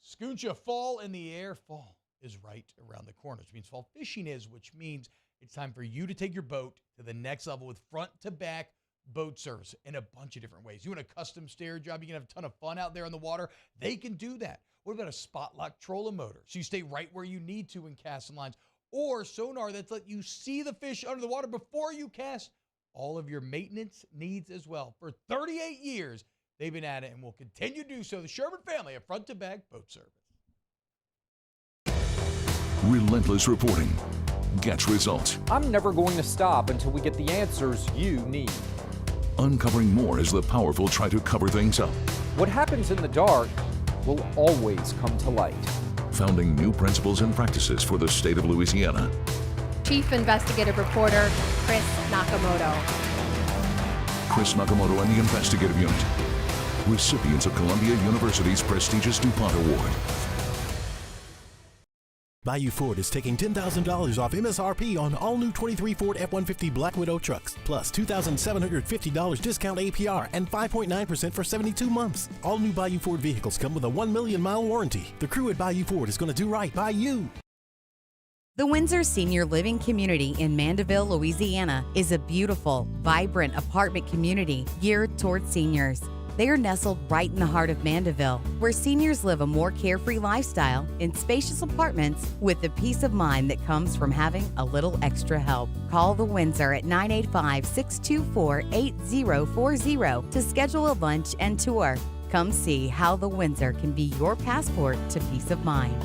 Scooncha, fall in the air. Fall is right around the corner, which means fall fishing is, which means it's time for you to take your boat to the next level with front-to-back boat service in a bunch of different ways. You want a custom stair job, you can have a ton of fun out there on the water. They can do that. What about a spot lock trolling motor? So you stay right where you need to in casting lines. Or sonar that's let you see the fish under the water before you cast. All of your maintenance needs as well. For 38 years, they've been at it and will continue to do so. The Sherman family of front-to-back boat service. Relentless reporting gets results. I'm never going to stop until we get the answers you need. Uncovering more as the powerful try to cover things up. What happens in the dark will always come to light. founding new principles and practices for the state of Louisiana. Chief Investigative Reporter Chris Nakamoto. Chris Nakamoto and the Investigative Unit, recipients of Columbia University's prestigious DuPont Award. Bayou Ford is taking $10,000 off MSRP on all new 23 Ford F-150 Black Widow trucks, plus $2,750 discount APR and 5.9% for 72 months. All new Bayou Ford vehicles come with a 1 million mile warranty. The crew at Bayou Ford is going to do right by you. The Windsor Senior Living Community in Mandeville, Louisiana is a beautiful, vibrant apartment community geared towards seniors. They are nestled right in the heart of Mandeville, where seniors live a more carefree lifestyle in spacious apartments with the peace of mind that comes from having a little extra help. Call the Windsor at 985-624-8040 to schedule a lunch and tour. Come see how the Windsor can be your passport to peace of mind.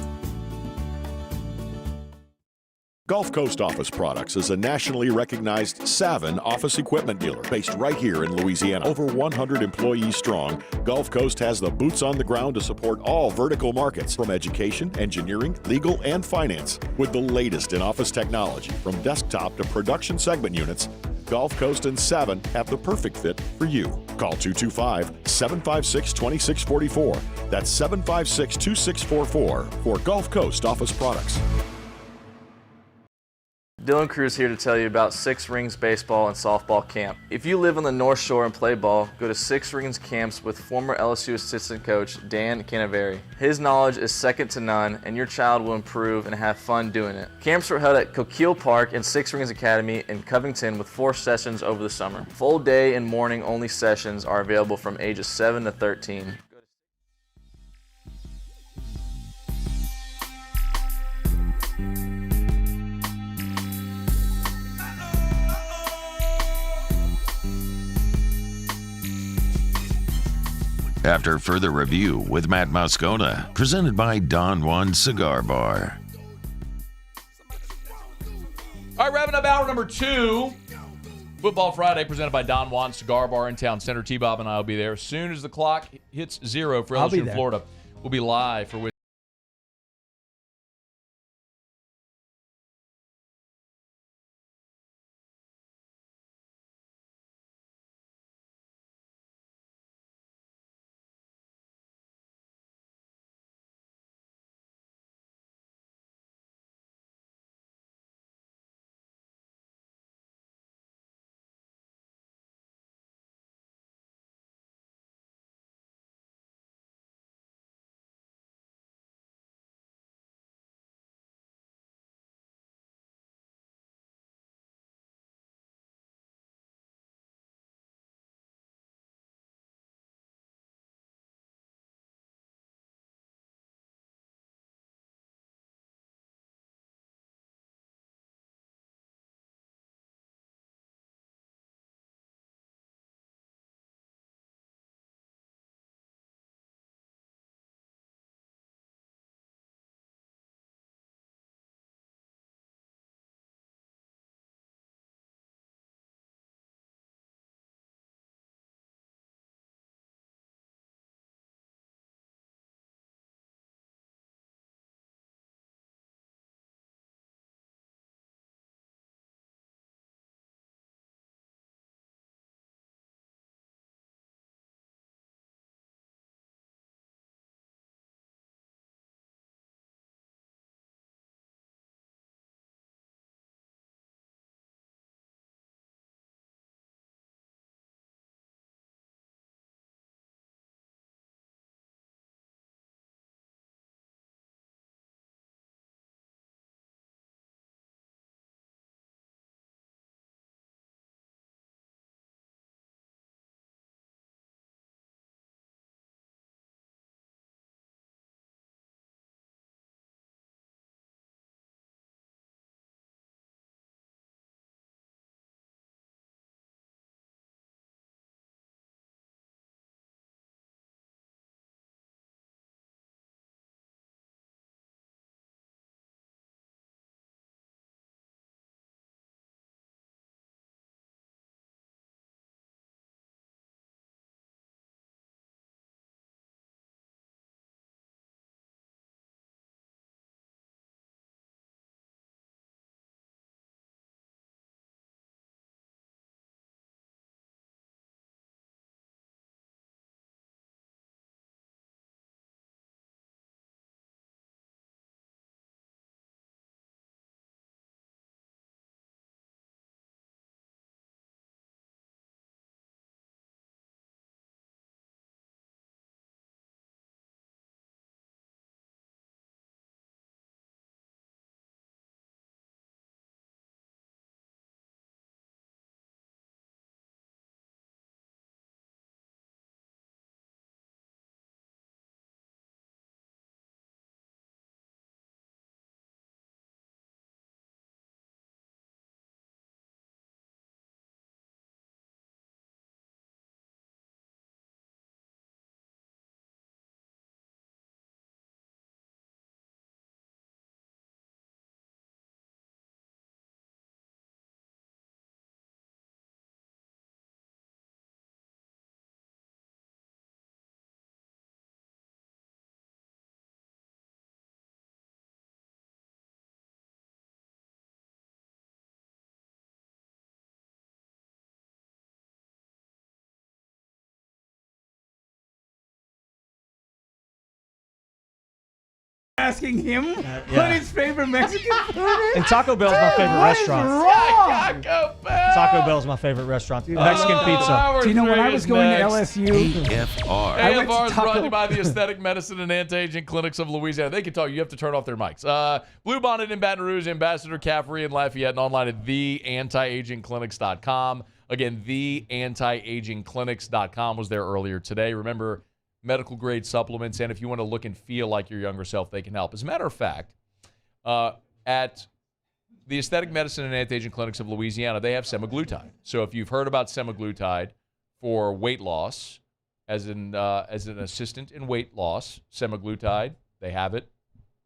Gulf Coast Office Products is a nationally recognized Savin office equipment dealer based right here in Louisiana. Over 100 employees strong, Gulf Coast has the boots on the ground to support all vertical markets, from education, engineering, legal, and finance. With the latest in office technology, from desktop to production segment units, Gulf Coast and Savin have the perfect fit for you. Call 225-756-2644. That's 756-2644 for Gulf Coast Office Products. Dylan Cruz here to tell you about Six Rings Baseball and Softball Camp. If you live on the North Shore and play ball, go to Six Rings Camps with former LSU assistant coach Dan Canaveri. His knowledge is second to none, and your child will improve and have fun doing it. Camps were held at Coquille Park and Six Rings Academy in Covington with 4 sessions over the summer. Full day and morning only sessions are available from ages 7 to 13. After further review with Matt Moscona, presented by Don Juan Cigar Bar. All right, wrapping up hour number 2. Football Friday presented by Don Juan Cigar Bar in town center. T-Bob and I will be there. As soon as the clock hits 0 for LSU-Florida, we'll be live for asking him what his favorite Mexican food is? And Taco Bell's my favorite restaurant. Taco Bell. Taco Bell's my favorite restaurant. Mexican pizza. Do you know when I was going to LSU? AFR. AFR is brought to you by the Aesthetic Medicine and Anti-Aging Clinics of Louisiana. They can talk. You have to turn off their mics. Blue Bonnet in Baton Rouge, Ambassador Caffrey in Lafayette, and online at theantiagingclinics.com. Again, theantiagingclinics.com was there earlier today. Remember, medical grade supplements, and if you want to look and feel like your younger self, they can help. As a matter of fact, at the Aesthetic Medicine and Anti-Aging Clinics of Louisiana, they have semaglutide. So if you've heard about semaglutide for weight loss, as an assistant in weight loss, semaglutide, they have it.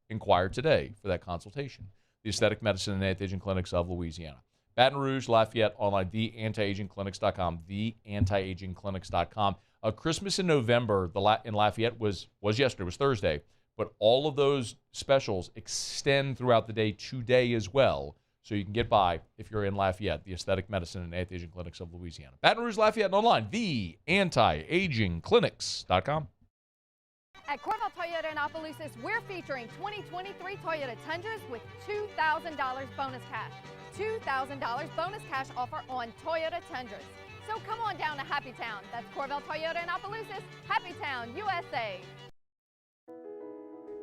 Inquire today for that consultation. The Aesthetic Medicine and Anti-Aging Clinics of Louisiana. Baton Rouge, Lafayette, online, theantiagingclinics.com, theantiagingclinics.com. Christmas in November in Lafayette was yesterday, was Thursday, but all of those specials extend throughout the day today as well, so you can get by if you're in Lafayette, the Aesthetic Medicine and Anti-Aging Clinics of Louisiana. Baton Rouge, Lafayette, and online, theantiagingclinics.com. At Corval Toyota in Opelousas, we're featuring 2023 Toyota Tundras with $2,000 bonus cash. $2,000 bonus cash offer on Toyota Tundras. So come on down to Happy Town. That's Corval Toyota in Opelousas, Happy Town, USA.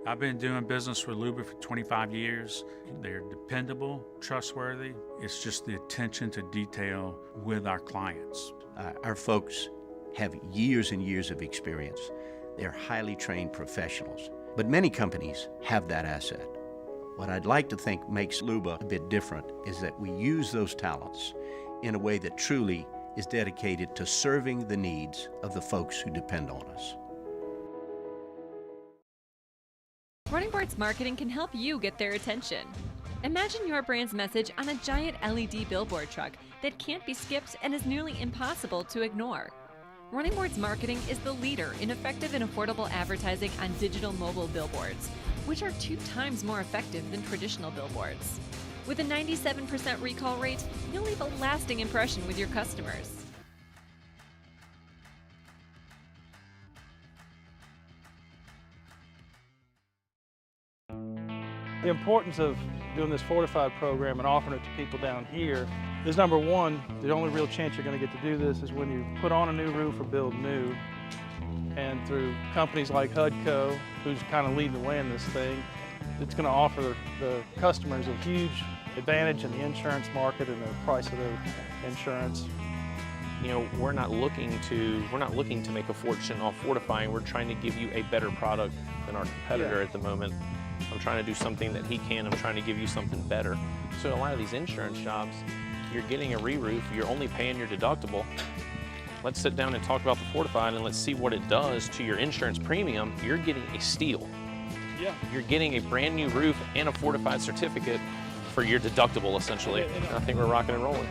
I've been doing business with Luba for 25 years. They're dependable, trustworthy. It's just the attention to detail with our clients. Our folks have years and years of experience. They're highly trained professionals. But many companies have that asset. What I'd like to think makes Luba a bit different is that we use those talents in a way that truly is dedicated to serving the needs of the folks who depend on us. Running Boards Marketing can help you get their attention. Imagine your brand's message on a giant LED billboard truck that can't be skipped and is nearly impossible to ignore. Running Boards Marketing is the leader in effective and affordable advertising on digital mobile billboards, which are 2 times more effective than traditional billboards. With a 97% recall rate, you'll leave a lasting impression with your customers. The importance of doing this fortified program and offering it to people down here is, number one, the only real chance you're going to get to do this is when you put on a new roof or build new. And through companies like HUDCO, who's kind of leading the way in this thing, it's going to offer the customers a huge advantage in the insurance market and the price of their insurance. You know, we're not looking to make a fortune off fortifying. We're trying to give you a better product than our competitor at the moment. I'm trying to do something that he can. I'm trying to give you something better. So a lot of these insurance jobs, you're getting a re-roof, you're only paying your deductible. Let's sit down and talk about the fortified and let's see what it does to your insurance premium. You're getting a steal. Yeah. You're getting a brand new roof and a fortified certificate for your deductible, essentially. I think we're rocking and rolling.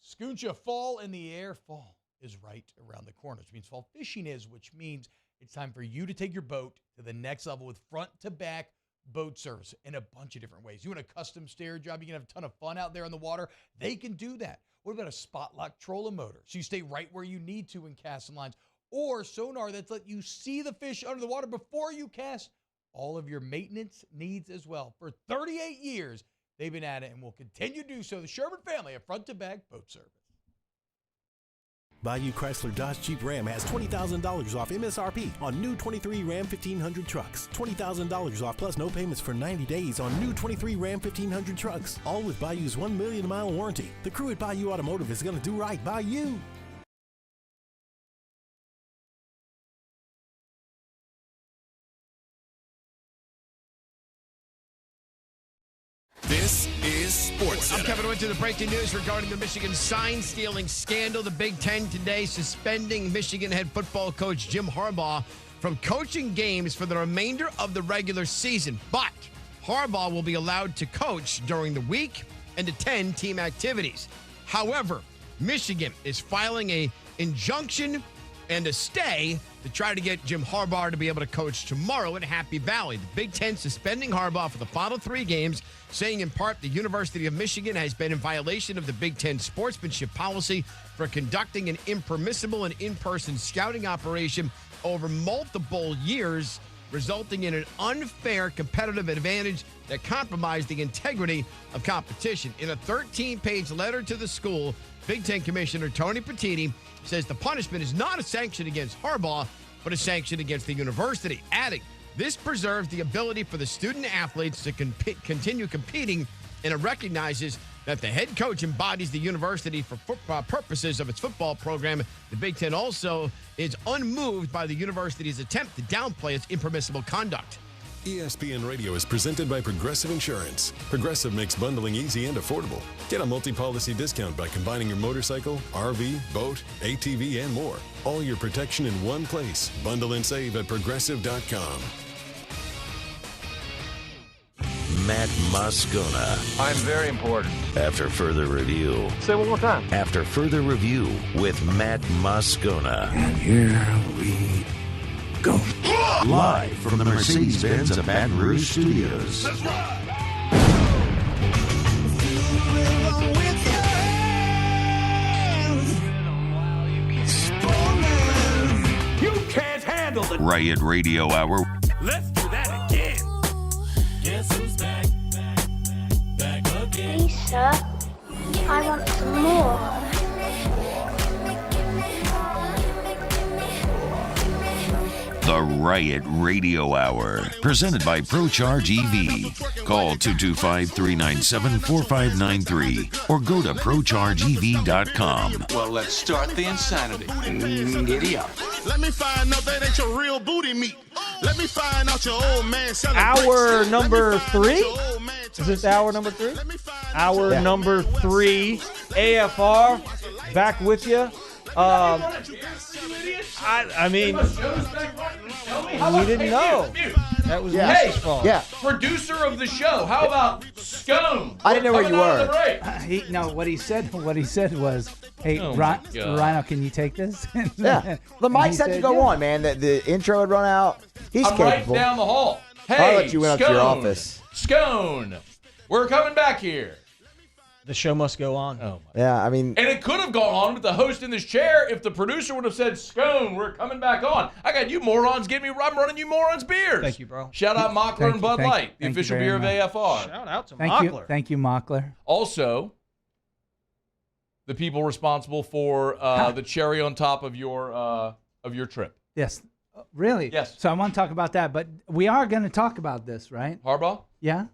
Scooncha, fall in the air. Fall is right around the corner, which means fall fishing is, which means it's time for you to take your boat to the next level with front-to-back boat service in a bunch of different ways. You want a custom stair job, you can have a ton of fun out there on the water, they can do that. What about a spot lock trolling motor? So you stay right where you need to in casting lines, or sonar that's let you see the fish under the water before you cast. All of your maintenance needs as well. For 38 years, they've been at it and will continue to do so. The Sherman family of front-to-back boat service. Bayou Chrysler Dodge Jeep Ram has $20,000 off MSRP on new 23 Ram 1500 trucks. $20,000 off plus no payments for 90 days on new 23 Ram 1500 trucks. All with Bayou's 1 million mile warranty. The crew at Bayou Automotive is going to do right by you. This is Sports I'm Center. Kevin Went to the breaking news regarding the Michigan sign-stealing scandal. The Big Ten today suspending Michigan head football coach Jim Harbaugh from coaching games for the remainder of the regular season. But Harbaugh will be allowed to coach during the week and attend team activities. However, Michigan is filing an injunction and to stay to try to get Jim Harbaugh to be able to coach tomorrow in Happy Valley. The Big Ten suspending Harbaugh for the final 3 games, saying in part the University of Michigan has been in violation of the Big Ten sportsmanship policy for conducting an impermissible and in-person scouting operation over multiple years, resulting in an unfair competitive advantage that compromised the integrity of competition. In a 13-page letter to the school, Big Ten Commissioner Tony Petitti says the punishment is not a sanction against Harbaugh, but a sanction against the university, adding, this preserves the ability for the student-athletes to continue competing, and it recognizes that the head coach embodies the university for purposes of its football program. The Big Ten also is unmoved by the university's attempt to downplay its impermissible conduct. ESPN Radio is presented by Progressive Insurance. Progressive makes bundling easy and affordable. Get a multi-policy discount by combining your motorcycle, RV, boat, ATV, and more. All your protection in one place. Bundle and save at Progressive.com. Matt Moscona. I'm very important. After further review. Say it one more time. After further review with Matt Moscona. And here we go. Live from the Mercedes-Benz of Baton Rouge Studios. Let's ride. You can't handle the Riot Radio Hour. Let's do that again. Guess who's back? Back again. Lisa, I want some more. The Riot Radio Hour, presented by ProCharge EV. Call 225-397-4593 or go to ProChargeEV.com. Well, let's start the insanity. Giddy up. Let me find out that ain't your real booty meat. Let me find out your old man selling Hour bricks. number 3? Is this hour number 3? Hour number 3. AFR, back with you. I mean, we didn't know. That was Lisa's fault. Yeah. Producer of the show. How about Scone? I didn't know where you were. What he said was, "Hey, Oh my God. Rhino, can you take this?" Yeah. The mic's had to go on, man. The intro had run out. He's I'm right capable. down the hall. I'll Hey, let you went up to your office. Scone, we're coming back here. The show must go on. Oh my. Yeah, I mean, And it could have gone on with the host in this chair if the producer would have said, Scone, we're coming back on. I got you morons getting me, I'm running you morons beers. Thank you, bro. Shout out Mockler and Bud Light, the official beer of AFR. Shout out to Thank Mockler. you, thank you, Mockler. Also, the people responsible for the cherry on top of your trip. Yes, really. Yes. So I want to talk about that, but we are going to talk about this, right? Harbaugh? Yeah.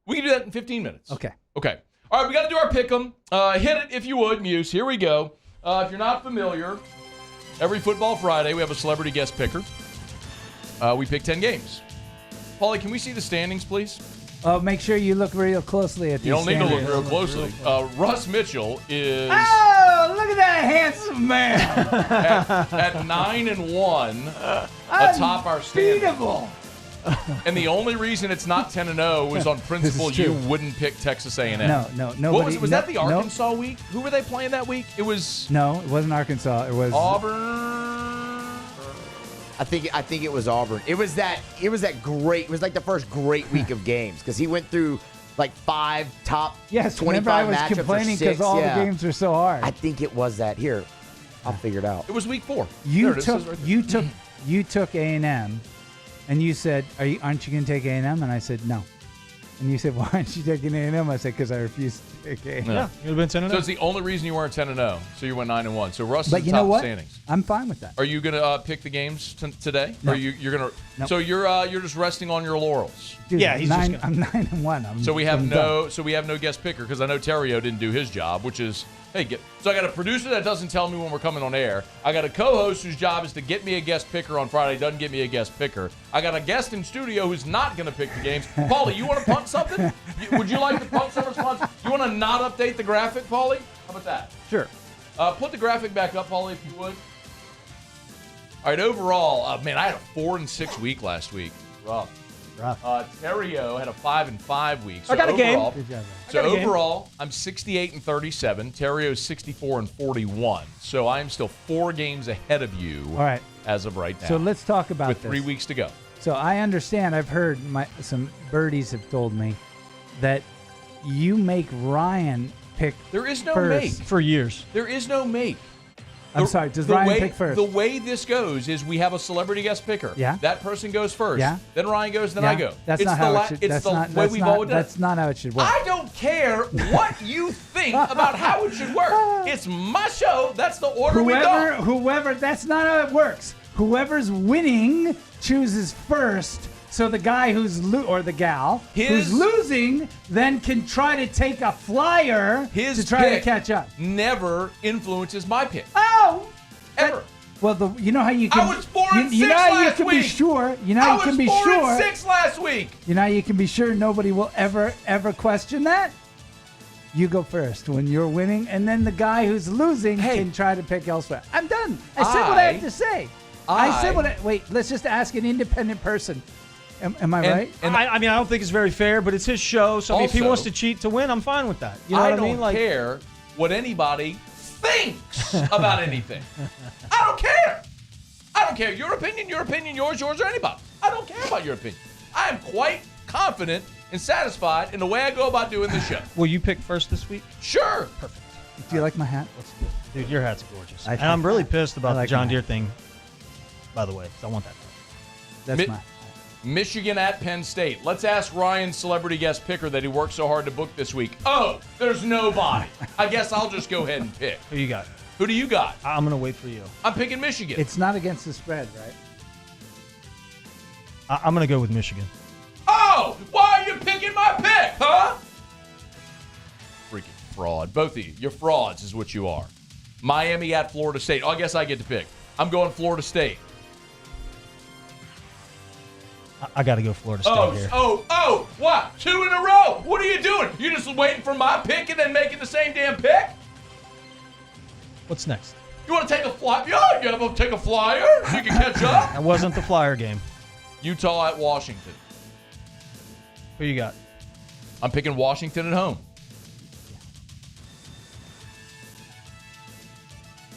We can do that in 15 minutes. Okay. Okay. All right, we got to do our pick'em. Hit it if you would, Muse. Here we go. If you're not familiar, every Football Friday we have a celebrity guest picker. We pick 10 games. Paulie, can we see the standings, please? Make sure you look real closely at these You don't need to look standings. real closely. Russ Mitchell is Oh, look at that handsome man. at 9-1 atop our standings. Unbeatable. And the only reason it's not 10-0 was on principle true. you wouldn't pick Texas A&M. No, What was it? Was that the Arkansas week? Who were they playing that week? It was No, it wasn't Arkansas. It was Auburn. I think it was Auburn. It was like the first great week of games because he went through like 5 top Yes, 25 remember I was matchups or complaining 6. because all the games are so hard. I think it was that. Here, I'll figure it out. It was week 4. You took A&M, and you said, "Aren't you going to take A&M?" And I said, "No." And you said, "Why aren't you taking A&M?" I said, "Because I refuse to take A&M." Yeah, you'd have been 10-0. So it's the only reason you weren't 10-0. So you went 9-1. So Russ But is you top know of what? standings. I'm fine with that. Are you gonna pick the games today? No. Or you're gonna? No. So you're just resting on your laurels. Dude, Yeah, he's just I'm 9-1. So we have no guest picker because I know Terrio didn't do his job, which is so I got a producer that doesn't tell me when we're coming on air. I got a co-host whose job is to get me a guest picker on Friday, doesn't get me a guest picker. I got a guest in studio who's not going to pick the games. Paulie, you want to punt something? Would you like to punt some response? You want to not update the graphic, Paulie? How about that? Sure. Put the graphic back up, Paulie, if you would. All right, overall, man, I had a 4-6 week last week. Rough. Rough. Terrio had a 5-5 week. So I got a game. overall, Good job, So overall, I'm 68-37. Terrio's 64-41. So I'm still 4 games ahead of you. All right. As of right now. So let's talk about with this. 3 weeks to go. So I understand. I've heard some birdies have told me that you make Ryan pick. There is no first. make for years. There is no make. I'm sorry. Does Ryan pick first? The way this goes is we have a celebrity guest picker. Yeah. That person goes first. Yeah. Then Ryan goes. Then I go. That's it's not how it should. It's That's the not, way that's we've not, always done. That's not how it should work. I don't care what you think about how it should work. It's my show. That's the order we go. Whoever. That's not how it works. Whoever's winning chooses first. So the guy who's or the gal who's losing then can try to take a flyer to try to catch up. Never influences my pick. Oh, ever. Well, you know how you can. I was 4-6 you know how you last can week. be sure. You know how you can be sure. I was 4-6 last week. You know how you can be sure nobody will ever question that. You go first when you're winning, and then the guy who's losing can try to pick elsewhere. I'm done. I said what I have to say. I said what I. Wait, let's just ask an independent person. Am I right? And I mean, I don't think it's very fair, but it's his show. So if he Also- wants to cheat to win, I'm fine with that. You know I what I mean? don't care what anybody thinks about anything. I don't care. I don't care. Your opinion, yours, or anybody. I don't care about your opinion. I am quite confident and satisfied in the way I go about doing this show. Will you pick first this week? Sure. Perfect. Do you like my hat? Dude, your hat's gorgeous. And I'm really pissed about the John Deere thing, by the way, 'cause I want that. That's mine. Michigan at Penn State. Let's ask Ryan's celebrity guest picker that he worked so hard to book this week. Oh, there's nobody. I guess I'll just go ahead and pick. Who you got? Who do you got? I'm going to wait for you. I'm picking Michigan. It's not against the spread, right? I'm going to go with Michigan. Oh, why are you picking my pick, huh? Freaking fraud. Both of you. You're frauds is what you are. Miami at Florida State. Oh, I guess I get to pick. I'm going Florida State. I got to go Florida State here. What? 2 in a row. What are you doing? You just waiting for my pick and then making the same damn pick? What's next? You want to take a flyer? Yeah, you want to take a flyer so you can catch up? That wasn't the Flyer game. Utah at Washington. Who you got? I'm picking Washington at home.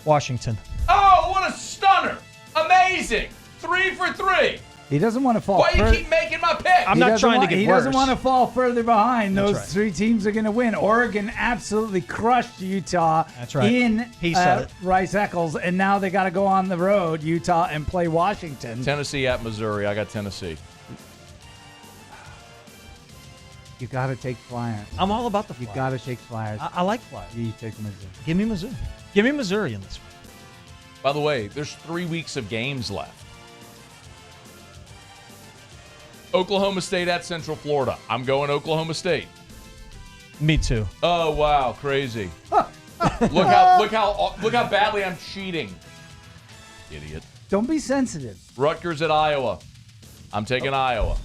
Washington. Oh, what a stunner. Amazing. 3 for 3. He doesn't want to fall. Why you keep making my pick? I'm not trying to get He worse. doesn't want to fall further behind. That's Those right. 3 teams are going to win. Oregon absolutely crushed Utah. That's right. In He said it. Rice-Eccles, and now they got to go on the road, Utah, and play Washington. Tennessee at Missouri. I got Tennessee. You got to take Flyers. I'm all about the You Flyers. got to take Flyers. I like Flyers. You take Missouri. Give me Missouri. Give me Missouri in this one. By the way, there's 3 weeks of games left. Oklahoma State at Central Florida. I'm going Oklahoma State. Me too. Oh wow, crazy! look how badly I'm cheating. Idiot. Don't be sensitive. Rutgers at Iowa. I'm taking Iowa.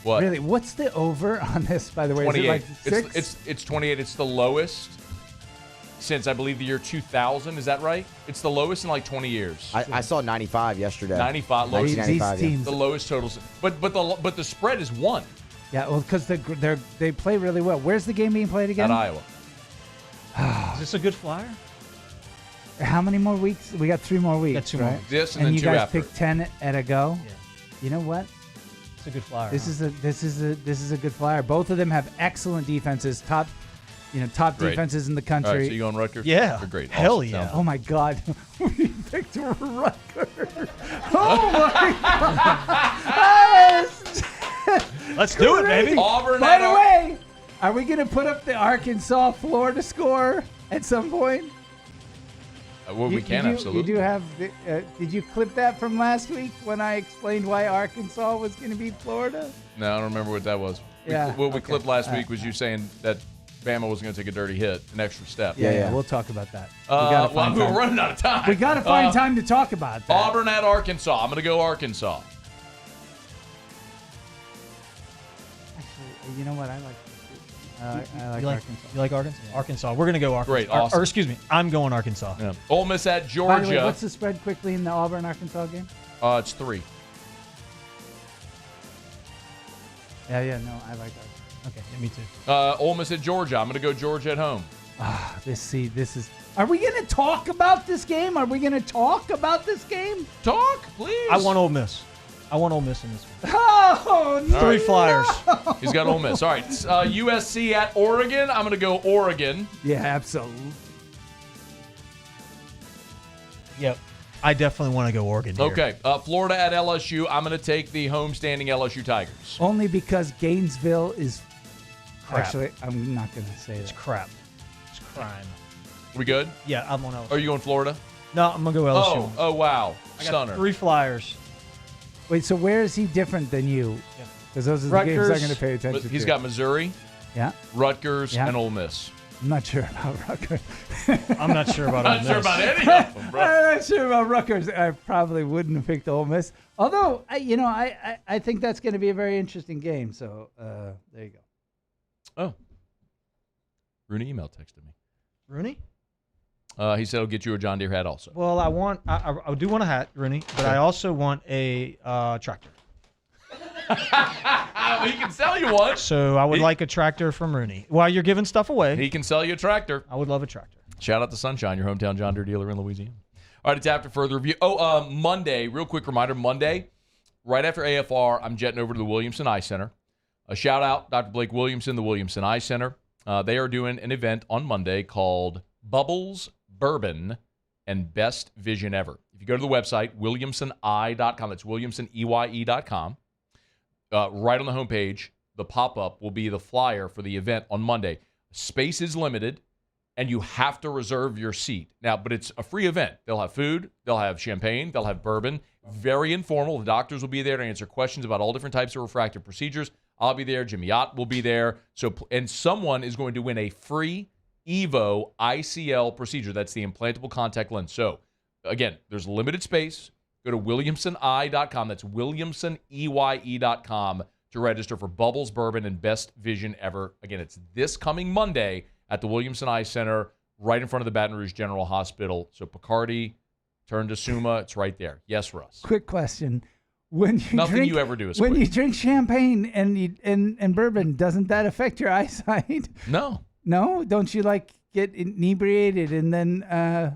What? Really? What's the over on this, by the way? 28. Is it like 6? It's 28. It's the lowest since I believe the year 2000. Is that right? It's the lowest in like 20 years. I saw 95 yesterday. 95. Lowest. 1995, These teams- The lowest totals. But the spread is 1 Yeah, well, because they play really well. Where's the game being played again? at Iowa. Is this a good Flyer? How many more weeks? We got 3 more weeks. Got 2 more right? weeks. This and then you 2 guys after. pick 10 at a go. Yeah. You know what? It's a good Flyer. This is a good Flyer. Both of them have excellent defenses. Top Great. defenses in the All country. right, so you going Rutgers? Yeah. You're great. Hell Awesome. yeah. Sounds- Oh my God! We picked Rutgers. Oh my God! Let's do it, baby. Auburn By at the way, are we gonna put up the Arkansas-Florida score at some point? Well, we can absolutely. You do have. Did you clip that from last week when I explained why Arkansas was going to beat Florida? No, I don't remember what that was. Yeah, What we okay. clipped last week was you saying that Bama was going to take a dirty hit, an extra step. Yeah. We'll talk about that. Well, find we're time. running out of time. We got to find time to talk about that. Auburn at Arkansas. I'm going to go Arkansas. Actually, you know what? I like. I like You like Arkansas. You like Arkansas? Arkansas. We're gonna go Arkansas. Great, awesome. Or excuse me, I'm going Arkansas. Yeah. Ole Miss at By Georgia. the way, what's the spread quickly in the Auburn-Arkansas game? It's 3. Yeah, no, I like that. Okay, yeah, me too. Ole Miss at Georgia. I'm going to go Georgia at home. This is. Are we going to talk about this game? Talk, please. I want Ole Miss. I want Ole Miss in this one. Oh, no. 3 Flyers. He's got Ole Miss. All right, USC at Oregon. I'm going to go Oregon. Yeah, absolutely. Yep. I definitely want to go Oregon here. Okay, Florida at LSU. I'm going to take the homestanding LSU Tigers. Only because Gainesville is Crap. Actually, I'm not going to say It's that. crap. It's crime. We good? Yeah, I'm on LSU. Are you going Florida? No, I'm going to go LSU. Oh, wow. I got Stunner. 3 Flyers. Wait, so where is he different than you? Because those are the games I'm going to pay attention to. He's got Missouri, Yeah. Rutgers, Yeah. and Ole Miss. I'm not sure about Rutgers. I'm not sure about Ole I'm not sure Miss. about any of them, bro. I'm not sure about Rutgers. I probably wouldn't have picked Ole Miss. Although, I think that's going to be a very interesting game. So there you go. Oh. Rooney texted me. Rooney? He said he'll get you a John Deere hat also. Well, I do want a hat, Rooney, but I also want a tractor. He can sell you one. So I would like a tractor from Rooney. While you're giving stuff away, He can sell you a tractor. I would love a tractor. Shout out to Sunshine, your hometown John Deere dealer in Louisiana. All right, it's after further review. Monday, real quick reminder, Monday, right after AFR, I'm jetting over to the Williamson Eye Center. A shout out, Dr. Blake Williamson, the Williamson Eye Center. They are doing an event on Monday called Bubbles, Bourbon, and Best Vision Ever. If you go to the website, williamsoneye.com, that's williamsoneye.com, right on the homepage, the pop-up will be the flyer for the event on Monday. Space is limited, and you have to reserve your seat. Now, but it's a free event. They'll have food, they'll have champagne, they'll have bourbon. Very informal. The doctors will be there to answer questions about all different types of refractive procedures. I'll be there. Jimmy Ott will be there. And someone is going to win a free Evo ICL procedure. That's the implantable contact lens. So, again, there's limited space. Go to williamsoneye.com. That's williamsoneye.com to register for Bubbles, Bourbon, and Best Vision Ever. Again, it's this coming Monday at the Williamson Eye Center, right in front of the Baton Rouge General Hospital. So Picardy, turn to Suma. It's right there. Yes, Russ. Quick question. When you Nothing you ever do is when quick. you drink champagne and bourbon, doesn't that affect your eyesight? No. No? Don't you get inebriated and then I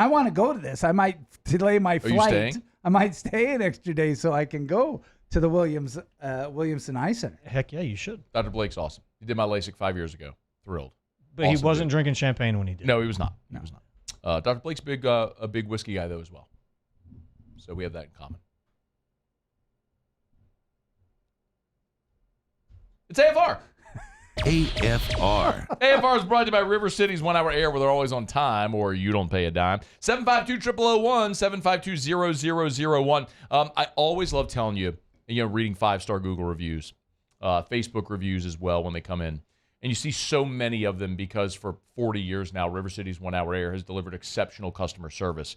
want to go to this. I might delay my flight. Are you staying? I might stay an extra day so I can go to the Williamson Eye Center. Heck yeah, you should. Dr. Blake's awesome. He did my LASIK 5 years ago. Thrilled. But Awesome he wasn't dude. drinking champagne when he did. No, he was not. He was not. Dr. Blake's a big whiskey guy, though, as well. So we have that in common. It's AFR. AFR. AFR is brought to you by River City's 1 Hour Air, where they're always on time, or you don't pay a dime. 752-0001, 752-0001. I always love telling you, reading 5-star Google reviews, Facebook reviews as well when they come in. And you see so many of them because for 40 years now, River City's 1 Hour Air has delivered exceptional customer service.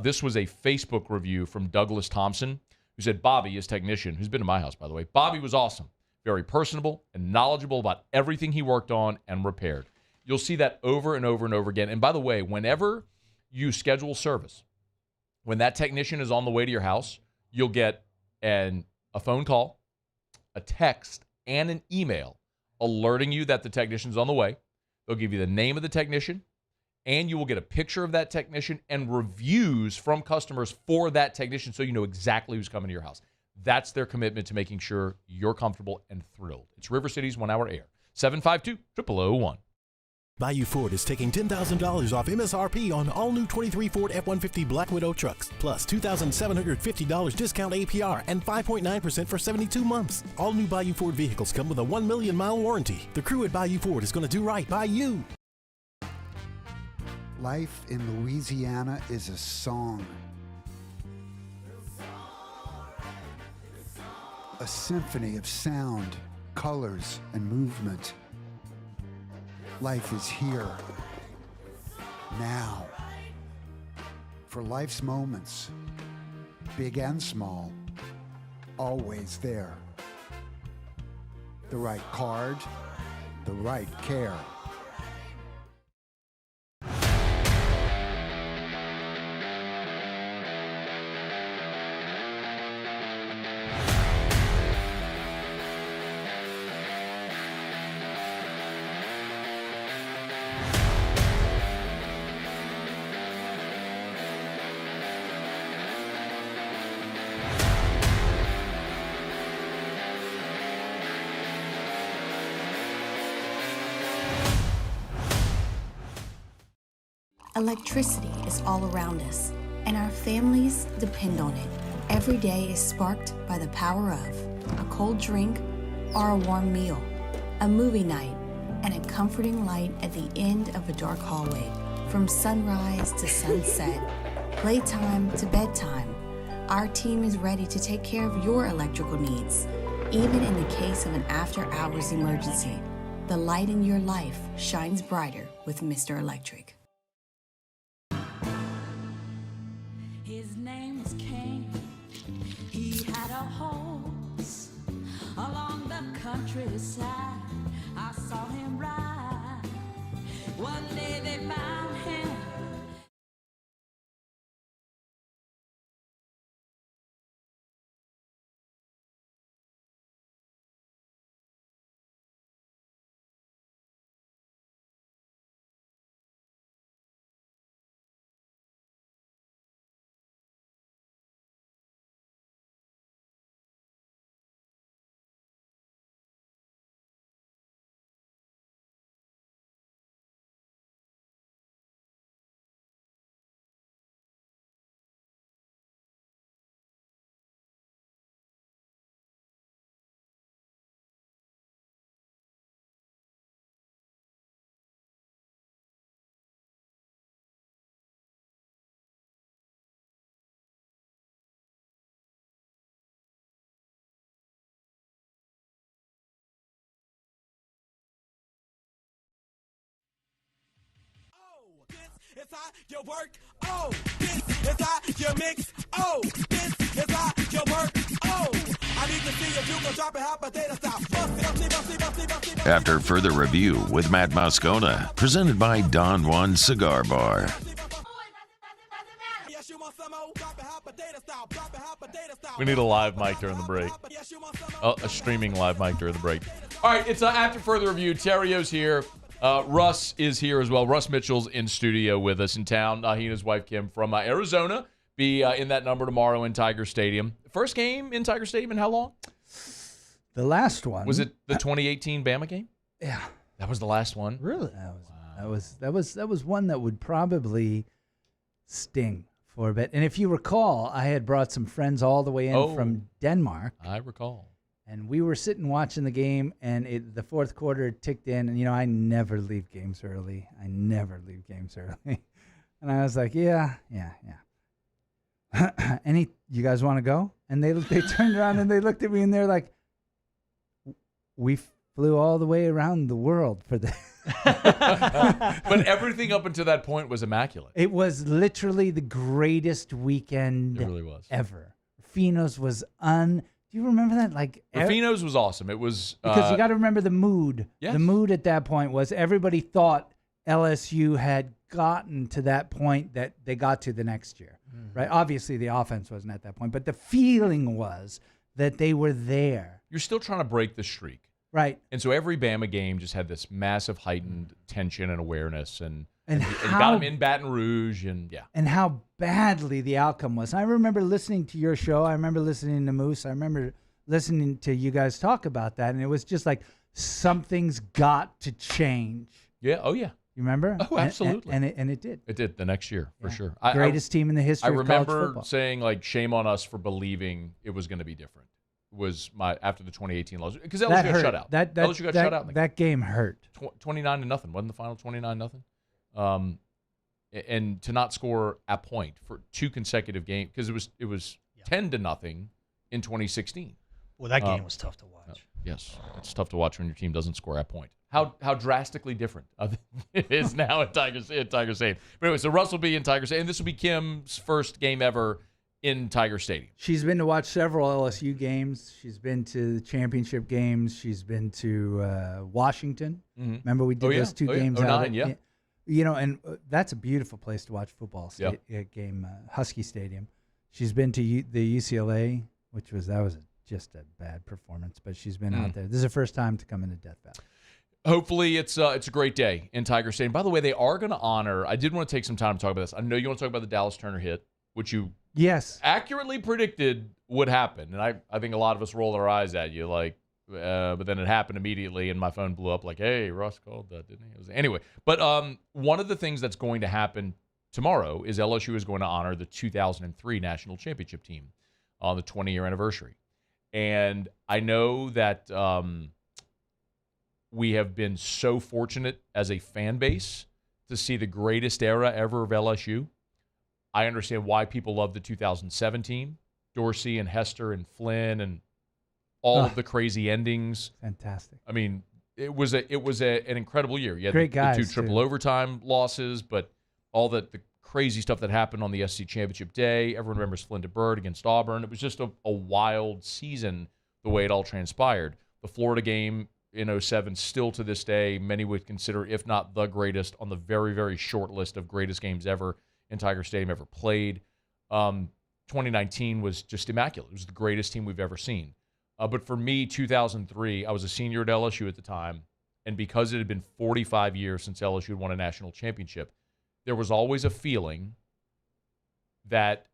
This was a Facebook review from Douglas Thompson, who said, Bobby, his technician, who's been to my house, by the way, Bobby was awesome. Very personable and knowledgeable about everything he worked on and repaired. You'll see that over and over and over again. And by the way, whenever you schedule service, when that technician is on the way to your house, you'll get a phone call, a text, and an email alerting you that the technician's on the way. They'll give you the name of the technician, and you will get a picture of that technician and reviews from customers for that technician so you know exactly who's coming to your house. That's their commitment to making sure you're comfortable and thrilled. It's River City's 1 Hour Air. 752-0001. Bayou Ford is taking $10,000 off MSRP on all new 23 Ford F-150 Black Widow trucks, plus $2,750 discount APR and 5.9% for 72 months. All new Bayou Ford vehicles come with a 1 million mile warranty. The crew at Bayou Ford is going to do right by you. Life in Louisiana is a song. A symphony of sound, colors, and movement. Life is here, now. For life's moments, big and small, always there. The right card, the right care. Electricity is all around us, and our families depend on it. Every day is sparked by the power of a cold drink or a warm meal, a movie night, and a comforting light at the end of a dark hallway. From sunrise to sunset, playtime to bedtime, our team is ready to take care of your electrical needs. Even in the case of an after-hours emergency, the light in your life shines brighter with Mr. Electric. His name was Cain. He had a horse along the countryside. I saw him ride. One day they found him. It's how you work. Oh, this is how you mix. Oh, this is how you work. Oh, I need to see if you can drop it hot potato style. After further review with Matt Moscona, presented by Don Juan Cigar Bar. We need a live mic during the break. A streaming live mic during the break. All right, it's after further review. Terrio's here. Russ is here as well. Russ Mitchell's in studio with us in town. He and his wife Kim from Arizona be in that number tomorrow in Tiger Stadium. First game in Tiger Stadium in how long? The last one. Was it the 2018 Bama game? Yeah. That was the last one? Really? That was one that would probably sting for a bit. And if you recall, I had brought some friends all the way in from Denmark. I recall. And we were sitting watching the game, and the fourth quarter ticked in. And, I never leave games early. And I was like, yeah. You guys want to go? And they turned around and they looked at me, and they're like, we flew all the way around the world for this. But everything up until that point was immaculate. It was literally the greatest weekend It really was. ever. Rufino's was Do you remember that? Rufino's was awesome. It was because you got to remember the mood. Yes. The mood at that point was everybody thought LSU had gotten to that point that they got to the next year, right? Obviously, the offense wasn't at that point, but the feeling was that they were there. You're still trying to break the streak, right? And so every Bama game just had this massive heightened tension and awareness, and how, got them in Baton Rouge, and and how badly the outcome was. I remember listening to your show. I remember listening to Moose. I remember listening to you guys talk about that, and it was just like something's got to change. Yeah. Oh yeah. You remember? Oh, absolutely. And it did. It did the next year for sure. Greatest team in the history of college football. I remember saying shame on us for believing it was going to be different. Was after the 2018 loss because LSU got shut out. LSU got shut out. That game hurt. 29-0 wasn't the final 29-0. And to not score a point for two consecutive games because it was 10-0 in 2016. Well, that game was tough to watch. Yes, it's tough to watch when your team doesn't score a point. How drastically different it is now at Tiger Stadium. But anyway, so Russ will be in Tiger Stadium, and this will be Kim's first game ever in Tiger Stadium. She's been to watch several LSU games. She's been to the championship games. She's been to Washington. Mm-hmm. Remember we did those two games out of 09, and that's a beautiful place to watch football game, Husky Stadium. She's been to the UCLA, that was just a bad performance, but she's been out there. This is her first time to come into Death Valley. Hopefully it's a great day in Tiger Stadium. By the way, they are going to honor, I did want to take some time to talk about this. I know you want to talk about the Dallas Turner hit, which you accurately predicted would happen. And I think a lot of us rolled our eyes at you but then it happened immediately and my phone blew up hey, Russ called that, didn't he? Anyway, but one of the things that's going to happen tomorrow is LSU is going to honor the 2003 national championship team on the 20-year anniversary. And I know that we have been so fortunate as a fan base to see the greatest era ever of LSU. I understand why people love the 2017, Dorsey and Hester and Flynn and all of the crazy endings. Fantastic. I mean, it was an incredible year. You had Great the guys, two triple too. overtime losses, but all the crazy stuff that happened on the SC Championship Day. Everyone remembers Flynn DeBird against Auburn. It was just a wild season the way it all transpired. The Florida game in 2007, still to this day, many would consider, if not the greatest, on the very, very short list of greatest games ever in Tiger Stadium ever played. 2019 was just immaculate. It was the greatest team we've ever seen. But for me, 2003, I was a senior at LSU at the time, and because it had been 45 years since LSU had won a national championship, there was always a feeling that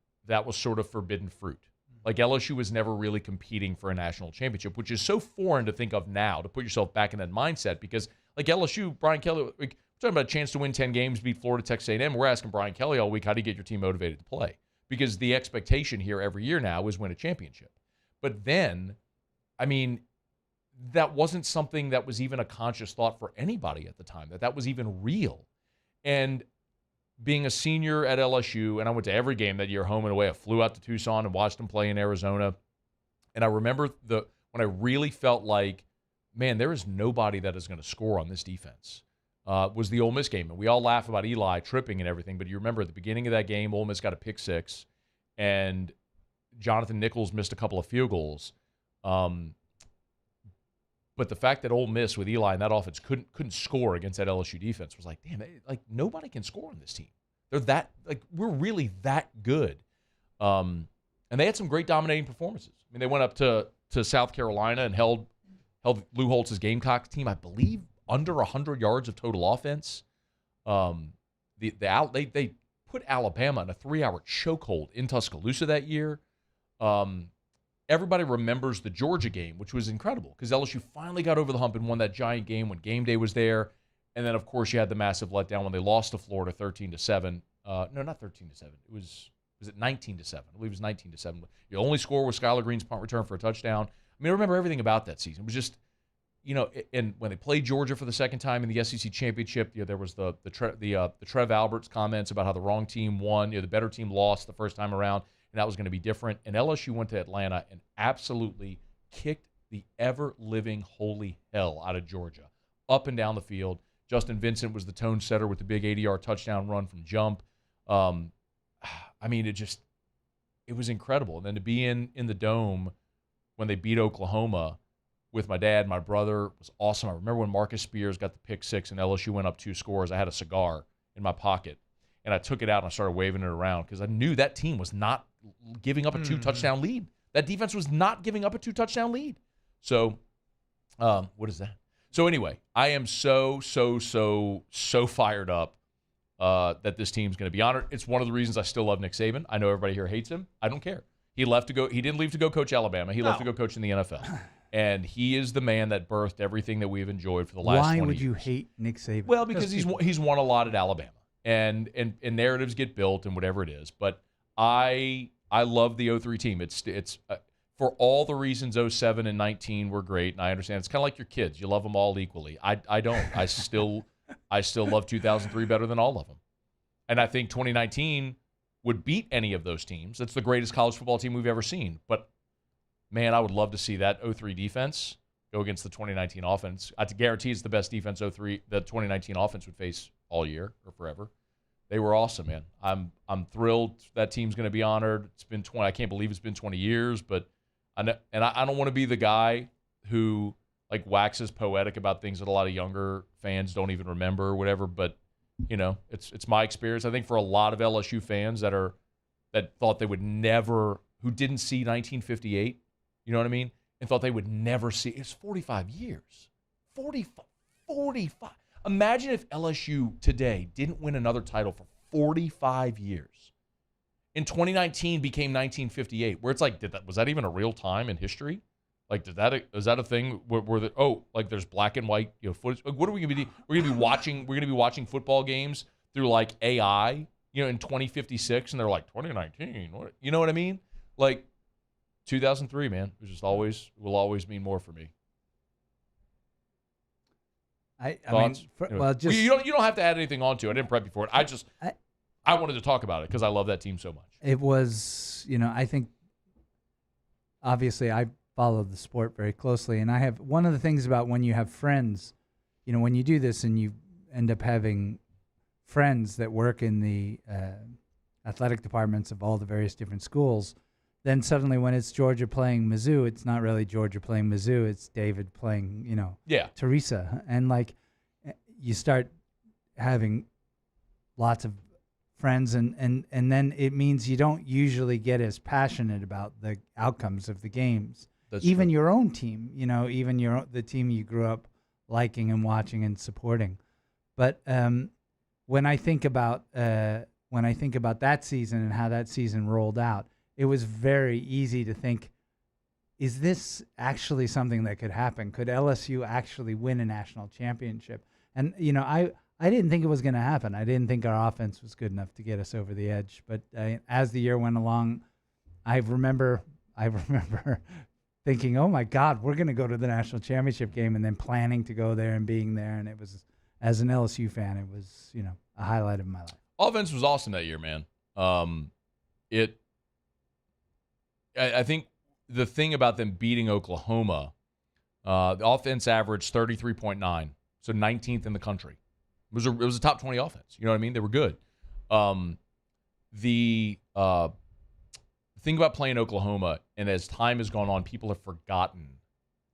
was sort of forbidden fruit. Like LSU was never really competing for a national championship, which is so foreign to think of now, to put yourself back in that mindset, because like LSU, Brian Kelly, we're talking about a chance to win 10 games, beat Florida, Texas A&M. We're asking Brian Kelly all week, how do you get your team motivated to play? Because the expectation here every year now is win a championship. But then, I mean, that wasn't something that was even a conscious thought for anybody at the time, that was even real. And being a senior at LSU, and I went to every game that year, home and away. I flew out to Tucson and watched them play in Arizona. And I remember when I really felt like, man, there is nobody that is going to score on this defense, was the Ole Miss game. And we all laugh about Eli tripping and everything, but you remember at the beginning of that game, Ole Miss got a pick six, and Jonathan Nichols missed a couple of field goals. But the fact that Ole Miss with Eli and that offense couldn't score against that LSU defense was like, damn, nobody can score on this team. We're really that good. And they had some great dominating performances. I mean, they went up to South Carolina and held Lou Holtz's Gamecocks team, I believe, under 100 yards of total offense. They put Alabama in a 3-hour chokehold in Tuscaloosa that year. Everybody remembers the Georgia game, which was incredible because LSU finally got over the hump and won that giant game when game day was there. And then, of course, you had the massive letdown when they lost to Florida 13-7. No, not 13-7. Was it 19-7? I believe it was 19-7. The only score was Skylar Green's punt return for a touchdown. I mean, I remember everything about that season. It was just, and when they played Georgia for the second time in the SEC championship, there was the Trev Alberts comments about how the wrong team won. The better team lost the first time around. And that was going to be different. And LSU went to Atlanta and absolutely kicked the ever-living holy hell out of Georgia, up and down the field. Justin Vincent was the tone setter with the big 80-yard touchdown run from jump. I mean, it was incredible. And then to be in the Dome when they beat Oklahoma with my dad, my brother, was awesome. I remember when Marcus Spears got the pick six and LSU went up 2 scores. I had a cigar in my pocket, and I took it out and I started waving it around because I knew that team was not giving up a 2-touchdown lead. That defense was not giving up a 2-touchdown lead. So, what is that? So anyway, I am so fired up that this team's going to be honored. It's one of the reasons I still love Nick Saban. I know everybody here hates him. I don't care. He didn't leave to go coach Alabama. He left to go coach in the NFL. And he is the man that birthed everything that we've enjoyed for the last 20 years. Why would you hate Nick Saban? Well, because he's won a lot at Alabama. And narratives get built and whatever it is. But I love the 03 team. It's for all the reasons 07 and 19 were great, and I understand it's kind of like your kids. You love them all equally. I don't. I still love 2003 better than all of them. And I think 2019 would beat any of those teams. It's the greatest college football team we've ever seen. But man, I would love to see that 03 defense go against the 2019 offense. I guarantee it's the best defense the 2019 offense would face all year or forever. They were awesome, man. I'm thrilled that team's going to be honored. It's been 20. I can't believe it's been 20 years, but I don't want to be the guy who like waxes poetic about things that a lot of younger fans don't even remember or whatever. But it's my experience. I think for a lot of LSU fans that thought they would never, who didn't see 1958, you know what I mean, and thought they would never see. It's 45 years, 45. Imagine if LSU today didn't win another title for 45 years. In 2019 became 1958, where it's like, was that even a real time in history? Like, is that a thing where there's black and white footage? Like, what are we gonna be? We're gonna be watching football games through like AI in 2056, and they're like 2019. What? You know what I mean? Like 2003, man. It just will always mean more for me. I mean, you don't have to add anything onto it. I didn't prep you for it. I wanted to talk about it because I love that team so much. It was, I think, obviously I followed the sport very closely, and I have one of the things about when you have friends, when you do this and you end up having friends that work in the athletic departments of all the various different schools, then suddenly when it's Georgia playing Mizzou, it's not really Georgia playing Mizzou, it's David playing, Teresa. And you start having lots of friends, and then it means you don't usually get as passionate about the outcomes of the games. That's even true. Your own team, even the team you grew up liking and watching and supporting. But when I think about that season and how that season rolled out, it was very easy to think, is this actually something that could happen? Could LSU actually win a national championship? And I didn't think it was going to happen. I didn't think our offense was good enough to get us over the edge. But as the year went along, I remember thinking, oh my God, we're going to go to the national championship game, and then planning to go there and being there. And it was, as an LSU fan, it was, a highlight of my life. Offense was awesome that year, man. I think the thing about them beating Oklahoma, the offense averaged 33.9, so 19th in the country. It was a top 20 offense. You know what I mean? They were good. The thing about playing Oklahoma, and as time has gone on, people have forgotten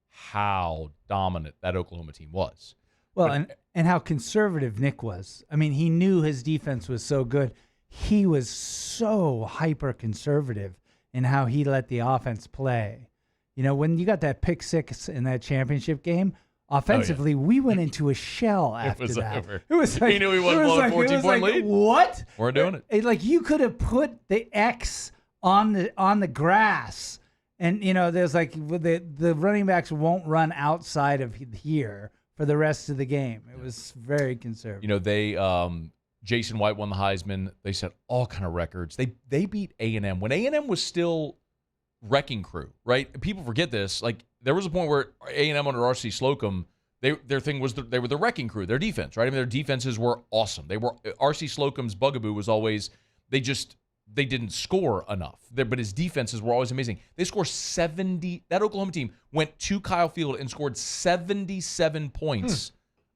how dominant that Oklahoma team was. Well, and how conservative Nick was. I mean, he knew his defense was so good. He was so hyper conservative in how he let the offense play. When you got that pick six in that championship game, offensively, we went into a shell after it was that. over. It was like, he knew he wasn't blowing a 14-point lead. What? We're doing it. You could have put the X on the grass, and there's the running backs won't run outside of here for the rest of the game. It was very conservative. They Jason White won the Heisman. They set all kind of records. They beat A&M when A&M was still wrecking crew, right? People forget this. There was a point where A&M under R.C. Slocum, their thing was they were the wrecking crew, their defense, right? I mean, their defenses were awesome. R.C. Slocum's bugaboo was always they didn't score enough. But his defenses were always amazing. They scored 70. That Oklahoma team went to Kyle Field and scored 77 points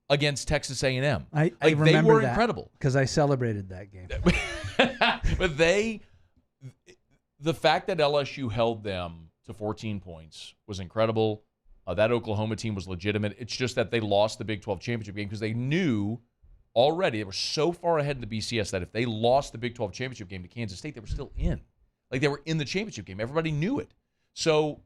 against Texas A&M. I remember they were that incredible because I celebrated that game. But the fact that LSU held them to 14 points was incredible. That Oklahoma team was legitimate. It's just that they lost the Big 12 championship game because they knew already they were so far ahead in the BCS that if they lost the Big 12 championship game to Kansas State, they were still in. They were in the championship game. Everybody knew it. So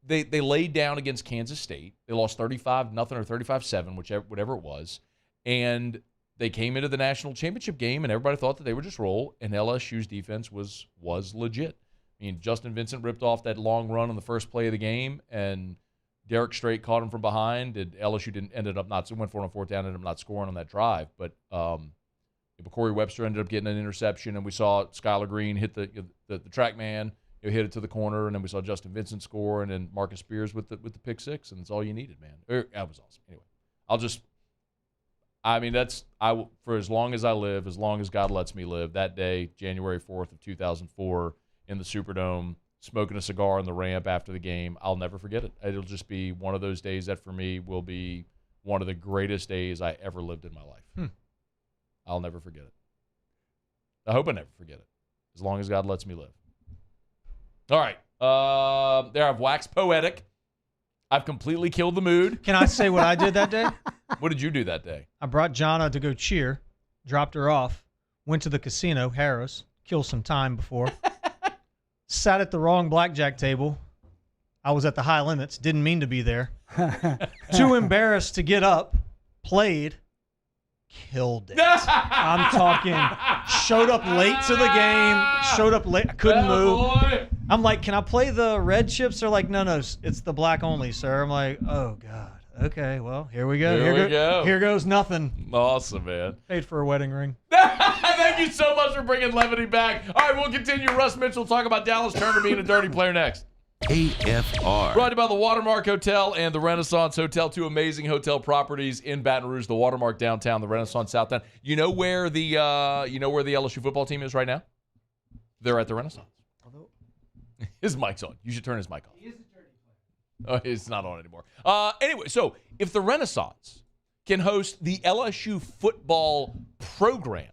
they laid down against Kansas State. They lost 35-0 or 35-7, whatever it was. And they came into the national championship game, and everybody thought that they would just roll, and LSU's defense was legit. I mean, Justin Vincent ripped off that long run on the first play of the game, and Derek Strait caught him from behind. And LSU went for it on fourth down, ended up not scoring on that drive. But Corey Webster ended up getting an interception, and we saw Skylar Green hit the track man, hit it to the corner, and then we saw Justin Vincent score, and then Marcus Spears with the pick six, and it's all you needed, man. That was awesome. Anyway, for as long as I live, as long as God lets me live, that day, January 4th of 2004, in the Superdome, smoking a cigar on the ramp after the game, I'll never forget it. It'll just be one of those days that for me will be one of the greatest days I ever lived in my life. I'll never forget it. I hope I never forget it, as long as God lets me live. All right. There, I've waxed poetic. I've completely killed the mood. Can I say what I did that day? What did you do that day? I brought Jonna to go cheer, dropped her off, went to the casino, Harris, kill some time before, sat at the wrong blackjack table. I was at the high limits, didn't mean to be there. Too embarrassed to get up, played, killed it. I'm talking, showed up late to the game, I couldn't move. I'm like, can I play the red chips? They're like, no, it's the black only, sir. I'm like, oh, God. Okay, well, here we go. Here we go. Here goes nothing. Awesome, man. Paid for a wedding ring. Thank you so much for bringing levity back. All right, we'll continue. Russ Mitchell talk about Dallas Turner being a dirty player next. AFR. Brought to you by the Watermark Hotel and the Renaissance Hotel, two amazing hotel properties in Baton Rouge. The Watermark downtown, the Renaissance Southtown. You know where the LSU football team is right now? They're at the Renaissance. His mic's on. You should turn his mic on. He is a dirty player. Oh, it's not on anymore. Anyway, so if the Renaissance can host the LSU football program,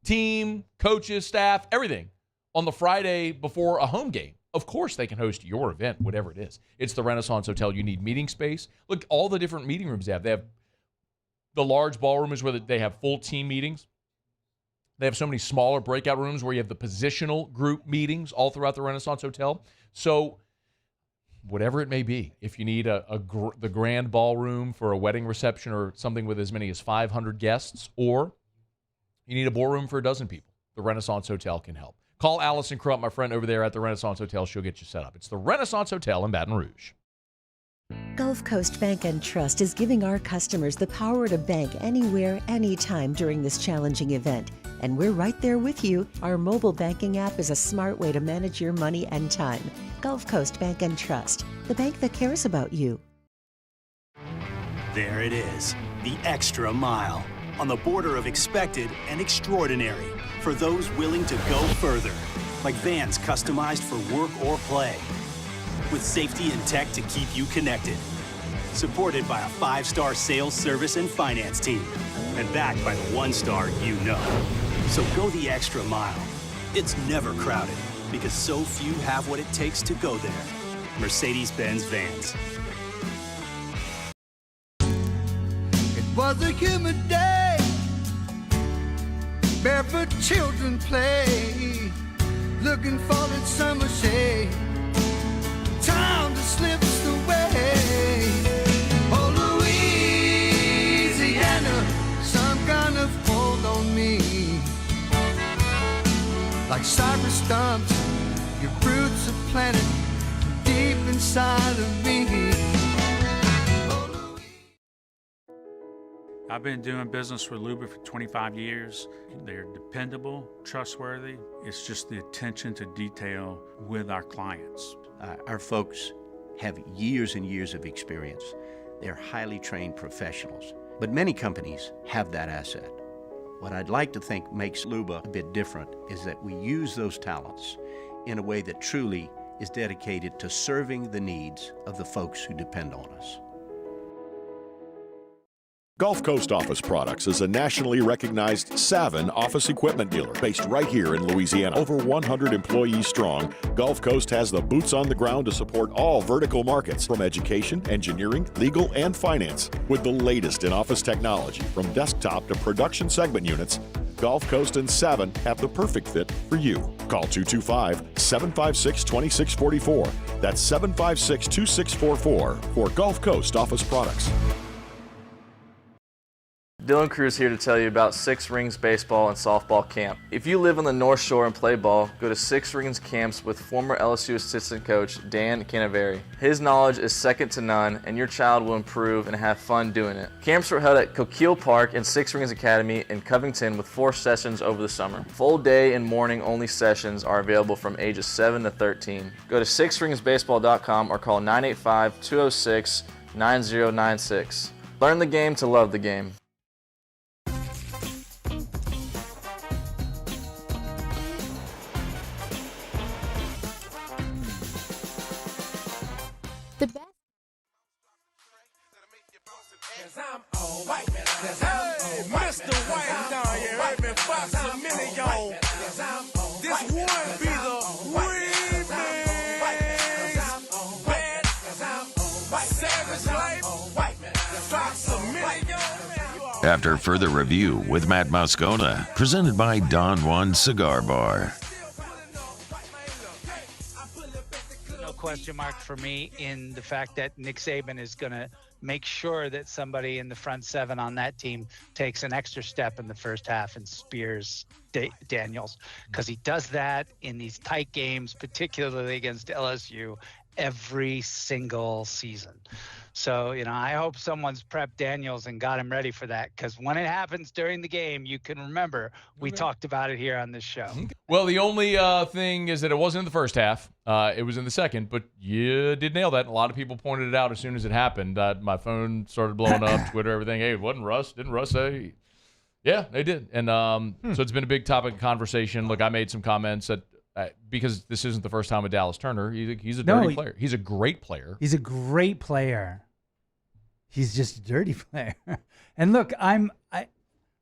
team, coaches, staff, everything, on the Friday before a home game, of course they can host your event, whatever it is. It's the Renaissance Hotel. You need meeting space. Look, all the different meeting rooms they have. They have the large ballroom is where they have full team meetings. They have so many smaller breakout rooms where you have the positional group meetings all throughout the Renaissance Hotel. So whatever it may be, if you need the grand ballroom for a wedding reception or something with as many as 500 guests, or you need a ballroom for a dozen people, the Renaissance Hotel can help. Call Allison Crump, my friend over there at the Renaissance Hotel. She'll get you set up. It's the Renaissance Hotel in Baton Rouge. Gulf Coast Bank and Trust is giving our customers the power to bank anywhere, anytime during this challenging event. And we're right there with you. Our mobile banking app is a smart way to manage your money and time. Gulf Coast Bank and Trust, the bank that cares about you. There it is, the extra mile. On the border of expected and extraordinary for those willing to go further. Like vans customized for work or play. With safety and tech to keep you connected. Supported by a 5-star sales, service, and finance team. And backed by the 1-star you know. So go the extra mile. It's never crowded because so few have what it takes to go there. Mercedes-Benz Vans. It was a humid day. Barefoot children play, looking for that summer shade. Time just slips away. Oh, Louisiana, some kind of hold on me. Like cypress stumps, your roots are planted deep inside of me. I've been doing business with Luba for 25 years. They're dependable, trustworthy. It's just the attention to detail with our clients. Our folks have years and years of experience. They're highly trained professionals. But many companies have that asset. What I'd like to think makes Luba a bit different is that we use those talents in a way that truly is dedicated to serving the needs of the folks who depend on us. Gulf Coast Office Products is a nationally recognized Savin office equipment dealer based right here in Louisiana. Over 100 employees strong, Gulf Coast has the boots on the ground to support all vertical markets, from education, engineering, legal, and finance. With the latest in office technology, from desktop to production segment units, Gulf Coast and Savin have the perfect fit for you. Call 225-756-2644. That's 756-2644 for Gulf Coast Office Products. Dylan Cruz here to tell you about Six Rings Baseball and Softball Camp. If you live on the North Shore and play ball, go to Six Rings Camps with former LSU assistant coach Dan Canaveri. His knowledge is second to none, and your child will improve and have fun doing it. Camps are held at Coquille Park and Six Rings Academy in Covington with 4 sessions over the summer. Full day and morning only sessions are available from ages 7 to 13. Go to sixringsbaseball.com or call 985-206-9096. Learn the game to love the game. The best. Mr. White down here, I've been boxing a minute, y'all. This one be the remix. Bad, savage life. Box a minute, y'all. After further review with Matt Moscona, presented by Don Juan Cigar Bar. Question mark for me in the fact that Nick Saban is going to make sure that somebody in the front 7 on that team takes an extra step in the first half and spears Daniels, because he does that in these tight games, particularly against LSU, every single season. So, I hope someone's prepped Daniels and got him ready for that, because when it happens during the game, you can remember we talked about it here on this show. Well, the only thing is that it wasn't in the first half. It was in the second, but you did nail that. A lot of people pointed it out as soon as it happened. My phone started blowing up, Twitter, everything. Hey, it wasn't Russ. Didn't Russ say? Yeah, they did. And so it's been a big topic of conversation. Look, I made some comments that because this isn't the first time with Dallas Turner. He's a dirty player. He's a great player. He's a great player. He's just a dirty player. And look,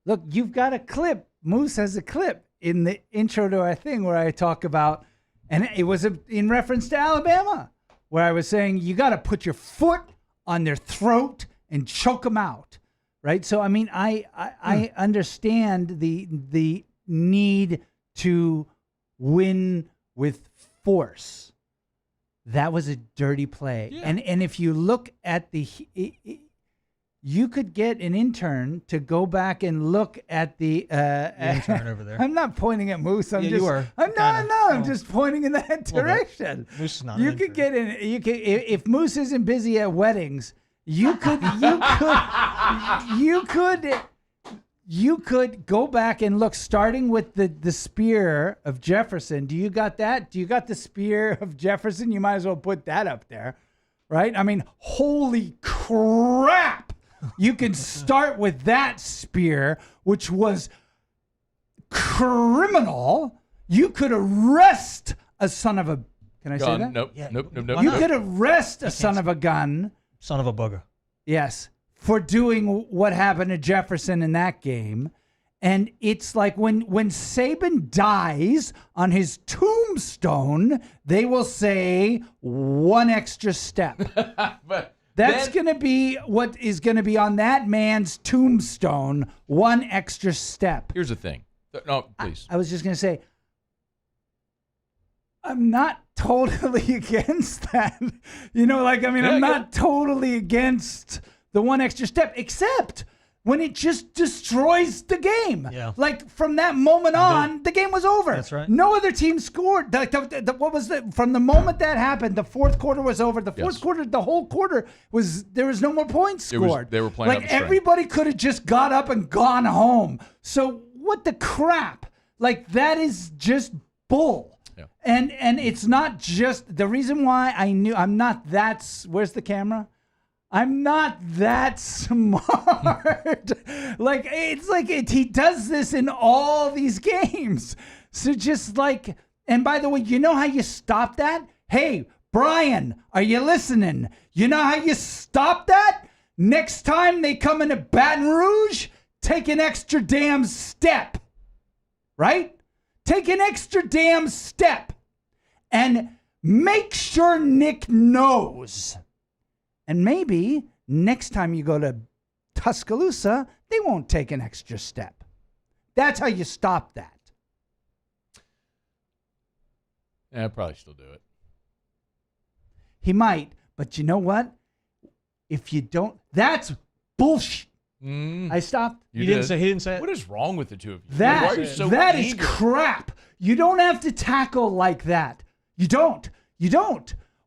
look, you've got a clip. Moose has a clip in the intro to our thing where I talk about, and it was in reference to Alabama, where I was saying you got to put your foot on their throat and choke them out, right? So I mean, I understand the need to win with force. That was a dirty play. Yeah. And if you look at you could get an intern to go back and look at the intern over there. I'm not pointing at Moose. I'm just pointing in that direction. Moose is not. You could get in. If Moose isn't busy at weddings, you could go back and look, starting with the spear of Jefferson. Do you got that? Do you got the spear of Jefferson? You might as well put that up there, right? I mean, holy crap. You can start with that spear, which was criminal. You could arrest a son of a... Can I say that? Nope. Yeah. Nope. You could arrest a son of a gun. Son of a booger. Yes. For doing what happened to Jefferson in that game. And it's like when Saban dies on his tombstone, they will say one extra step. But that's going to be what is going to be on that man's tombstone, one extra step. Here's the thing. No, please. I was just going to say, I'm not totally against that. I'm not totally against the one extra step, except when it just destroys the game. Yeah. Like from that moment on, the game was over. That's right. No other team scored. From the moment that happened, the fourth quarter was over. The fourth quarter, the whole quarter there was no more points scored. They were playing like everybody could have just got up and gone home. So what the crap? Like that is just bull. Yeah. And it's not just the reason why I'm not that. Where's the camera? I'm not that smart. He does this in all these games. So just like, and by the way, you know how you stop that? Hey, Brian, are you listening? You know how you stop that? Next time they come into Baton Rouge, take an extra damn step. Right? Take an extra damn step. And make sure Nick knows. And maybe next time you go to Tuscaloosa, they won't take an extra step. That's how you stop that. Yeah, I'll probably still do it. He might, but you know what? If you don't, that's bullshit. I stopped. He didn't say it. What is wrong with the two of you? That Why are you so that is eager? crap. You don't have to tackle like that. You don't.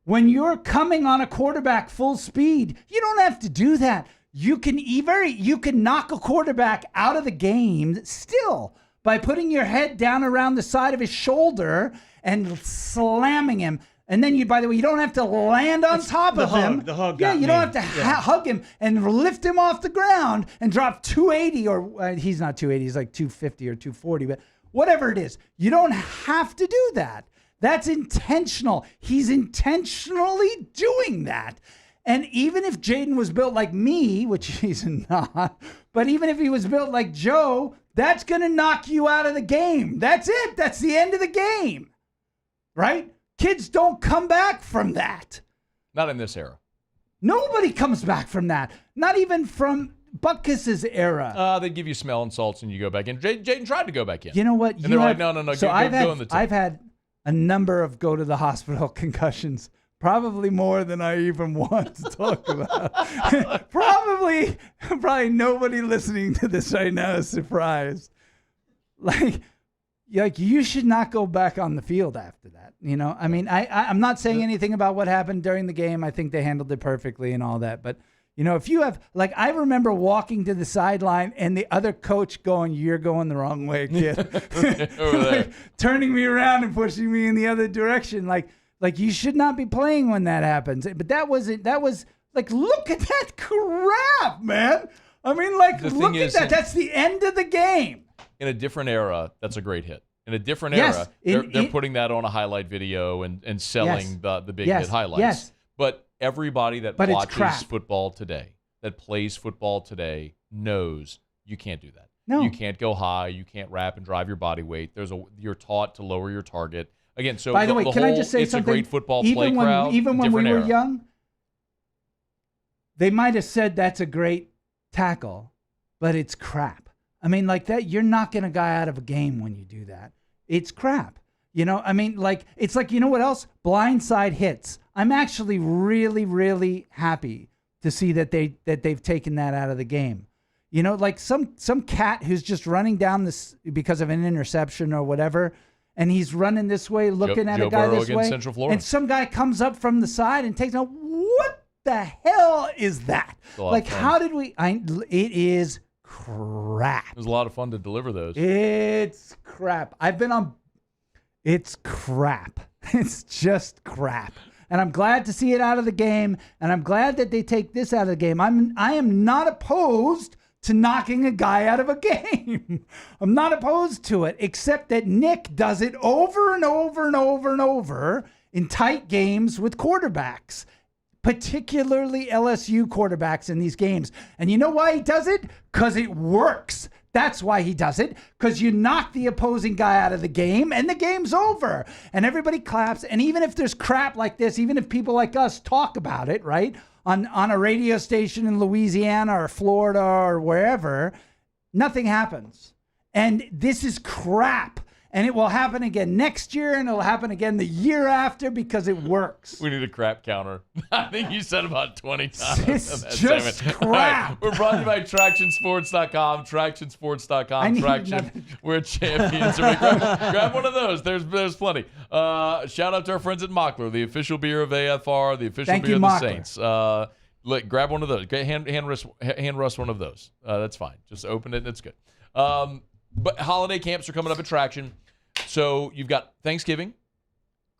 When you're coming on a quarterback full speed, you don't have to do that. You can knock a quarterback out of the game still by putting your head down around the side of his shoulder and slamming him. And then by the way, you don't have to land on top of him. The hug. Yeah, you don't have to hug him and lift him off the ground and drop 280 or he's not 280, he's like 250 or 240, but whatever it is. You don't have to do that. That's intentional. He's intentionally doing that. And even if Jaden was built like me, which he's not, but even if he was built like Joe, that's going to knock you out of the game. That's it. That's the end of the game. Right? Kids don't come back from that. Not in this era. Nobody comes back from that. Not even from Butkus's era. They give you smell and salts and you go back in. Jaden tried to go back in. You know what? And they're like, no. So go in the I've had a number of go to the hospital concussions, probably more than I even want to talk about. probably nobody listening to this right now is surprised. Like, you should not go back on the field after that. You know, I mean, I'm not saying anything about what happened during the game. I think they handled it perfectly and all that. But, you know, if you have, like, I remember walking to the sideline and the other coach going, "You're going the wrong way, kid." Like, turning me around and pushing me in the other direction. Like you should not be playing when that happens. But that was like, look at that crap, man. I mean, like, look at that. That's the end of the game. In a different era, that's a great hit. In a different era, they're putting that on a highlight video and selling the big hit highlights. Yes. But everybody that watches football today, that plays football today, knows you can't do that. No. You can't go high. You can't wrap and drive your body weight. You're taught to lower your target. Again, so by the way, can I just say it's something? a great football play crowd. Even when we were era. young, they might have said that's a great tackle, but it's crap. I mean, like that, you're knocking a guy out of a game when you do that. It's crap. You know, I mean, like, it's like, you know what else? Blindside hits. I'm actually really, really happy to see that they've taken that out of the game. You know, like some cat who's just running down this because of an interception or whatever, and he's running this way, looking at a guy this way, Central Florida. and some guy comes up from the side and takes out. What the hell is that? Like, how did we? It is crap. It was a lot of fun to deliver those. It's crap. It's crap. It's just crap. And I'm glad to see it out of the game, and I'm glad that they take this out of the game. I am not opposed to knocking a guy out of a game. I'm not opposed to it, except that Nick does it over and over and over and over in tight games with quarterbacks, particularly LSU quarterbacks in these games. And you know why he does it? Because it works. That's why he does it, because you knock the opposing guy out of the game and the game's over. And everybody claps. And even if there's crap like this, even if people like us talk about it, right, on a radio station in Louisiana or Florida or wherever, nothing happens. And this is crap. And it will happen again next year, and it'll happen again the year after because it works. We need a crap counter. I think you said about 20 times. It's just crap. Right, we're brought to you by TractionSports.com. TractionSports.com. We're champions. Grab one of those. There's plenty. Shout out to our friends at Mockler, the official beer of AFR, the official beer of the Saints. Grab one of those. Hand rust one of those. That's fine. Just open it and it's good. But holiday camps are coming up at Traction. So you've got Thanksgiving,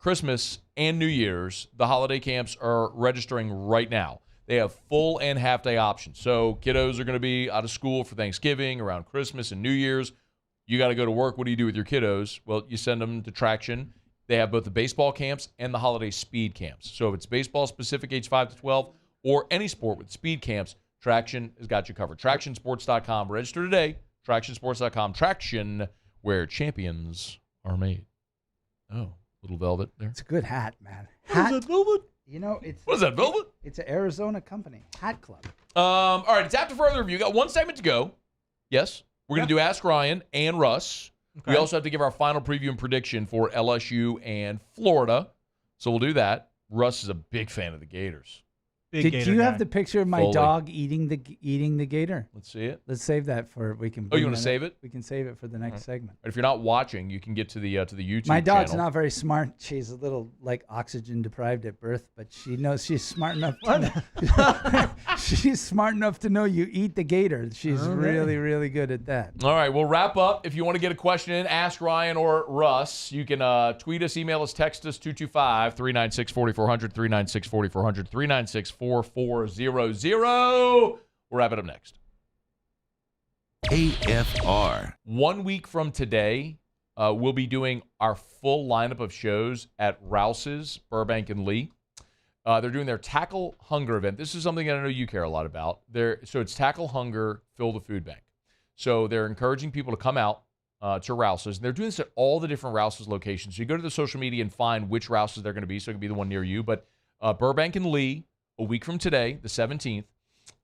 Christmas, and New Year's. The holiday camps are registering right now. They have full and half-day options. So kiddos are going to be out of school for Thanksgiving, around Christmas and New Year's. You got to go to work. What do you do with your kiddos? Well, you send them to Traction. They have both the baseball camps and the holiday speed camps. So if it's baseball specific, age 5 to 12, or any sport with speed camps, Traction has got you covered. TractionSports.com. Register today. TractionSports.com. Traction, where champions are made. Oh, little velvet there. It's a good hat, man. What is that, velvet? You know, it's what is that, velvet? It's an Arizona company, Hat Club. All right, it's after further review. Got one segment to go. Yes, we're going to do Ask Ryan and Russ. Okay. We also have to give our final preview and prediction for LSU and Florida. So we'll do that. Russ is a big fan of the Gators. Did you have the picture of my dog eating the gator? Let's see it. Let's save that for we can. Oh, you want to save it? We can save it for the next segment. If you're not watching, you can get to the YouTube. My dog's channel. not very smart. She's a little like oxygen deprived at birth, but she knows she's smart enough. She's smart enough to know you eat the gator. She's really, really good at that. All right, we'll wrap up. If you want to get a question in, ask Ryan or Russ. You can tweet us, email us, text us 225-396-4400, 396-4400, 396-4400. We'll wrap it up next. AFR. 1 week from today, we'll be doing our full lineup of shows at Rouse's, Burbank and Lee. They're doing their Tackle Hunger event. This is something that I know you care a lot about. So it's Tackle Hunger, Fill the Food Bank. So they're encouraging people to come out to Rouse's. And they're doing this at all the different Rouse's locations. So you go to the social media and find which Rouse's they're going to be. So it can be the one near you. But Burbank and Lee, a week from today, the 17th,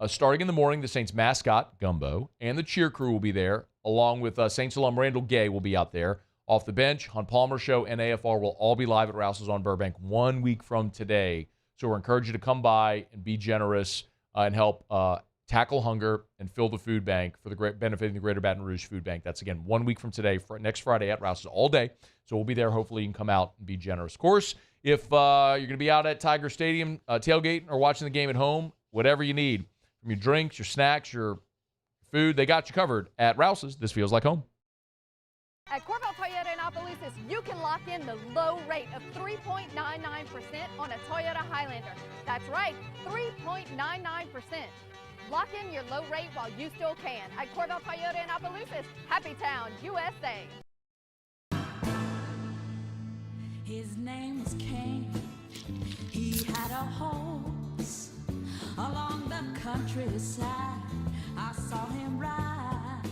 starting in the morning, the Saints mascot, Gumbo, and the cheer crew will be there, along with Saints alum Randall Gay will be out there. Off the bench, Hunt Palmer Show and AFR will all be live at Rouse's on Burbank 1 week from today. So we're encouraging you to come by and be generous and help tackle hunger and fill the food bank for the benefiting the Greater Baton Rouge Food Bank. That's, again, 1 week from today, next Friday at Rouse's all day. So we'll be there. Hopefully you can come out and be generous. Of course, if you're going to be out at Tiger Stadium tailgating or watching the game at home, whatever you need, from your drinks, your snacks, your food, they got you covered at Rouse's. This feels like home. At Corval Toyota in Opelousas, you can lock in the low rate of 3.99% on a Toyota Highlander. That's right, 3.99%. Lock in your low rate while you still can. At Corval Toyota in Opelousas, Happy Town, USA. His name was Cain. He had a horse along the countryside. I saw him ride.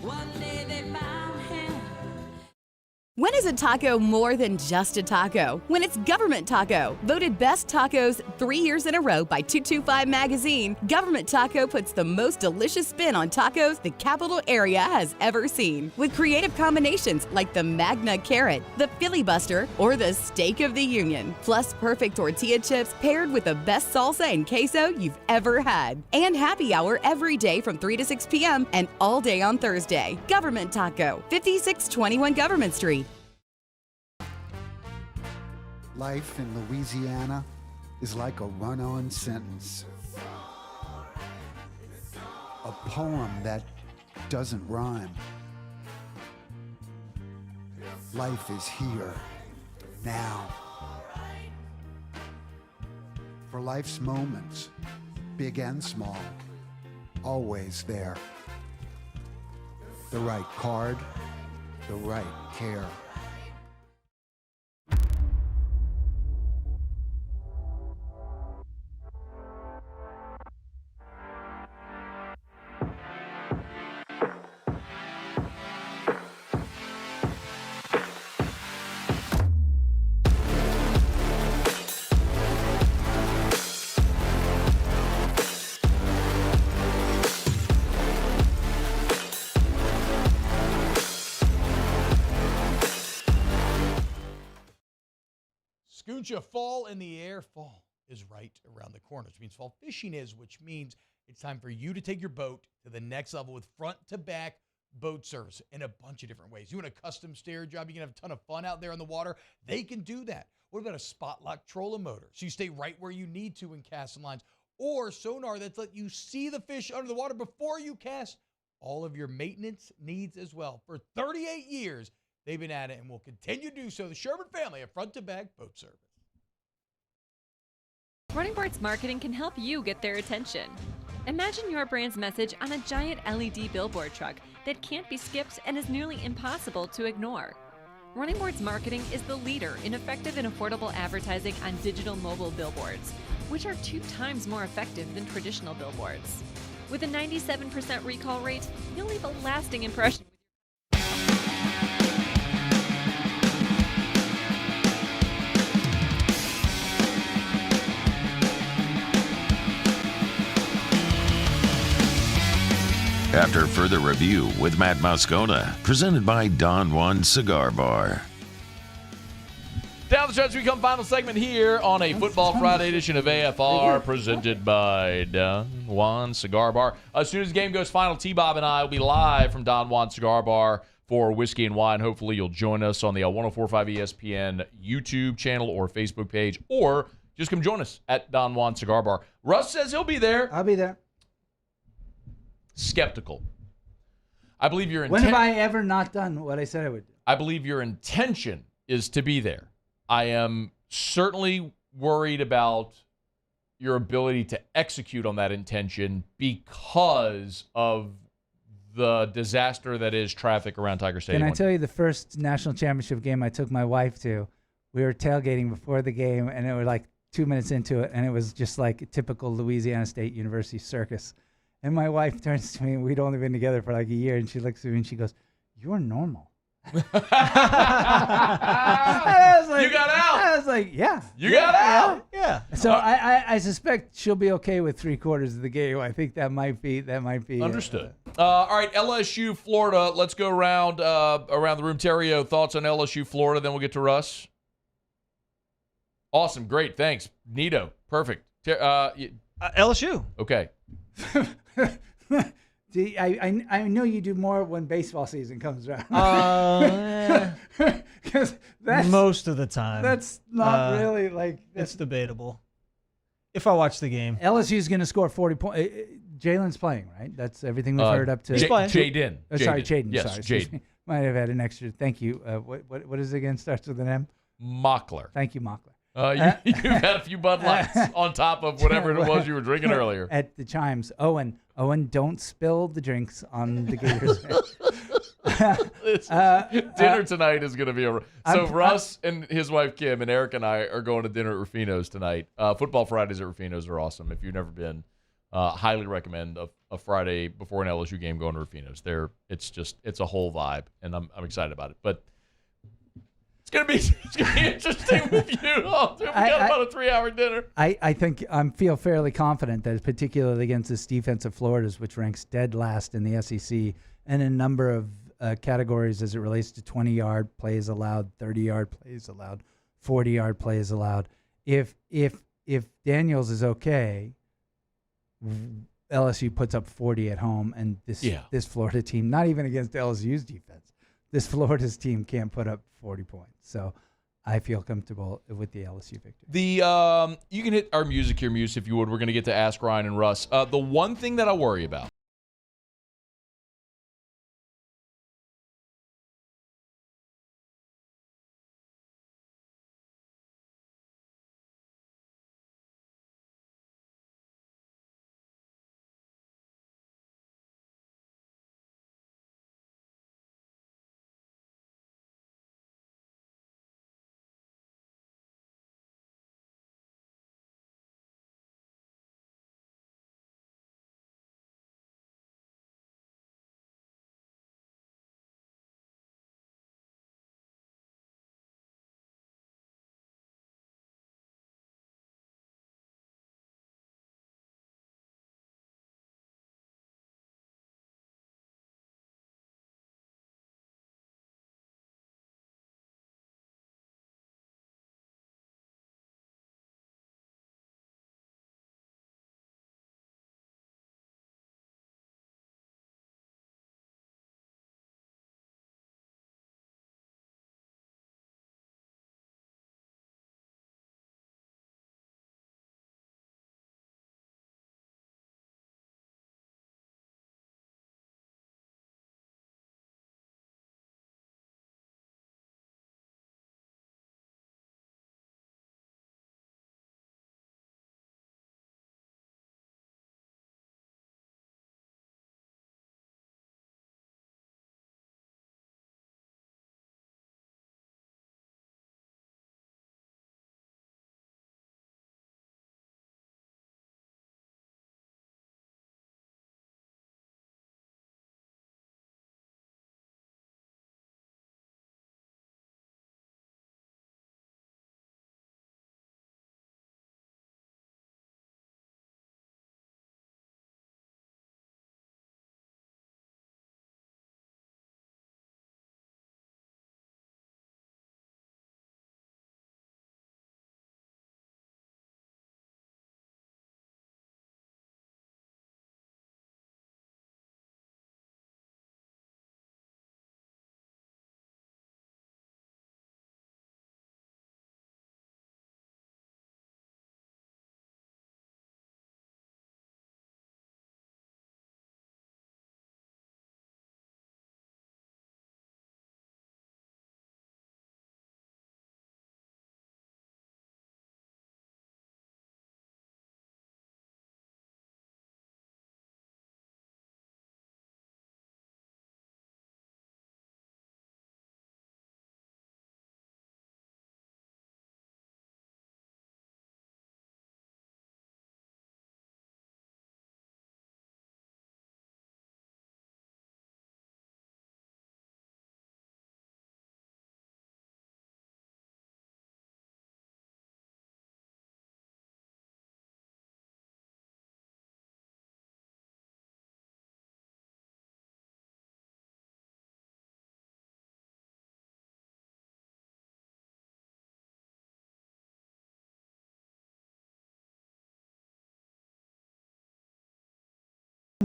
One day they found him. When is a taco more than just a taco? When it's Government Taco. Voted best tacos 3 years in a row by 225 Magazine, Government Taco puts the most delicious spin on tacos the capital area has ever seen. With creative combinations like the Magna Carrot, the Filibuster, or the Steak of the Union. Plus perfect tortilla chips paired with the best salsa and queso you've ever had. And happy hour every day from 3 to 6 p.m. and all day on Thursday. Government Taco, 5621 Government Street. Life in Louisiana is like a run-on sentence. A poem that doesn't rhyme. Life is here, now. For life's moments, big and small, always there. The right card, the right care. Scooncha, fall in the air. Fall is right around the corner, which means fall fishing is, which means it's time for you to take your boat to the next level with front-to-back boat service in a bunch of different ways. You want a custom stair job, you can have a ton of fun out there on the water. They can do that. What about a spot lock trolling motor? So you stay right where you need to in casting lines. Or sonar that's let you see the fish under the water before you cast. All of your maintenance needs as well. For 38 years, they've been at it and will continue to do so. The Sherman family of front-to-back boat service. Running Boards Marketing can help you get their attention. Imagine your brand's message on a giant LED billboard truck that can't be skipped and is nearly impossible to ignore. Running Boards Marketing is the leader in effective and affordable advertising on digital mobile billboards, which are 2 times more effective than traditional billboards. With a 97% recall rate, you'll leave a lasting impression. After further review with Matt Moscona, presented by Don Juan Cigar Bar. Down the stretch, we come final segment here on a Football Friday edition of AFR, presented by Don Juan Cigar Bar. As soon as the game goes final, T-Bob and I will be live from Don Juan Cigar Bar for Whiskey and Wine. Hopefully you'll join us on the 104.5 ESPN YouTube channel or Facebook page, or just come join us at Don Juan Cigar Bar. Russ says he'll be there. I'll be there. Skeptical. I believe your When have I ever not done what I said I would do? I believe your intention is to be there. I am certainly worried about your ability to execute on that intention because of the disaster that is traffic around Tiger Stadium. Can I tell you the first national championship game I took my wife to? We were tailgating before the game, and it was like 2 minutes into it, and it was just like a typical Louisiana State University circus. And my wife turns to me, and we'd only been together for like a year, and she looks at me and she goes, "You're normal." You got out. I was like, yeah. You got out. Yeah. So I suspect she'll be okay with 3/4 of the game. I think that might be understood. All right, LSU, Florida. Let's go around the room. Terrio, thoughts on LSU, Florida, then we'll get to Russ. Awesome. Great. Thanks. Neato. Perfect. LSU. Okay. I know you do more when baseball season comes around. Because most of the time. That's not really like. It's debatable. If I watch the game. LSU is going to score 40 points. Jalen's playing, right? That's everything we've heard up to. Jaden. Sorry, Jaden. Yes, sorry. Jaden. Might have had an extra. Thank you. What is it again? Starts with an M? Mockler. Thank you, Mockler. You've had a few Bud Lights on top of whatever it was you were drinking earlier. At the Chimes. Owen, don't spill the drinks on the Gators. Dinner tonight is going to be over. So Russ and his wife Kim and Eric and I are going to dinner at Rufino's tonight. Football Fridays at Rufino's are awesome. If you've never been, highly recommend a Friday before an LSU game going to Rufino's. It's a whole vibe, and I'm excited about it. But it's gonna be interesting with you. Oh, dude, we got about a 3-hour dinner. I think I feel fairly confident that particularly against this defense of Florida's, which ranks dead last in the SEC, and a number of categories as it relates to 20-yard plays allowed, 30-yard plays allowed, 40-yard plays allowed. If Daniels is okay, LSU puts up 40 at home, and this Florida team, not even against LSU's defense, this Florida's team can't put up 40 points. So I feel comfortable with the LSU victory. You can hit our music here, Muse, if you would. We're going to get to Ask Ryan and Russ. The one thing that I worry about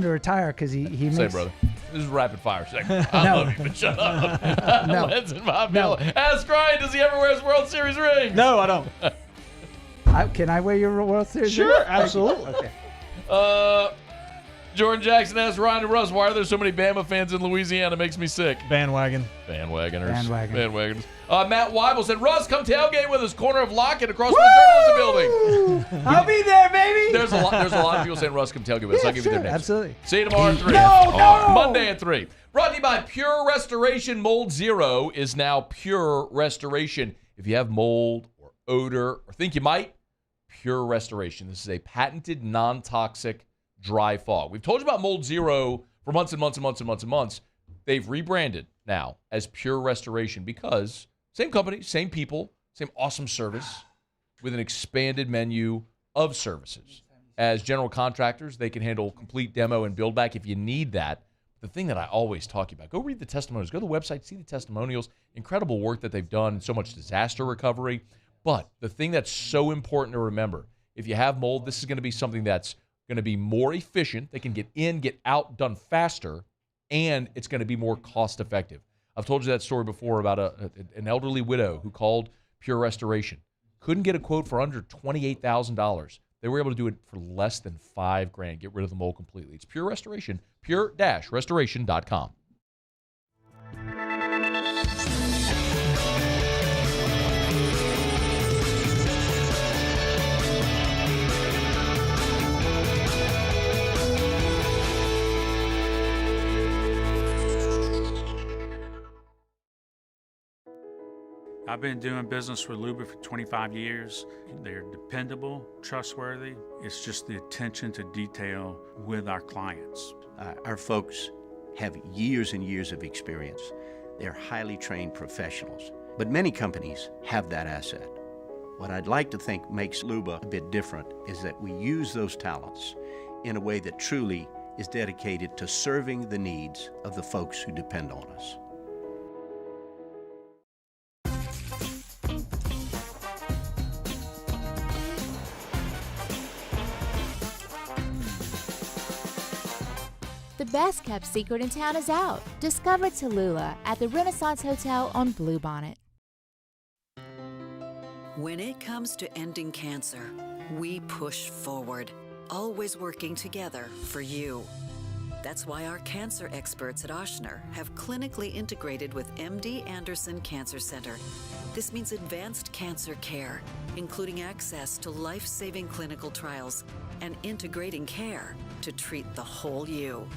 to retire because he makes. Say, brother. This is rapid fire segment. I love you, but shut up. No. Listen, Bob Bill. Ask Ryan, does he ever wear his World Series ring? No, I don't. Can I wear your World Series? Sure, ring? absolutely. Okay. Jordan Jackson asks Ryan and Russ, why are there so many Bama fans in Louisiana? Makes me sick. Bandwagoners. Matt Weibel said, Russ, come tailgate with us, corner of Lockett across from the journalism building. I'll be there, baby. There's a lot of people saying, Russ, come tailgate with us. I'll give you their names. Absolutely. See you tomorrow at 3. No. Monday at 3. Brought to you by Pure Restoration. Mold Zero is now Pure Restoration. If you have mold or odor or think you might, Pure Restoration. This is a patented non-toxic dry fog. We've told you about Mold Zero for months and months and months and months and months. They've rebranded now as Pure Restoration because same company, same people, same awesome service with an expanded menu of services. As general contractors, they can handle complete demo and build back if you need that. The thing that I always talk about, go read the testimonials. Go to the website, see the testimonials. Incredible work that they've done, so much disaster recovery. But the thing that's so important to remember, if you have mold, this is going to be something that's going to be more efficient. They can get in, get out, done faster, and it's going to be more cost effective. I've told you that story before about an elderly widow who called Pure Restoration. Couldn't get a quote for under $28,000. They were able to do it for less than $5,000. Get rid of the mold completely. It's Pure Restoration, pure-restoration.com. I've been doing business with Luba for 25 years. They're dependable, trustworthy. It's just the attention to detail with our clients. Our folks have years and years of experience. They're highly trained professionals, but many companies have that asset. What I'd like to think makes Luba a bit different is that we use those talents in a way that truly is dedicated to serving the needs of the folks who depend on us. The best kept secret in town is out. Discover Tallulah at the Renaissance Hotel on Bluebonnet. When it comes to ending cancer, we push forward, always working together for you. That's why our cancer experts at Ochsner have clinically integrated with MD Anderson Cancer Center. This means advanced cancer care, including access to life-saving clinical trials and integrating care to treat the whole you.